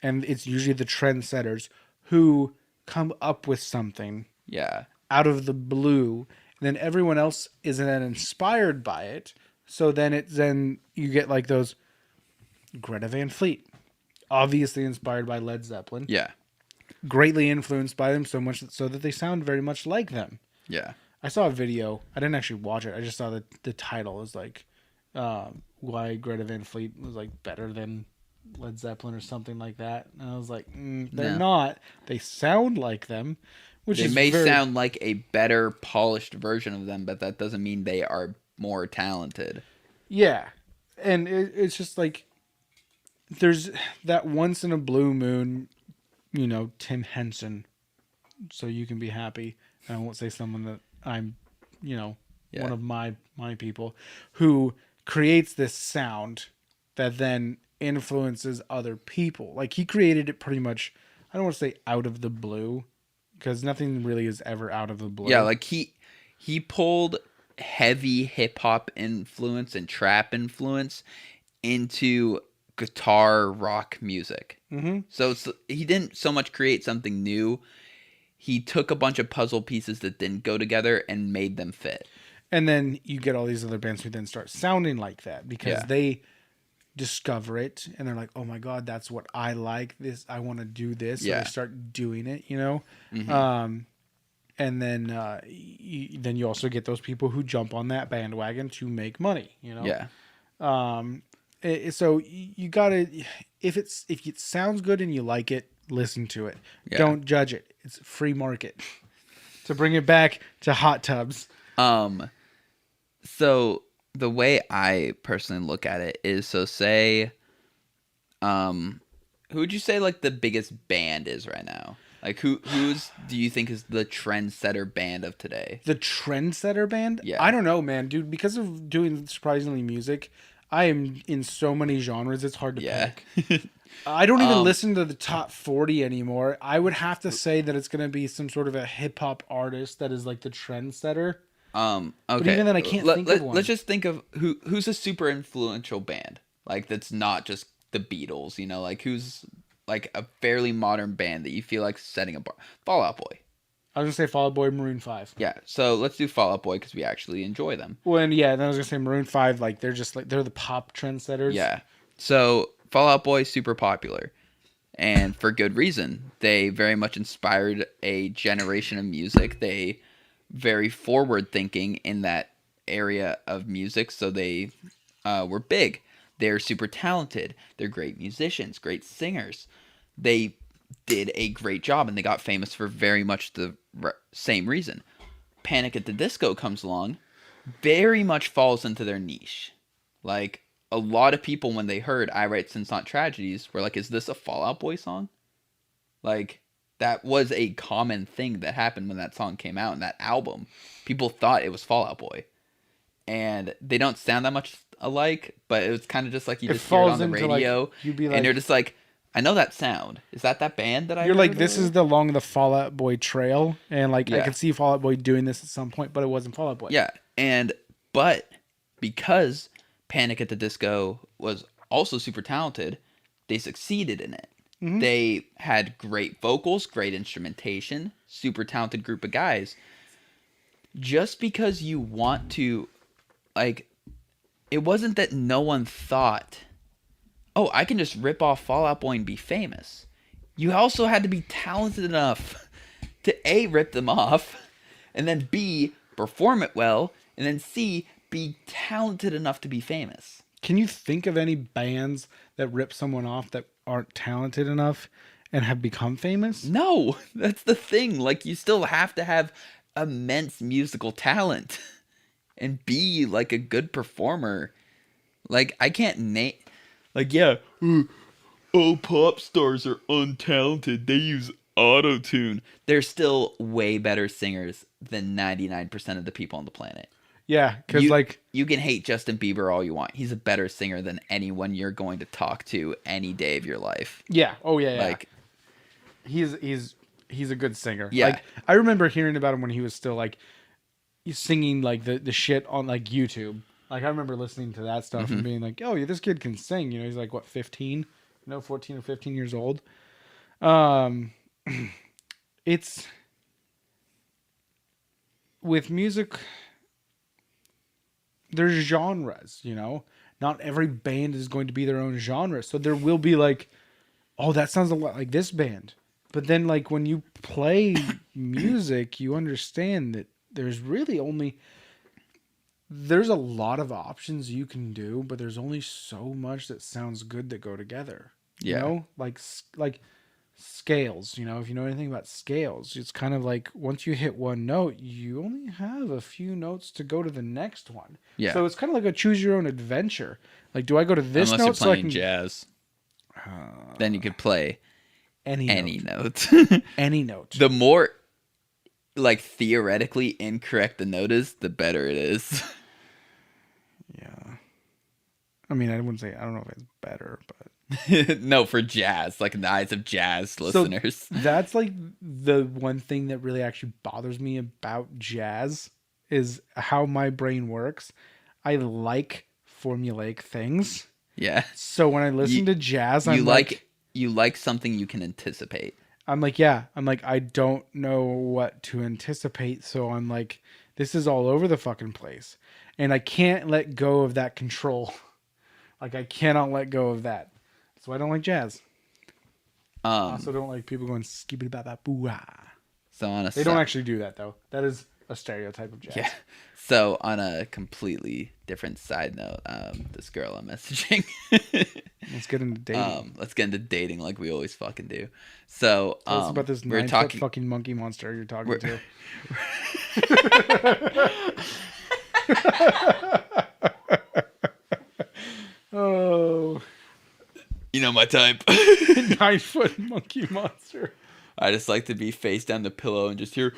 and it's usually the trendsetters who come up with something Yeah. out of the blue, and then everyone else is then inspired by it. So then you get like those Greta Van Fleet, obviously inspired by Led Zeppelin, Yeah. greatly influenced by them, so much so that they sound very much like them. Yeah. I saw a video. I didn't actually watch it. I just saw the title was like, why Greta Van Fleet was like better than Led Zeppelin or something like that. And I was like, they're No. not. They sound like them, which They is may very, sound like a better polished version of them, but that doesn't mean they are more talented. yeah. And it's just like there's that once in a blue moon, you know, Tim Henson. So you can be happy. And I won't say someone that I'm, you know, Yeah. one of my people who creates this sound that then influences other people. Like he created it pretty much, I don't want to say out of the blue, because nothing really is ever out of the blue. Yeah, like he pulled heavy hip hop influence and trap influence into guitar rock music. Mm-hmm. So he didn't so much create something new. He took a bunch of puzzle pieces that didn't go together and made them fit. And then you get all these other bands who then start sounding like that because Yeah. they discover it and they're like, oh my God, that's what I like. This, I want to do this. So Yeah. they start doing it, you know? Mhm. And then you also get those people who jump on that bandwagon to make money, you know? Yeah. So you gotta, if it sounds good and you like it, listen to it. Yeah. Don't judge it. It's a free market. To bring it back to hot tubs. So the way I personally look at it is, so say, who would you say like the biggest band is right now? Like who's do you think is the trendsetter band of today? The trendsetter band? Yeah. I don't know, man, dude. Because of doing surprisingly music, I am in so many genres. It's hard to Yeah. pick. I don't even listen to the top 40 anymore. I would have to say that it's going to be some sort of a hip hop artist that is like the trendsetter. Okay. But even then, I can't think of one. Let's just think of who's a super influential band. Like that's not just the Beatles, you know, like who's like a fairly modern band that you feel like setting a bar. Fall Out Boy. I was going to say Fall Out Boy, Maroon 5. Yeah. So let's do Fall Out Boy because we actually enjoy them. Well, and yeah, then I was going to say Maroon 5, like they're just like, they're the pop trendsetters. Yeah. So Fall Out Boy super popular. And for good reason. They very much inspired a generation of music. They very forward thinking in that area of music, so they were big. They're super talented. They're great musicians, great singers. They did a great job, and they got famous for very much the same reason. Panic at the Disco comes along, very much falls into their niche. Like, a lot of people, when they heard I Write Sins Not Tragedies, were like, is this a Fall Out Boy song? Like, that was a common thing that happened when that song came out, and that album. People thought it was Fall Out Boy. And they don't sound that much alike, but it was kind of just like you It just hear it falls on the into, like, radio, you'd be and like- you're just like, I know that sound. Is that band that I You're like, heard this or- is along the Fall Out Boy trail. And like, I Yeah. could see Fall Out Boy doing this at some point, but it wasn't Fall Out Boy. Yeah, but because Panic at the Disco was also super talented, they succeeded in it. Mm-hmm. They had great vocals, great instrumentation, super talented group of guys. Just because you want to, like, it wasn't that no one thought, oh, I can just rip off Fall Out Boy and be famous. You also had to be talented enough to A, rip them off, and then B, perform it well, and then C, be talented enough to be famous. Can you think of any bands that rip someone off that aren't talented enough and have become famous? No, that's the thing. Like, you still have to have immense musical talent and be, like, a good performer. Like, I can't name... Like, yeah, all pop stars are untalented. They use auto-tune. They're still way better singers than 99% of the people on the planet. Yeah, because You can hate Justin Bieber all you want. He's a better singer than anyone you're going to talk to any day of your life. yeah, oh yeah, yeah. Like, He's a good singer. Yeah. Like I remember hearing about him when he was still like he's singing like the shit on like YouTube. Like I remember listening to that stuff and being like, "Oh, yeah, this kid can sing." You know, he's like what 15, 14 or 15 years old. It's with music. There's genres, you know. Not every band is going to be their own genre, so there will be like, "Oh, that sounds a lot like this band." But then, like, when you play music, you understand that there's a lot of options you can do, but there's only so much that sounds good that go together. Yeah. You know? Like scales, you know, if you know anything about scales, it's kind of like once you hit one note, you only have a few notes to go to the next one. Yeah. So it's kind of like a choose your own adventure. Like, do I go to this unless note you're so I playing can... jazz, then you could play any note. Any note. The more, like, theoretically incorrect the note is, the better it is. Yeah. I mean, I wouldn't say, I don't know if it's better, but. No, for jazz, like in the eyes of jazz listeners. So that's like the one thing that really actually bothers me about jazz is how my brain works. I like formulaic things. Yeah. So when I listen to jazz, you like something you can anticipate. I'm like, I don't know what to anticipate. So I'm like, this is all over the fucking place. And I can't let go of that control. I cannot let go of that. So I don't like jazz. I also don't like people going skibbity bop bop boo ah. So they don't actually do that though. That is a stereotype of jazz. Yeah. So on a completely different side note, this girl I'm messaging. Let's get into dating. Let's get into dating like we always fucking do. So tell us about this 9-foot fucking monkey monster you're talking to. Oh. You know my type. 9-foot monkey monster. I just like to be face down the pillow and just hear.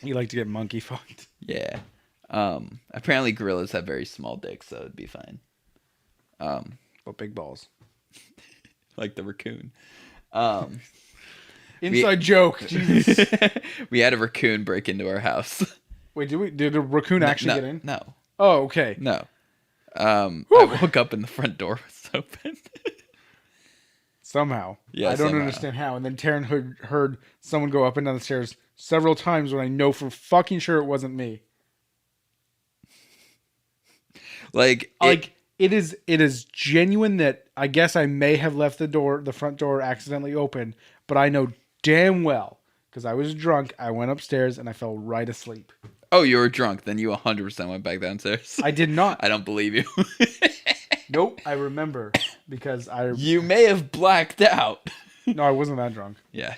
You like to get monkey fucked. Yeah. Apparently gorillas have very small dicks, so it'd be fine. But big balls. Like the raccoon. Inside joke. Jesus. We had a raccoon break into our house. Wait, did a raccoon actually get in? No. Oh, okay. No. I woke up and the front door was open. Somehow. Yeah, I don't understand how. And then Taryn heard someone go up and down the stairs several times when I know for fucking sure it wasn't me. It is genuine that I guess I may have left the front door accidentally open, but I know damn well because I was drunk. I went upstairs and I fell right asleep. Oh, you were drunk. Then you 100% went back downstairs. I did not. I don't believe you. Nope. I remember because You may have blacked out. No, I wasn't that drunk. Yeah.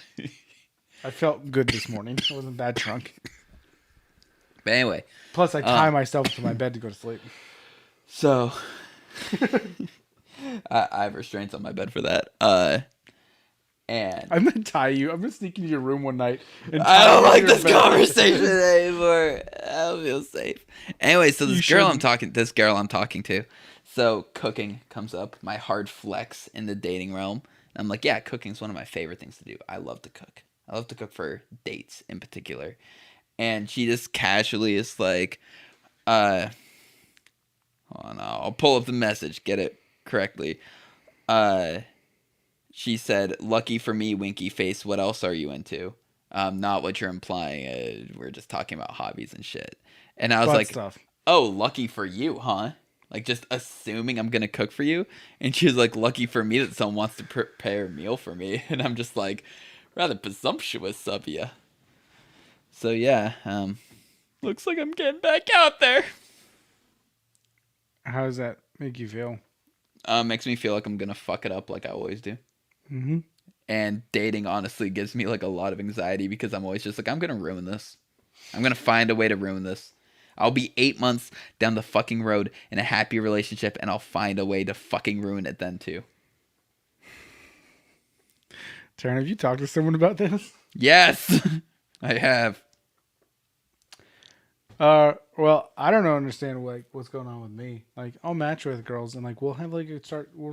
I felt good this morning. I wasn't that drunk. But anyway. Plus, I tie myself to my bed to go to sleep. So, I have restraints on my bed for that. And I'm gonna tie you. I'm gonna sneak into your room one night. And I don't like this bed. conversation anymore. I don't feel safe. Anyway, so this girl I'm talking to. So cooking comes up, my hard flex in the dating realm. And I'm like, yeah, cooking's one of my favorite things to do. I love to cook. I love to cook for dates in particular. And she just casually is like, oh no, I'll pull up the message, get it correctly. She said, lucky for me, winky face, what else are you into? Not what you're implying. We're just talking about hobbies and shit. And I was like, stuff. Oh, lucky for you, huh? Like, just assuming I'm going to cook for you. And she was like, lucky for me that someone wants to prepare a meal for me. And I'm just like, rather presumptuous of you. So, yeah. Looks like I'm getting back out there. How does that make you feel? Makes me feel like I'm going to fuck it up like I always do. Mm-hmm. And dating, honestly, gives me, like, a lot of anxiety because I'm always just like, I'm going to ruin this. I'm going to find a way to ruin this. I'll be 8 months down the fucking road in a happy relationship, and I'll find a way to fucking ruin it then, too. Taryn, have you talked to someone about this? Yes, I have. Well, I don't understand what's going on with me. Like, I'll match with girls and like we'll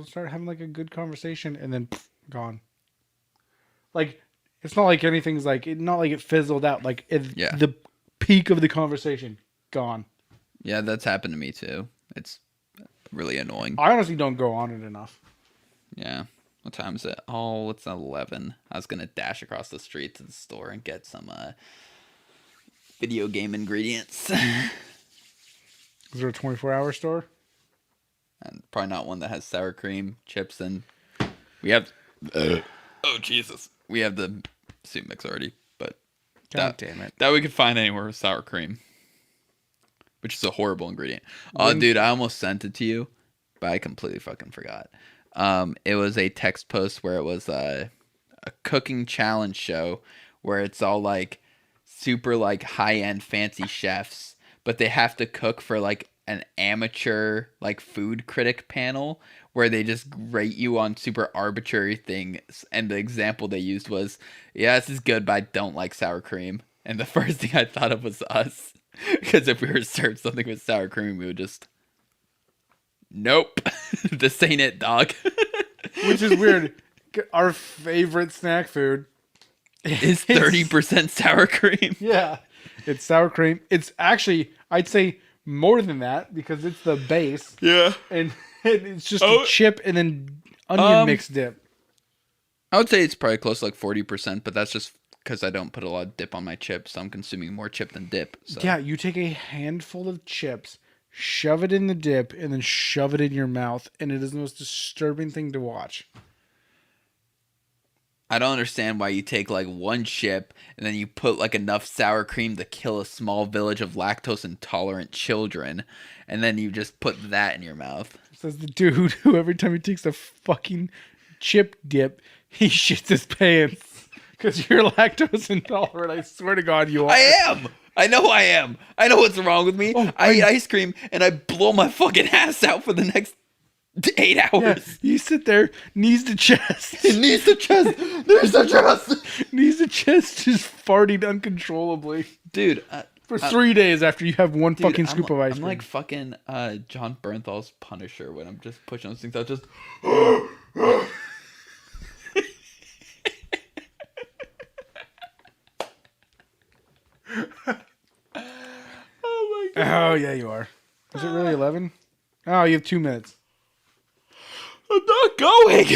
start having like a good conversation and then gone. Like, it's not like anything's like not like it fizzled out. Like the peak of the conversation gone. Yeah, that's happened to me too. It's really annoying. I honestly don't go on it enough. Yeah. What time is it? Oh, it's 11. I was gonna dash across the street to the store and get some video game ingredients. Is there a 24-hour store? And probably not one that has sour cream, chips, and we have. Oh Jesus! We have the soup mix already, but God damn it! That we could find anywhere with sour cream, which is a horrible ingredient. Oh, dude, I almost sent it to you, but I completely fucking forgot. It was a text post where it was a cooking challenge show where it's all like super like high-end fancy chefs, but they have to cook for like an amateur like food critic panel where they just rate you on super arbitrary things. And the example they used was, yeah, this is good, but I don't like sour cream. And the first thing I thought of was us. Because if we were served something with sour cream, we would just, nope, this ain't it, dog. Which is weird. Our favorite snack food is 30% sour cream. Yeah, it's sour cream. It's actually, I'd say more than that because it's the base. Yeah. And it's just a chip and then onion mix dip. I would say it's probably close to like 40%, but that's just because I don't put a lot of dip on my chips, so I'm consuming more chip than dip. So. Yeah, you take a handful of chips, shove it in the dip, and then shove it in your mouth, and it is the most disturbing thing to watch. I don't understand why you take like one chip and then you put like enough sour cream to kill a small village of lactose intolerant children, and then you just put that in your mouth. Says the dude who every time he takes a fucking chip dip, he shits his pants because you're lactose intolerant. I swear to God, you are. I am. I know I am. I know what's wrong with me. I eat ice cream and I blow my fucking ass out for the next 8 hours. Yeah, you sit there, knees to chest. Knees to chest. Knees to chest. Knees to chest, just farting uncontrollably. Dude. For 3 days after you have one fucking scoop of ice cream. I'm like fucking John Bernthal's Punisher when I'm just pushing those things out. Just. Oh my God. Oh, yeah, you are. Is it really 11? Oh, you have 2 minutes. I'm not going.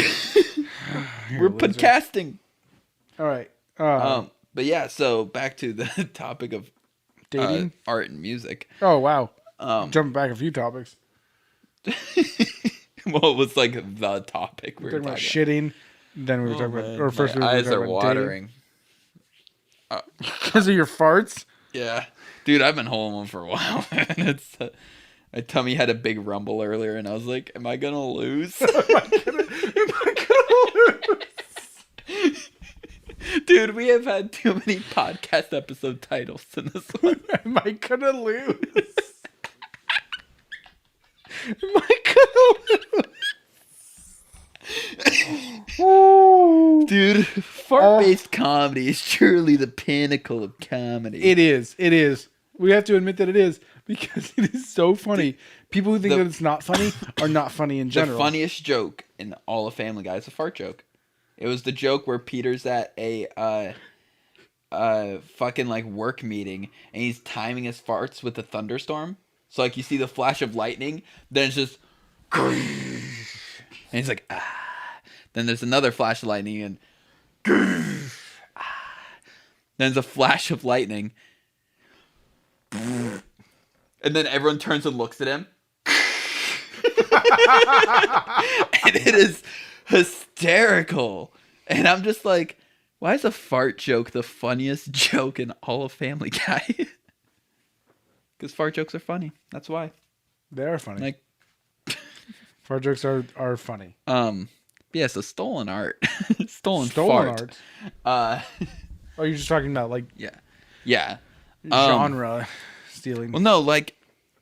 We're podcasting. All right. But yeah, so back to the topic of dating, art and music. Oh, wow. Jumping back a few topics. Well, it was like the topic we were talking about shitting. Then we were talking about, or first my we were eyes talking are about watering. Because of your farts? Yeah, dude, I've been holding one for a while, man. It's my tummy had a big rumble earlier, and I was like, "Am I gonna lose? Am I gonna lose?" Dude, we have had too many podcast episode titles in this one. Am I gonna lose? Am I gonna lose? Dude, fart-based comedy is truly the pinnacle of comedy. It is. It is. We have to admit that it is because it is so funny. People who think that it's not funny are not funny in general. The funniest joke in all of Family Guy is a fart joke. It was the joke where Peter's at a fucking like work meeting and he's timing his farts with a thunderstorm. So like you see the flash of lightning, then it's just and he's like ah. Then there's another flash of lightning and then there's a flash of lightning. And then everyone turns and looks at him. And it is hysterical. And I'm just like, why is a fart joke the funniest joke in all of Family Guy? Because fart jokes are funny. That's why. They are funny. Like, fart jokes are funny. Yeah, so stolen art. stolen fart. Art. Oh, you're just talking about like yeah. Genre stealing. Well, no, like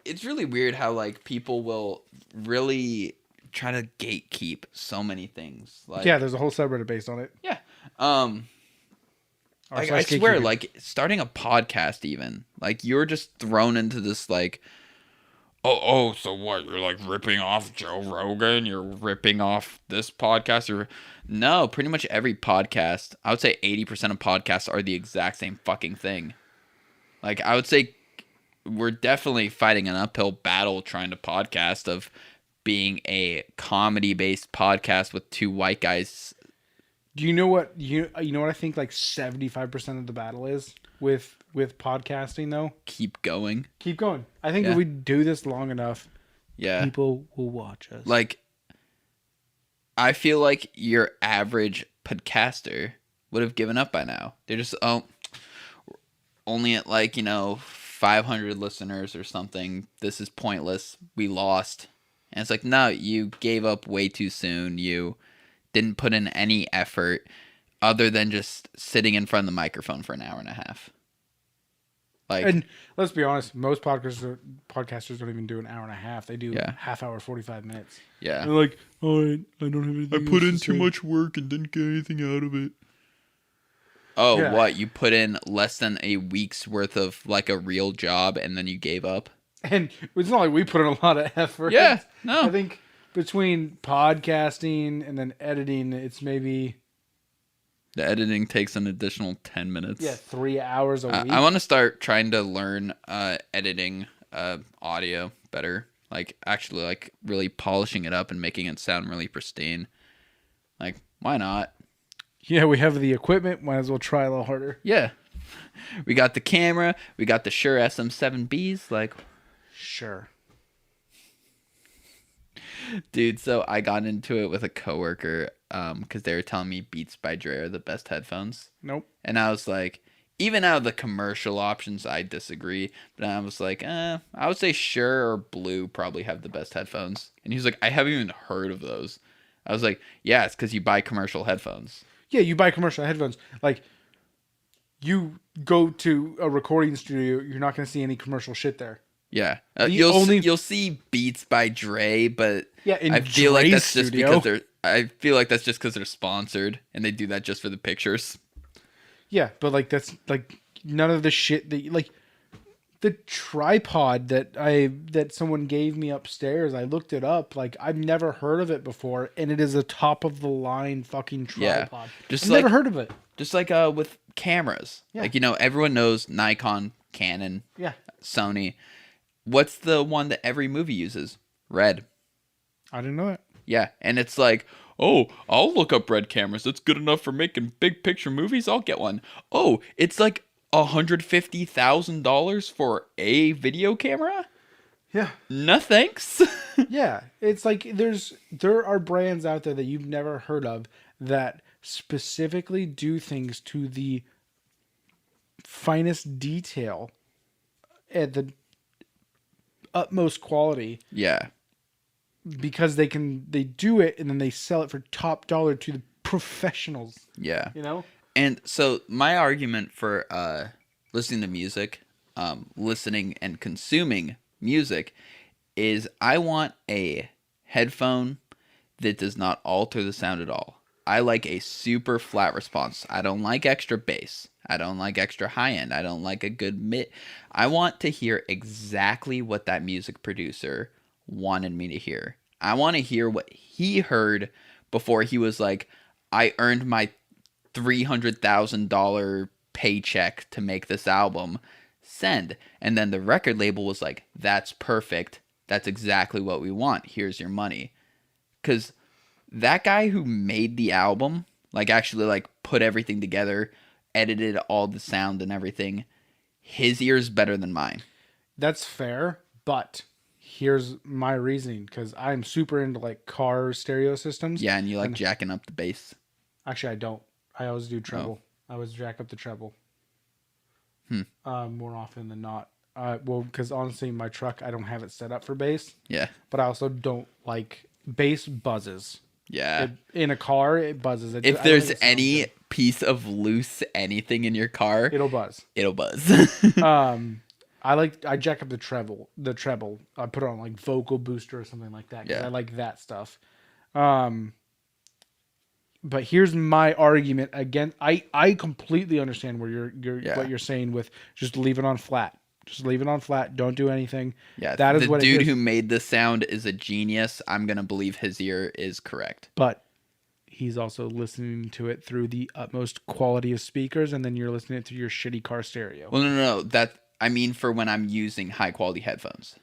it's really weird how like people will really try to gatekeep so many things. Like, yeah, there's a whole subreddit based on it. Yeah. Like, Slash I swear, gatekeeping. like, starting a podcast even, like, you're just thrown into this, like, so what? You're, like, ripping off Joe Rogan? You're ripping off this podcast? No, pretty much every podcast, I would say 80% of podcasts are the exact same fucking thing. Like, I would say we're definitely fighting an uphill battle trying to podcast of being a comedy-based podcast with two white guys. Do you know what you know what I think like 75% of the battle is with podcasting though? Keep going. Keep going. I think Yeah. if we do this long enough, Yeah. people will watch us. Like, I feel like your average podcaster would have given up by now. They're just, only at, like, 500 listeners or something. This is pointless. We lost. And it's like, no, you gave up way too soon. You didn't put in any effort other than just sitting in front of the microphone for an hour and a half. Like, and let's be honest, most podcasters don't even do an hour and a half. They do half hour, 45 minutes. yeah. They're like, all right, I don't have anything. I put else in to too say." much work and didn't get anything out of it. Oh, Yeah. what? You put in less than a week's worth of, like, a real job and then you gave up? And it's not like we put in a lot of effort. Yeah, no. I think between podcasting and then editing, it's maybe The editing takes an additional 10 minutes. 3 hours a week. I want to start trying to learn editing audio better. Like, actually, like, really polishing it up and making it sound really pristine. Like, why not? Yeah, we have the equipment. Might as well try a little harder. Yeah. We got the camera. We got the Shure SM7Bs. Like, Sure. dude, so I got into it with a coworker because they were telling me Beats by Dre are the best headphones. Nope. And I was like, even out of the commercial options, I disagree. But I was like, I would say Shure or Blue probably have the best headphones. And he was like, I haven't even heard of those. I was like, yeah, it's because you buy commercial headphones. Yeah, you buy commercial headphones. Like, you go to a recording studio, you're not going to see any commercial shit there. Yeah, The you'll see Beats by Dre, but Yeah, in I feel like Dre's that's just studio. because they're. I feel like that's just because they're sponsored and they do that just for the pictures. Yeah, but like that's like none of the shit that like the tripod that someone gave me upstairs. I looked it up. Like I've never heard of it before, and it is a top of the line fucking Yeah, tripod. just I've like never heard of it. just like with cameras. Yeah. Like everyone knows Nikon, Canon, Yeah, Sony. What's the one that every movie uses? Red. I didn't know it. Yeah, and it's like, oh, I'll look up Red cameras. That's good enough for making big picture movies. I'll get one. Oh, it's like $150,000 for a video camera? Yeah, No thanks. yeah. It's like there are brands out there that you've never heard of that specifically do things to the finest detail at the utmost quality Yeah. because they do it and then they sell it for top dollar to the professionals, Yeah. you know? And so my argument for listening to music, listening and consuming music is I want a headphone that does not alter the sound at all. I like a super flat response. I don't like extra bass. I don't like extra high end. I don't like a good mid. I want to hear exactly what that music producer wanted me to hear. I want to hear what he heard before he was like, I earned my $300,000 paycheck to make this album. Send. And then the record label was like, that's perfect. That's exactly what we want. Here's your money. Because that guy who made the album, like actually like put everything together, edited all the sound and everything, his ear is better than mine. That's fair, but here's my reasoning because I'm super into like car stereo systems. Yeah, and you like jacking up the bass. Actually, I don't. I always do treble. I always jack up the treble. More often than not. Well, because honestly, my truck, I don't have it set up for bass, Yeah. but I also don't like bass buzzes. Yeah. In a car, it buzzes. If I don't there's think it sounds any good. piece of loose anything in your car, It'll buzz. it'll buzz. I jack up the treble. I put it on like vocal booster or something like that. 'Cause Yeah. I like that stuff. But here's my argument again. I completely understand where Yeah. what you're saying with just leave it on flat. Just leave it on flat. Don't do anything. Yeah, that is the what dude it is. who made the sound is a genius. I'm gonna believe his ear is correct. But he's also listening to it through the utmost quality of speakers, and then you're listening to it through your shitty car stereo. Well, no. That I mean for when I'm using high quality headphones.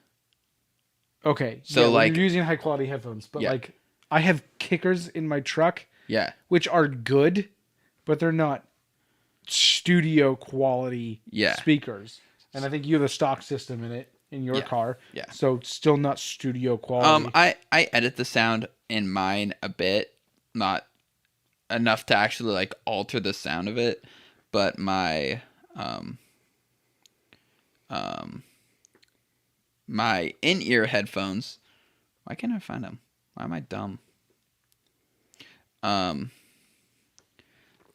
Okay, So, yeah, when like- you're using high quality headphones, but Yeah. like I have kickers in my truck, Yeah, which are good, but they're not studio quality Yeah. speakers. And I think you have a stock system in your Yeah. car. Yeah. So still not studio quality. I edit the sound in mine a bit, not enough to actually like alter the sound of it, but my my in-ear headphones. Why can't I find them? Why am I dumb?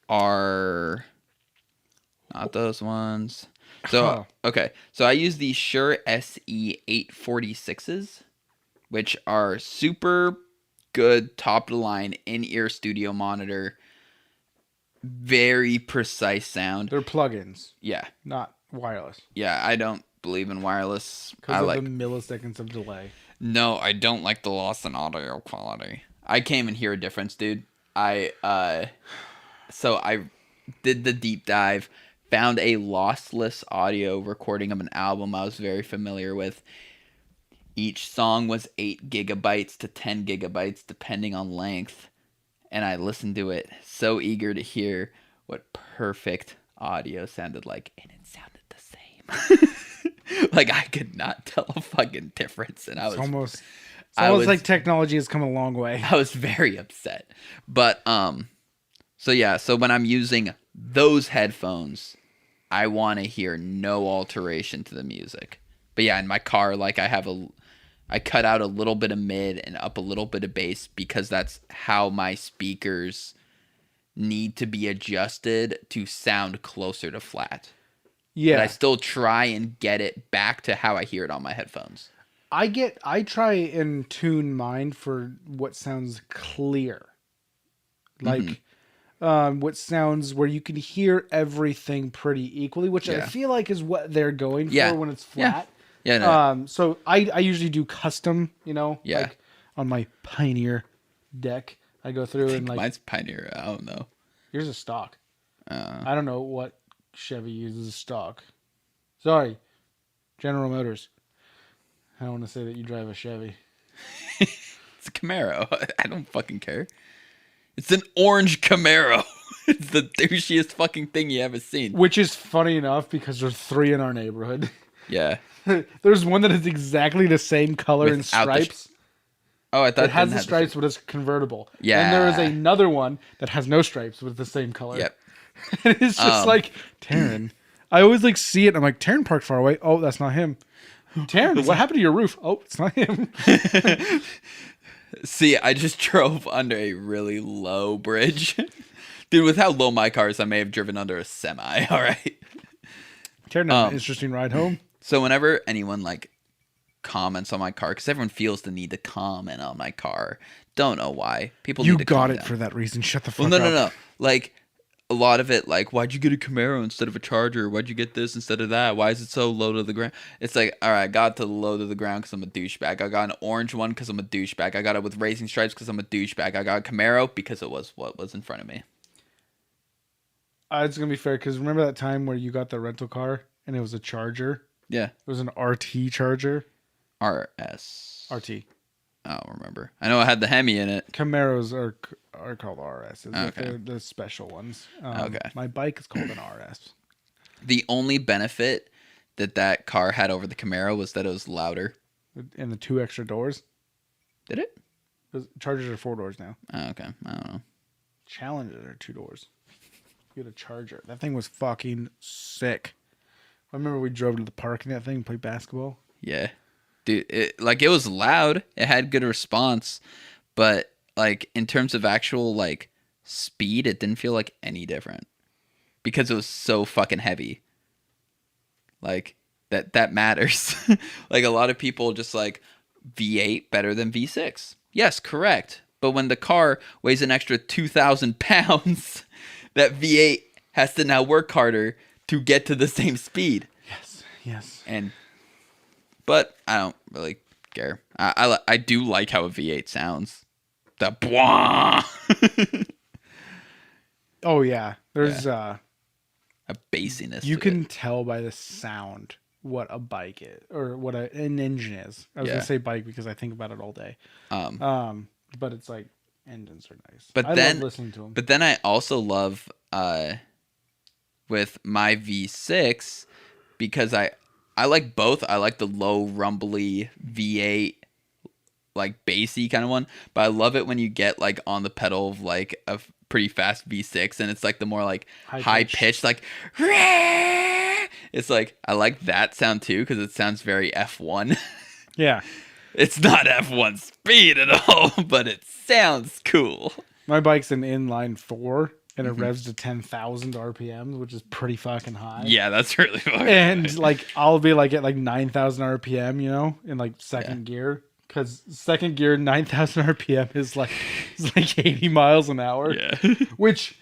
Are not those ones. So okay, so I use the Shure SE 846s, which are super good, top of the line in-ear studio monitor, very precise sound. They're plugins, Yeah, not wireless. yeah. I don't believe in wireless. Because I of like. the milliseconds of delay. No, I don't like the loss in audio quality. I can't even hear a difference, dude. So I did the deep dive, found a lossless audio recording of an album I was very familiar with. Each song was 8 gigabytes to 10 gigabytes, depending on length. And I listened to it, so eager to hear what perfect audio sounded like. And it sounded the same. Like, I could not tell a fucking difference. And It's almost I was- like technology has come a long way. I was very upset. But, so yeah, so when I'm using those headphones, I want to hear no alteration to the music. But yeah, in my car, like I cut out a little bit of mid and up a little bit of bass because that's how my speakers need to be adjusted to sound closer to flat. Yeah. But I still try and get it back to how I hear it on my headphones. I try and tune mine for what sounds clear. Like what sounds where you can hear everything pretty equally, which I Yeah. feel like is what they're going for Yeah. when it's Yeah. flat. Yeah, no. So I usually do custom, Yeah. like on my Pioneer deck. I go through and like Mine's Pioneer. I don't know. here's a stock. I don't know what Chevy uses stock. Sorry, General Motors. I don't want to say that you drive a Chevy. It's a Camaro. I don't fucking care. It's an orange Camaro. It's the douchiest fucking thing you ever seen. Which is funny enough because there's 3 in our neighborhood. Yeah. There's one that is exactly the same color and Without the stripes. Oh, I thought It has didn't the have stripes, but it's convertible. Yeah. And there is another one that has no stripes with the same color. Yep. And it's just like, Taryn. I always like see it. And I'm like, Taryn parked far away. Oh, that's not him. Taryn, what happened to your roof? Oh, it's not him. See, I just drove under a really low bridge. Dude, with how low my car is, I may have driven under a semi. All right. Taryn had an interesting ride home. So whenever anyone like comments on my car, because everyone feels the need to comment on my car, don't know why. People You need to got calm it down. for that reason. Shut the fuck Well, up. no. Like a lot of it, like, why'd you get a Camaro instead of a Charger? Why'd you get this instead of that? Why is it so low to the ground? It's like, all right, I got to low to the ground because I'm a douchebag. I got an orange one because I'm a douchebag. I got it with racing stripes because I'm a douchebag. I got a Camaro because it was what was in front of me. It's going to be fair because remember that time where you got the rental car and it was a Charger? Yeah. It was an RT Charger. RS. RT. I don't remember. I know I had the Hemi in it. Camaros are called RSs. Okay. They're the special ones. Okay. My bike is called an RS. The only benefit that car had over the Camaro was that it was louder. And the 2 extra doors. Did it? Chargers are 4 doors now. Oh, okay. I don't know. Challengers are 2 doors. You had a Charger. That thing was fucking sick. I remember we drove to the park in that thing and played basketball. Yeah. Dude, it was loud. It had good response. But, like, in terms of actual, like, speed, it didn't feel like any different. Because it was so fucking heavy. Like, that matters. Like, a lot of people just, like, V8 better than V6. Yes, correct. But when the car weighs an extra 2,000 pounds, that V8 has to now work harder to get to the same speed. Yes. But I don't really care. I do like how a V8 sounds. The bwah! Oh yeah, there's a bassiness. you to can it. tell by the sound what a bike is or what an engine is. I was gonna say bike because I think about it all day. But it's like engines are nice. But I then love listening to them. But then I also love with my V6 because I like both. I like the low rumbly V8 like bassy kind of one, but I love it when you get like on the pedal of like a pretty fast V6 and it's like the more like high pitched like it's like I like that sound too because it sounds very F1. Yeah. It's not F1 speed at all, but it sounds cool. My bike's an inline 4 and it revs to 10,000 RPMs, which is pretty fucking high. Yeah, that's really fucking And high. like I'll be like at like 9,000 RPM, you know, in like second gear. Because second gear, 9,000 RPM is like 80 miles an hour. Yeah. which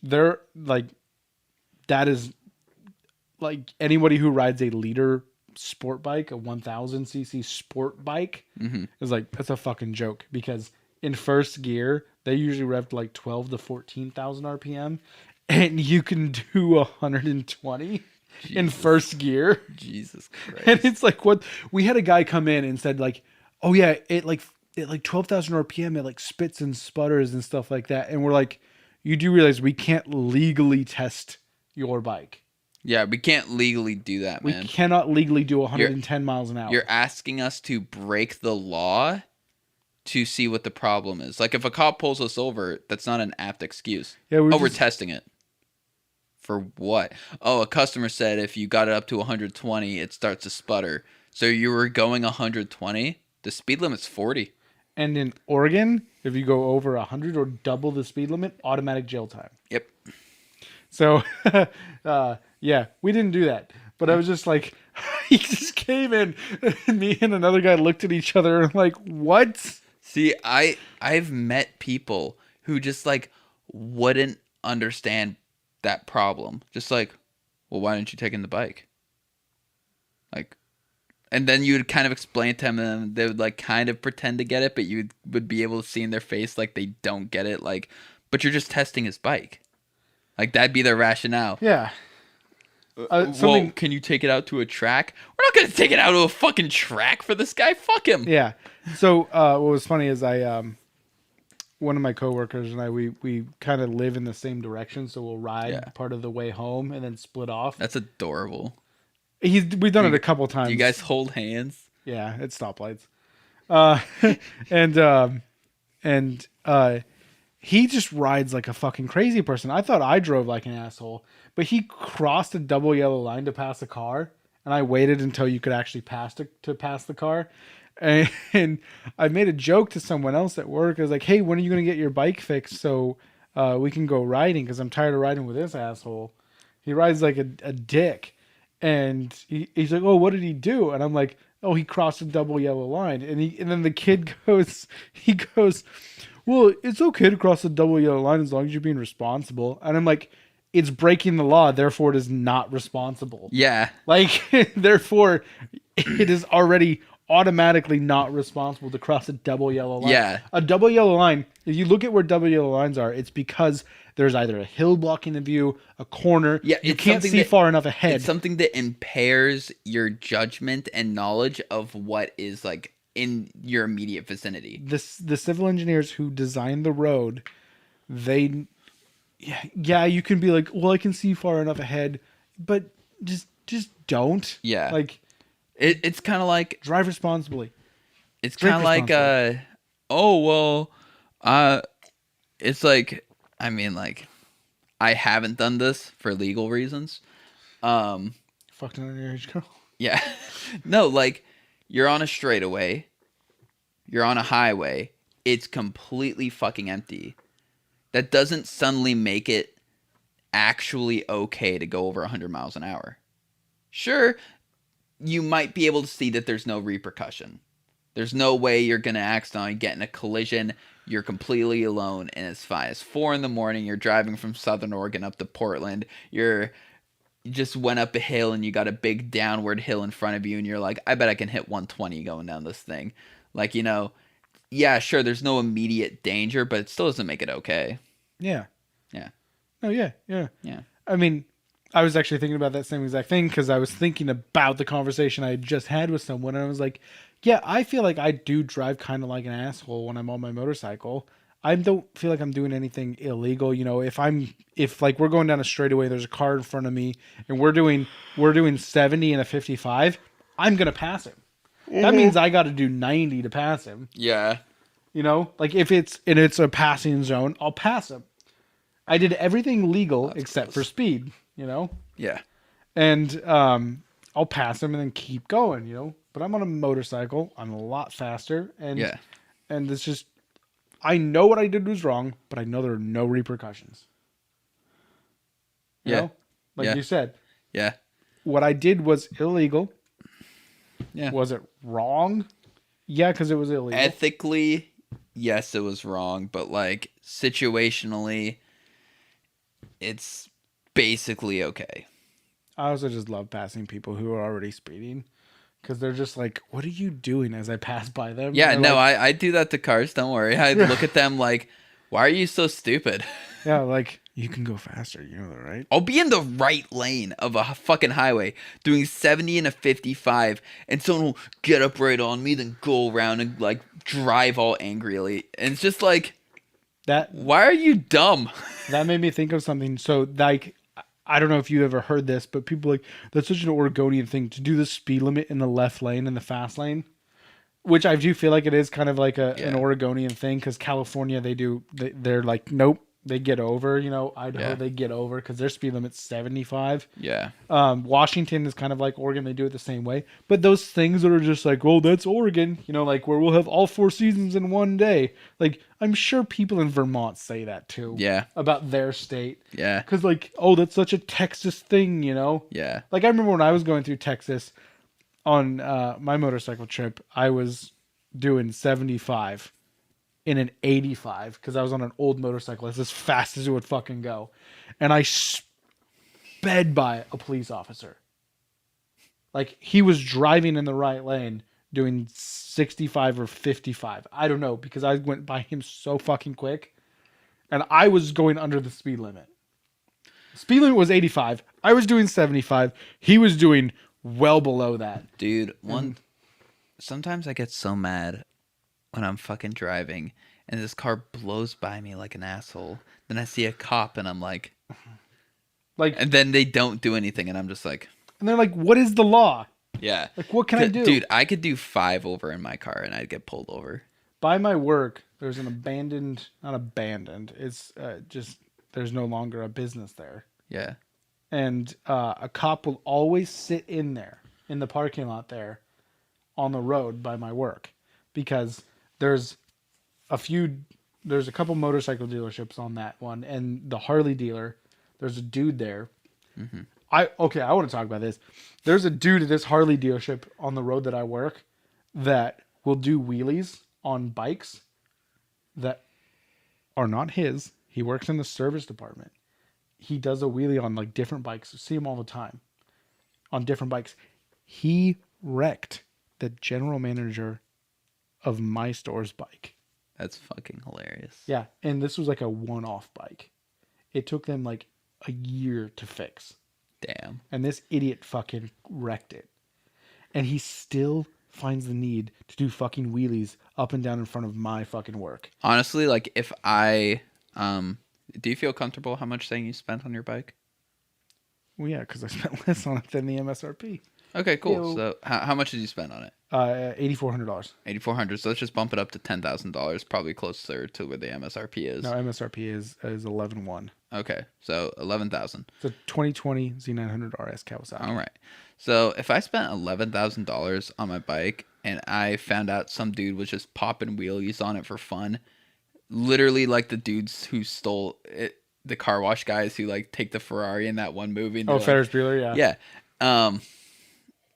they're like, that is like anybody who rides a liter sport bike, a 1,000cc sport bike, is like, that's a fucking joke. Because in first gear, they usually rev to like 12 to 14,000 RPM, and you can do 120 in first gear. Jesus Christ. And it's like, what we had a guy come in and said like, oh yeah, it like 12,000 RPM, it like spits and sputters and stuff like that. And we're like, you do realize we can't legally test your bike. Yeah, we can't legally do that, man. We cannot legally do 110 miles an hour. You're asking us to break the law to see what the problem is. Like if a cop pulls us over, that's not an apt excuse. Yeah, we're testing it. For what? Oh, a customer said if you got it up to 120, it starts to sputter. So you were going 120? The speed limit's 40. And in Oregon, if you go over 100 or double the speed limit, automatic jail time. Yep. So, yeah, we didn't do that. But I was just like, he just came in, and me and another guy looked at each other and like, what? See, I've met people who just like wouldn't understand that problem. Just like, well, why didn't you take in the bike? Like, and then you would kind of explain it to them, and they would like kind of pretend to get it, but you would be able to see in their face like they don't get it. Like, but you're just testing his bike. Like that'd be their rationale. Yeah. Well, can you take it out to a track? We're not gonna take it out to a fucking track for this guy. Fuck him. Yeah. So what was funny is one of my coworkers and I we kind of live in the same direction, so we'll ride part of the way home and then split off. That's adorable. We've done it a couple times. Do you guys hold hands? Yeah, it's stoplights. And he just rides like a fucking crazy person. I thought I drove like an asshole, but he crossed a double yellow line to pass a car, and I waited until you could actually pass to pass the car. And I made a joke to someone else at work. I was like, hey, when are you going to get your bike fixed so we can go riding? Because I'm tired of riding with this asshole. He rides like a dick. And he's like, oh, what did he do? And I'm like, oh, he crossed a double yellow line. And then the kid goes, well, it's okay to cross a double yellow line as long as you're being responsible. And I'm like, it's breaking the law, therefore it is not responsible. Yeah. Like, therefore, it is already automatically not responsible to cross a double yellow line. Yeah. A double yellow line, if you look at where double yellow lines are, it's because there's either a hill blocking the view, a corner. Yeah, you can't see far enough ahead. It's something that impairs your judgment and knowledge of what is like in your immediate vicinity. The civil engineers who designed the road, yeah, you can be like, well, I can see far enough ahead, but just don't. Yeah. Like, it's kind of like drive responsibly. It's kind of like it's like, I mean, like, I haven't done this for legal reasons. Fucked an underage girl. Yeah. No, like, you're on a straightaway. You're on a highway. It's completely fucking empty. That doesn't suddenly make it actually okay to go over 100 miles an hour. Sure, you might be able to see that there's no repercussion. There's no way you're going to accidentally get in a collision, you're completely alone and it's fine. It's 4 a.m. You're driving from Southern Oregon up to Portland. You just went up a hill and you got a big downward hill in front of you and you're like, I bet I can hit 120 going down this thing. Like, yeah, sure, there's no immediate danger, but it still doesn't make it okay. Yeah. Yeah. Oh, yeah. Yeah. Yeah. I mean, I was actually thinking about that same exact thing because I was thinking about the conversation I had just had with someone. And I was like, yeah, I feel like I do drive kind of like an asshole when I'm on my motorcycle. I don't feel like I'm doing anything illegal. If like we're going down a straightaway, there's a car in front of me and we're doing 70 and a 55, I'm going to pass him. That means I got to do 90 to pass him. Yeah. Like if it's a passing zone, I'll pass him. I did everything legal except for speed, Yeah. and I'll pass him and then keep going, but I'm on a motorcycle. I'm a lot faster. And it's just, I know what I did was wrong, but I know there are no repercussions. You know? Like you said. Yeah. What I did was illegal. Yeah. Was it wrong? Yeah, because it was illegal. Ethically, yes, it was wrong, but like situationally, it's basically okay. I also just love passing people who are already speeding because they're just like, what are you doing as I pass by them? Yeah, no, like, I do that to cars. Don't worry. I look at them like, why are you so stupid? Yeah, like, you can go faster. You know that, right? I'll be in the right lane of a fucking highway doing 70 and a 55, and someone will get up right on me, then go around and like drive all angrily. And it's just like, why are you dumb? That made me think of something. So, like, I don't know if you ever heard this, but people like, that's such an Oregonian thing to do the speed limit in the left lane in the fast lane, which I do feel like it is kind of like an Oregonian thing because California, they're like, nope, they get over, Idaho, they get over because their speed limit's 75. Yeah. Washington is kind of like Oregon. They do it the same way. But those things that are just like, well, that's Oregon, like where we'll have all 4 seasons in one day. Like, I'm sure people in Vermont say that too. Yeah. About their state. Yeah. Because like, oh, that's such a Texas thing, Yeah. Like I remember when I was going through Texas on my motorcycle trip, I was doing 75 in an 85 because I was on an old motorcycle. It's as fast as it would fucking go. And I sped by a police officer. Like, he was driving in the right lane doing 65 or 55. I don't know, because I went by him so fucking quick. And I was going under the speed limit. Speed limit was 85. I was doing 75. He was doing well below that. Dude, sometimes I get so mad when I'm fucking driving and this car blows by me like an asshole. Then I see a cop and I'm like, and then they don't do anything and I'm just like, and they're like, what is the law? Yeah. Like, what can I do? Dude, I could do 5 over in my car and I'd get pulled over. By my work, there's an not abandoned. It's just, there's no longer a business there. Yeah. And a cop will always sit in the parking lot there on the road by my work because there's a couple motorcycle dealerships on that one, and the Harley dealer, there's a dude there. Mm-hmm. I want to talk about this. There's a dude at this Harley dealership on the road that I work that will do wheelies on bikes that are not his. He works in the service department. He does a wheelie on like different bikes. I see him all the time on different bikes. He wrecked the general manager of my store's bike. That's fucking hilarious. Yeah, and this was like a one-off bike. It took them like a year to fix. Damn. And this idiot fucking wrecked it. And he still finds the need to do fucking wheelies up and down in front of my fucking work. Honestly, like if I do you feel comfortable how much saying you spent on your bike? Well, yeah, because I spent less on it than the MSRP. Okay, cool. Yo. So how much did you spend on it? $8,400. $8,400. So let's just bump it up to $10,000, probably closer to where the MSRP is. No, MSRP is 11.1. Okay, so 11,000. It's a 2020 Z900 RS Kawasaki. All right. So if I spent $11,000 on my bike and I found out some dude was just popping wheelies on it for fun, literally like the dudes who stole it, the car wash guys who like take the Ferrari in that one movie. Oh, Ferris Bueller, yeah. Yeah.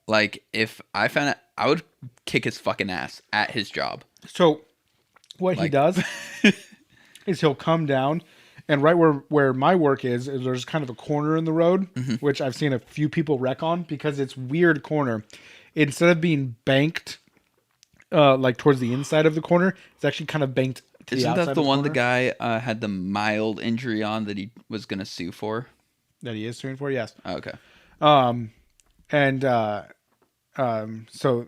Like if I found out, I would kick his fucking ass at his job. So What he Like- does is he'll come down, and right where my work is there's kind of a corner in the road, which I've seen a few people wreck on because it's weird corner. Instead of being banked like towards the inside of the corner, it's actually kind of banked to the Isn't outside that of the the one corner the guy had the mild injury on that he was gonna sue for? that he is suing for. Yes. Oh, okay. And so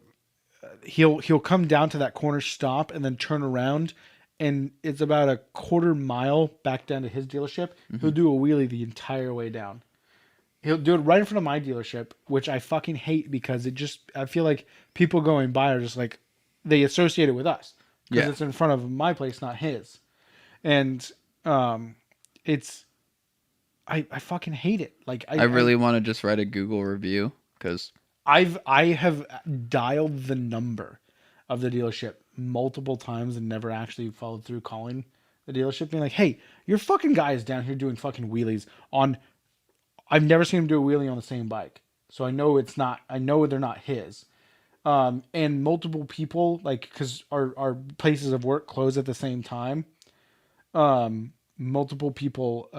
he'll come down to that corner, stop, and then turn around, and it's about a quarter mile back down to his dealership. He'll do a wheelie the entire way down. He'll do it right in front of my dealership, which I fucking hate because I feel like people going by are just like, they associate it with us because Yeah. it's in front of my place, not his. And it's, I fucking hate it. Like I really want to just write a Google review because I have dialed the number of the dealership multiple times and never actually followed through calling the dealership, being like, "Hey, your fucking guy is down here doing fucking wheelies on." I've never seen him do a wheelie on the same bike, so I know it's not. I know they're not his. And multiple people, like, because our places of work close at the same time. Multiple people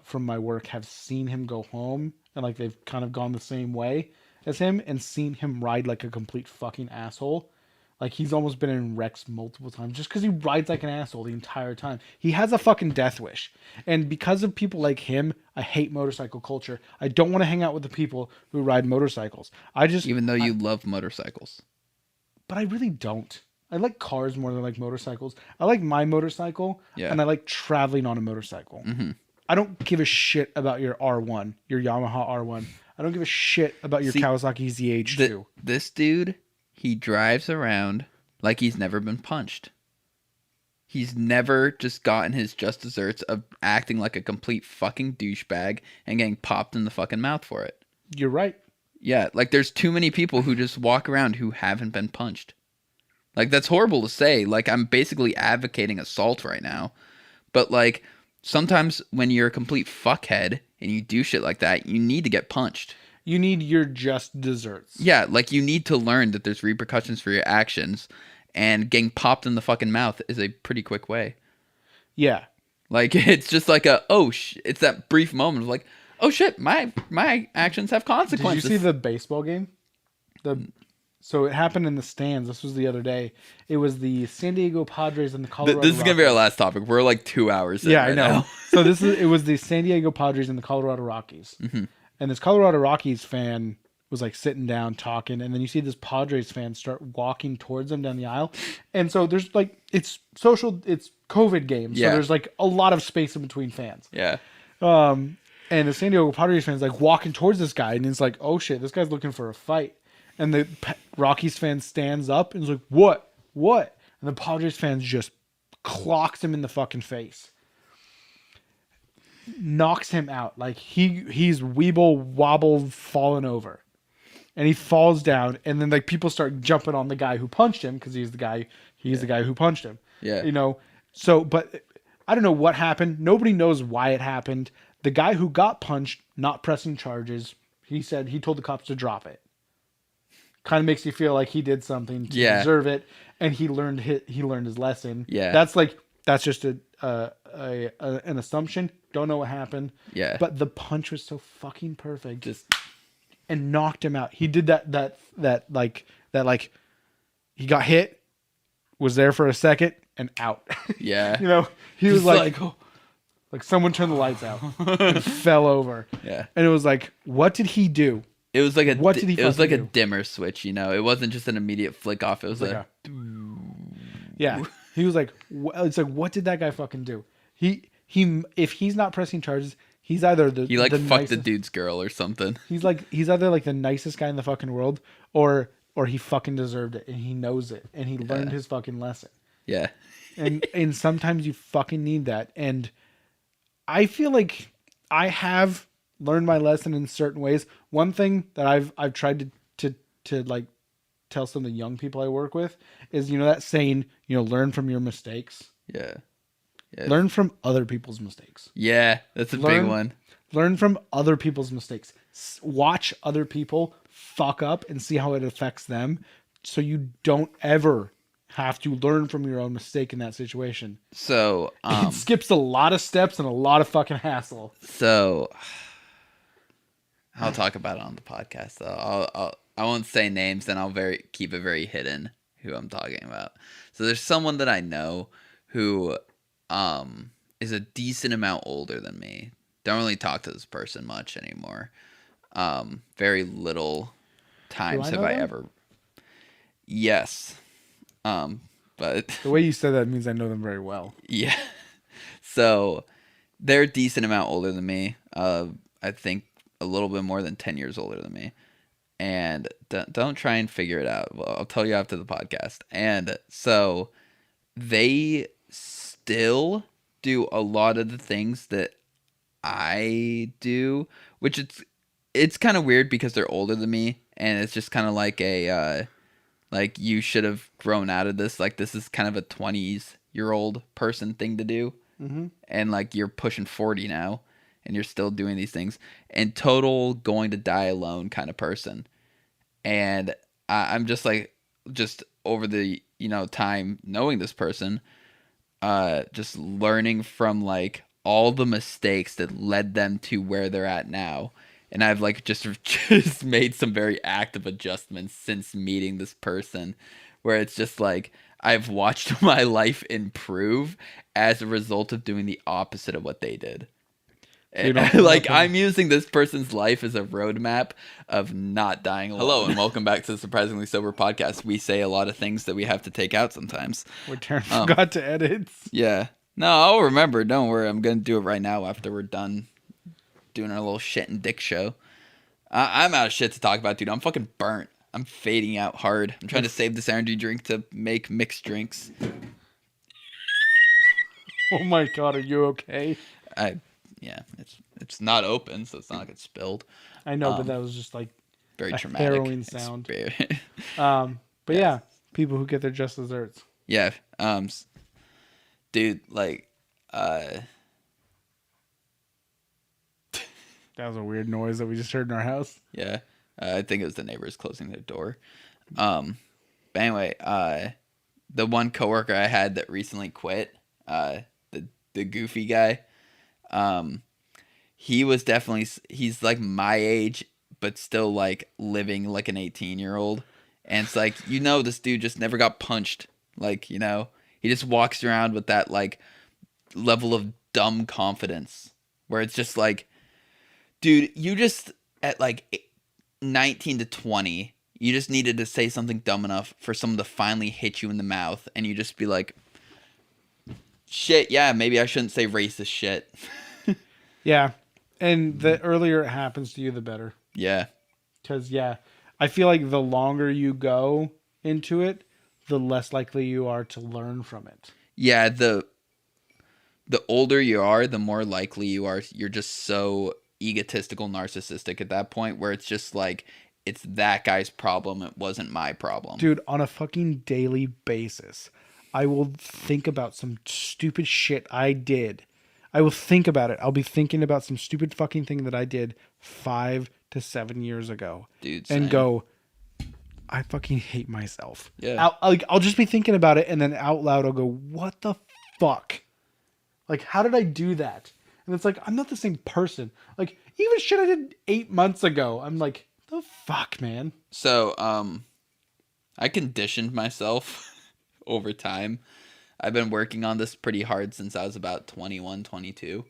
from my work have seen him go home, and like they've kind of gone the same way as him and seen him ride like a complete fucking asshole. Like he's almost been in wrecks multiple times just because he rides like an asshole the entire time. He has a fucking death wish. And because of people like him, I hate motorcycle culture. I don't want to hang out with the people who ride motorcycles. even though you love motorcycles. But I really don't. I like cars more than I like motorcycles. I like my motorcycle, Yeah. and I like traveling on a motorcycle. Mm-hmm. I don't give a shit about your R1, your Yamaha R1. I don't give a shit about your See, Kawasaki ZH2. This dude, he drives around like he's never been punched. He's never just gotten his just desserts of acting like a complete fucking douchebag and getting popped in the fucking mouth for it. You're right. Yeah, like there's too many people who just walk around who haven't been punched. Like that's horrible to say. Like I'm basically advocating assault right now. But like sometimes when you're a complete fuckhead and you do shit like that, you need to get punched. You need your just desserts. Yeah, like you need to learn that there's repercussions for your actions, and getting popped in the fucking mouth is a pretty quick way. Yeah. Like it's just like it's that brief moment of like, oh shit, my actions have Did you consequences. see the baseball game? So it happened in the stands. This was the other day. It was the San Diego Padres and the Colorado This is gonna be our Rockies. last topic. We're like 2 hours in Yeah, right I know. now. So it was the San Diego Padres and the Colorado Rockies. Mm-hmm. And this Colorado Rockies fan was like sitting down talking, and then you see this Padres fan start walking towards them down the aisle. And so there's like it's COVID games. Yeah. So there's like a lot of space in between fans. Yeah. And the San Diego Padres fan's like walking towards this guy, and it's like, oh shit, this guy's looking for a fight. And the Rockies fan stands up and is like, what? And the Padres fans just clocks him in the fucking face. Knocks him out. Like he's weeble wobble falling over. And he falls down, and then like people start jumping on the guy who punched him because he's the guy who punched him. Yeah. You know, so but I don't know what happened. Nobody knows why it happened. The guy who got punched, not pressing charges, he told the cops to drop it. Kind of makes you feel like he did something to deserve it, and he learned his lesson. Yeah. That's just an assumption. Don't know what happened. Yeah. But the punch was so fucking perfect. And knocked him out. He did that he got hit, was there for a second, and out. Yeah. You know, he was Just like someone turned the lights out and fell over. Yeah. And it was like, what did he do? It was like What did he it was like a fucking do? dimmer switch, you know. It wasn't just an immediate flick off. It was like Yeah. He was like, it's like, what did that guy fucking do? He if he's not pressing charges, he's either he like the fucked nicest, the dude's girl or something. He's either like the nicest guy in the fucking world, or he fucking deserved it and he knows it and he learned his fucking lesson. Yeah. And sometimes you fucking need that. And I feel like I have learned my lesson in certain ways. One thing that I've tried to like tell some of the young people I work with is, you know, that saying, you know, learn from your mistakes. Yeah. Learn from other people's mistakes. Yeah, that's a big one. Learn from other people's mistakes. Watch other people fuck up and see how it affects them, so you don't ever have to learn from your own mistake in that situation. So, It skips a lot of steps and a lot of fucking hassle. so I'll talk about it on the podcast. Though. I won't say names, and I'll keep it very hidden who I'm talking about. So there's someone that I know who is a decent amount older than me. Don't really talk to this person much anymore. Very little times have I ever. Yes. But the way you said that means I know them very well. Yeah. So they're a decent amount older than me. I think a little bit more than 10 years older than me. And don't try and figure it out. Well, I'll tell you after the podcast. And so they still do a lot of the things that I do, which it's kind of weird because they're older than me, and it's just kind of like a like you should have grown out of this. Like this is kind of a 20-year-old person thing to do, and like you're pushing 40 now, and you're still doing these things. And total going to die alone kind of person. And I'm just like over the time knowing this person, just learning from like all the mistakes that led them to where they're at now. And I've like just made some very active adjustments since meeting this person, where it's just like I've watched my life improve as a result of doing the opposite of what they did. Like I'm using this person's life as a roadmap of not dying alone. Hello and welcome back to the Surprisingly Sober podcast. We say a lot of things that we have to take out sometimes. We forgot to edit. Yeah. No, I'll remember. Don't worry. I'm going to do it right now after we're done doing our little shit and dick show. I'm out of shit to talk about, dude. I'm fucking burnt. I'm fading out hard. I'm trying to save this energy drink to make mixed drinks. Oh my god, are you okay? Yeah, it's not open, so it's not like it's spilled. I know, but that was just like very a traumatic harrowing sound. But yeah, people who get their just desserts. Yeah, dude, like, that was a weird noise that we just heard in our house. Yeah, I think it was the neighbors closing their door. But anyway, the one coworker I had that recently quit, the goofy guy. He's like my age, but still like living like an 18-year-old. And it's like, this dude just never got punched. Like, he just walks around with that like level of dumb confidence where it's just like, dude, you just at like 19 to 20, you just needed to say something dumb enough for someone to finally hit you in the mouth. And you just be like, shit, yeah, maybe I shouldn't say racist shit. Yeah. And the earlier it happens to you, the better. Yeah. Because, yeah, I feel like the longer you go into it, the less likely you are to learn from it. Yeah, the older you are, the more likely you're just so egotistical, narcissistic at that point where it's just like, it's that guy's problem. It wasn't my problem. Dude, on a fucking daily basis, I will think about some stupid shit I did. I will think about it. I'll be thinking about some stupid fucking thing that I did 5 to 7 years ago. Dude, and go, I fucking hate myself. Yeah. I'll just be thinking about it, and then out loud I'll go, what the fuck? Like, how did I do that? And it's like, I'm not the same person. Like, even shit I did 8 months ago, I'm like, the fuck, man? So, I conditioned myself over time. I've been working on this pretty hard since I was about 21, 22.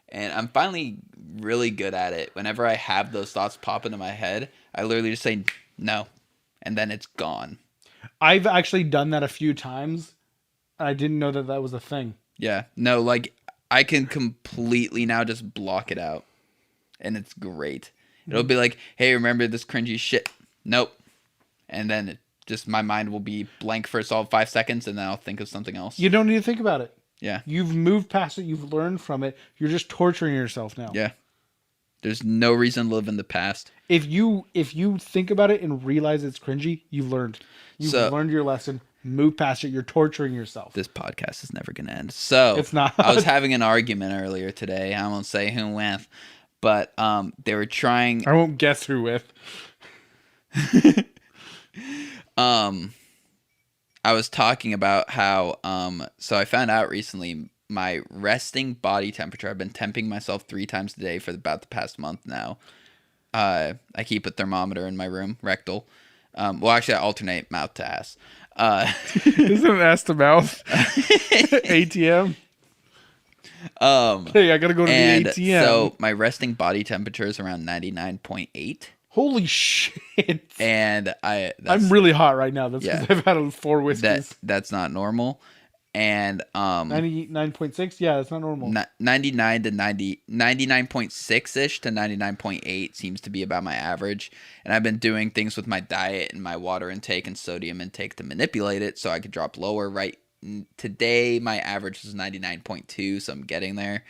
And I'm finally really good at it. Whenever I have those thoughts pop into my head, I literally just say no. And then it's gone. I've actually done that a few times. I didn't know that was a thing. Yeah. No, like, I can completely now just block it out. And it's great. It'll be like, hey, remember this cringy shit? Nope. And then my mind will be blank for a solid 5 seconds, and then I'll think of something else. You don't need to think about it. Yeah. You've moved past it. You've learned from it. You're just torturing yourself now. Yeah. There's no reason to live in the past. If you think about it and realize it's cringy, you've learned. You've learned your lesson. Move past it. You're torturing yourself. This podcast is never going to end. So it's not. I was having an argument earlier today. I won't say who with, but they were trying. I won't guess who with. I was talking about how so I found out recently my resting body temperature. I've been temping myself 3 times a day for about the past month now. I keep a thermometer in my room, rectal. Well, actually, I alternate mouth to ass. Isn't it ass to mouth? ATM. Hey, I gotta go to And the ATM. so my resting body temperature is around 99.8. Holy shit! And I'm really hot right now. That's because I've had 4 whiskeys. That's not normal. And 99.6. Yeah, that's not normal. 99 to 99.6 ish to 99.8 seems to be about my average. And I've been doing things with my diet and my water intake and sodium intake to manipulate it so I could drop lower. Right today, my average is 99.2, so I'm getting there.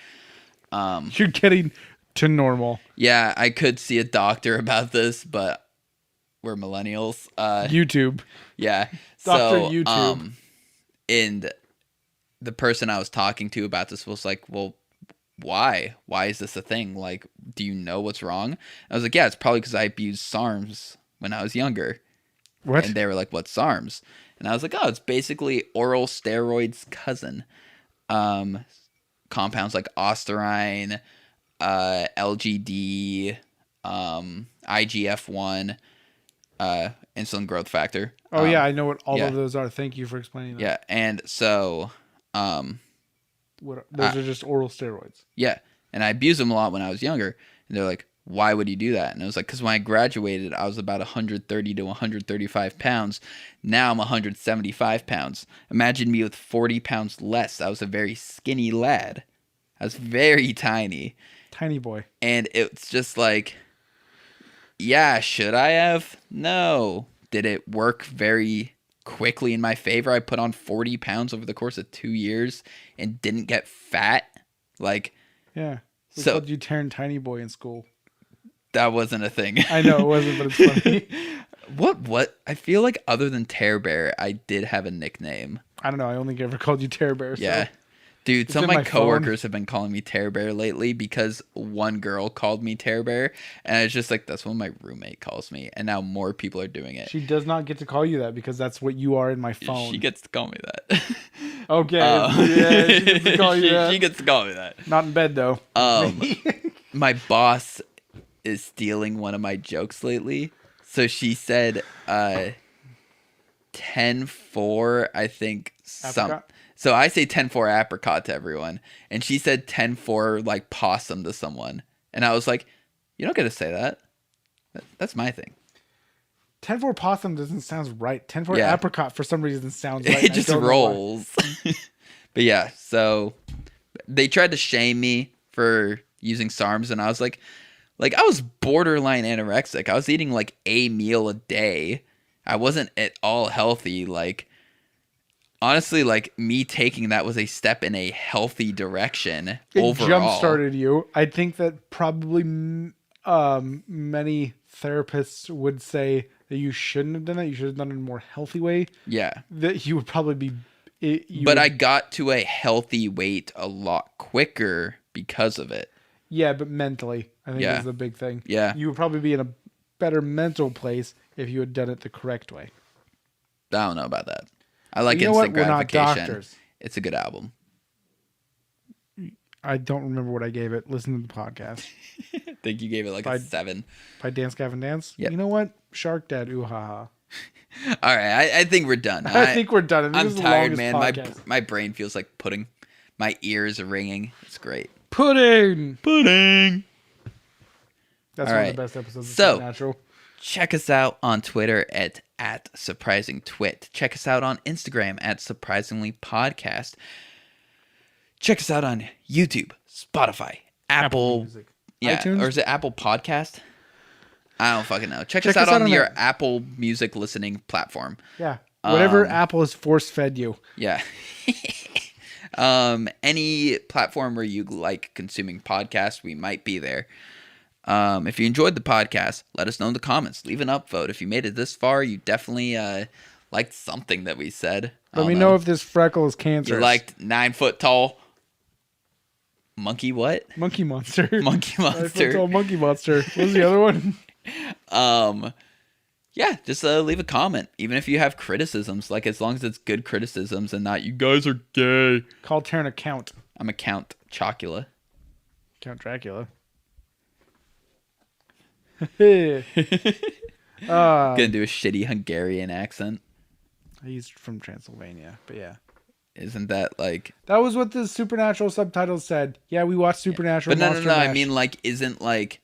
You're getting to normal. Yeah, I could see a doctor about this, but we're millennials. YouTube. Yeah. Dr. So, YouTube. And the person I was talking to about this was like, well, why? Why is this a thing? Like, do you know what's wrong? I was like, yeah, it's probably because I abused SARMs when I was younger. What? And they were like, what's SARMs? And I was like, oh, it's basically oral steroids' cousin. Compounds like ostarine, LGD, IGF-1, insulin growth factor. Oh, yeah, I know what all of those are. Thank you for explaining that. Yeah, and so... those are just oral steroids. Yeah, and I abused them a lot when I was younger. And they're like, why would you do that? And I was like, because when I graduated, I was about 130 to 135 pounds. Now I'm 175 pounds. Imagine me with 40 pounds less. I was a very skinny lad. I was very tiny. Tiny boy. And it's just like, yeah, should I have? No. Did it work very quickly in my favor? I put on 40 pounds over the course of 2 years and didn't get fat. Like, yeah. We called you Taryn Tiny Boy in school. That wasn't a thing. I know it wasn't, but it's funny. What? I feel like other than Tear Bear, I did have a nickname. I don't know. I only ever called you Tear Bear. Yeah. So. Dude, some of my coworkers have been calling me Tear Bear lately because one girl called me Tear Bear, and it's just like, that's what my roommate calls me, and now more people are doing it. She does not get to call you that because that's what you are in my phone. She gets to call me that. Okay. Yeah, she gets to call you that. She gets to call me that. Not in bed, though. My boss is stealing one of my jokes lately. So she said 10-4, I think. So I say 10-4 apricot to everyone. And she said 10-4 like possum to someone. And I was like, you don't get to say that. That's my thing. 10-4 possum doesn't sound right. 10-4 apricot for some reason sounds right. It just rolls. But yeah, so they tried to shame me for using SARMs. And I was like I was borderline anorexic. I was eating like a meal a day. I wasn't at all healthy. Like, honestly, like me taking that was a step in a healthy direction overall. It jump-started you. I think that probably many therapists would say that you shouldn't have done that. You should have done it in a more healthy way. Yeah. That you would probably be... I got to a healthy weight a lot quicker because of it. Yeah, but mentally, I think is the big thing. Yeah. You would probably be in a better mental place if you had done it the correct way. I don't know about that. I like Instant Gratification. We're not doctors. It's a good album. I don't remember what I gave it. Listen to the podcast. I think you gave it like a 7. By Dance Gavin Dance? Yep. You know what? Shark Dad, ooh ha ha. All right, I think we're done. I think we're done. I'm tired, man. My brain feels like pudding. My ears are ringing. It's great. Pudding! That's All one right. of the best episodes of So, Supernatural. check us out on Twitter at SurprisingTwit. Check us out on Instagram at SurprisinglyPodcast. Check us out on YouTube, Spotify, Apple Music. yeah, iTunes? or is it Apple Podcast? I don't fucking know. Check us out on your Apple Music listening platform. Yeah. Whatever Apple has force-fed you. Yeah. Any platform where you like consuming podcasts, we might be there. If you enjoyed the podcast, let us know in the comments. Leave an upvote. If you made it this far, you definitely liked something that we said. Let me know if this freckle is cancerous. You liked 9 foot tall monkey what? Monkey monster. Monkey monster. 9 foot tall monkey monster. What was the other one? Yeah, just leave a comment. Even if you have criticisms, like as long as it's good criticisms and not you guys are gay. Call Taryn a count. I'm a Count Chocula. Count Dracula. Gonna Gonna do a shitty Hungarian accent. He's from Transylvania, but yeah. Isn't that like... That was what the Supernatural subtitles said. Yeah, we watched Supernatural. But no, Monster I Mash. mean, like, isn't like...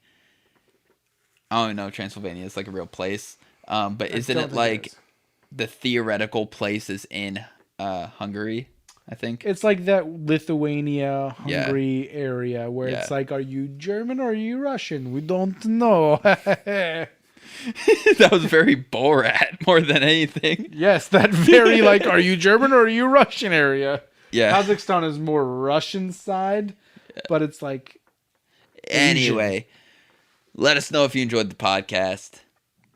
Oh, no, Transylvania is like a real place. But isn't don't it think like is. the theoretical place is in Hungary, I think? It's like that Lithuania, Hungary area where it's Yeah. like, are you German or are you Russian? We don't know. That was very Borat more than anything. Yes, that very like, are you German or are you Russian area? Yeah. Kazakhstan is more Russian side, but it's like... Anyway, let us know if you enjoyed the podcast.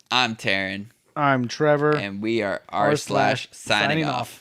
I'm Taryn, I'm Trevor. and we are r/signing off.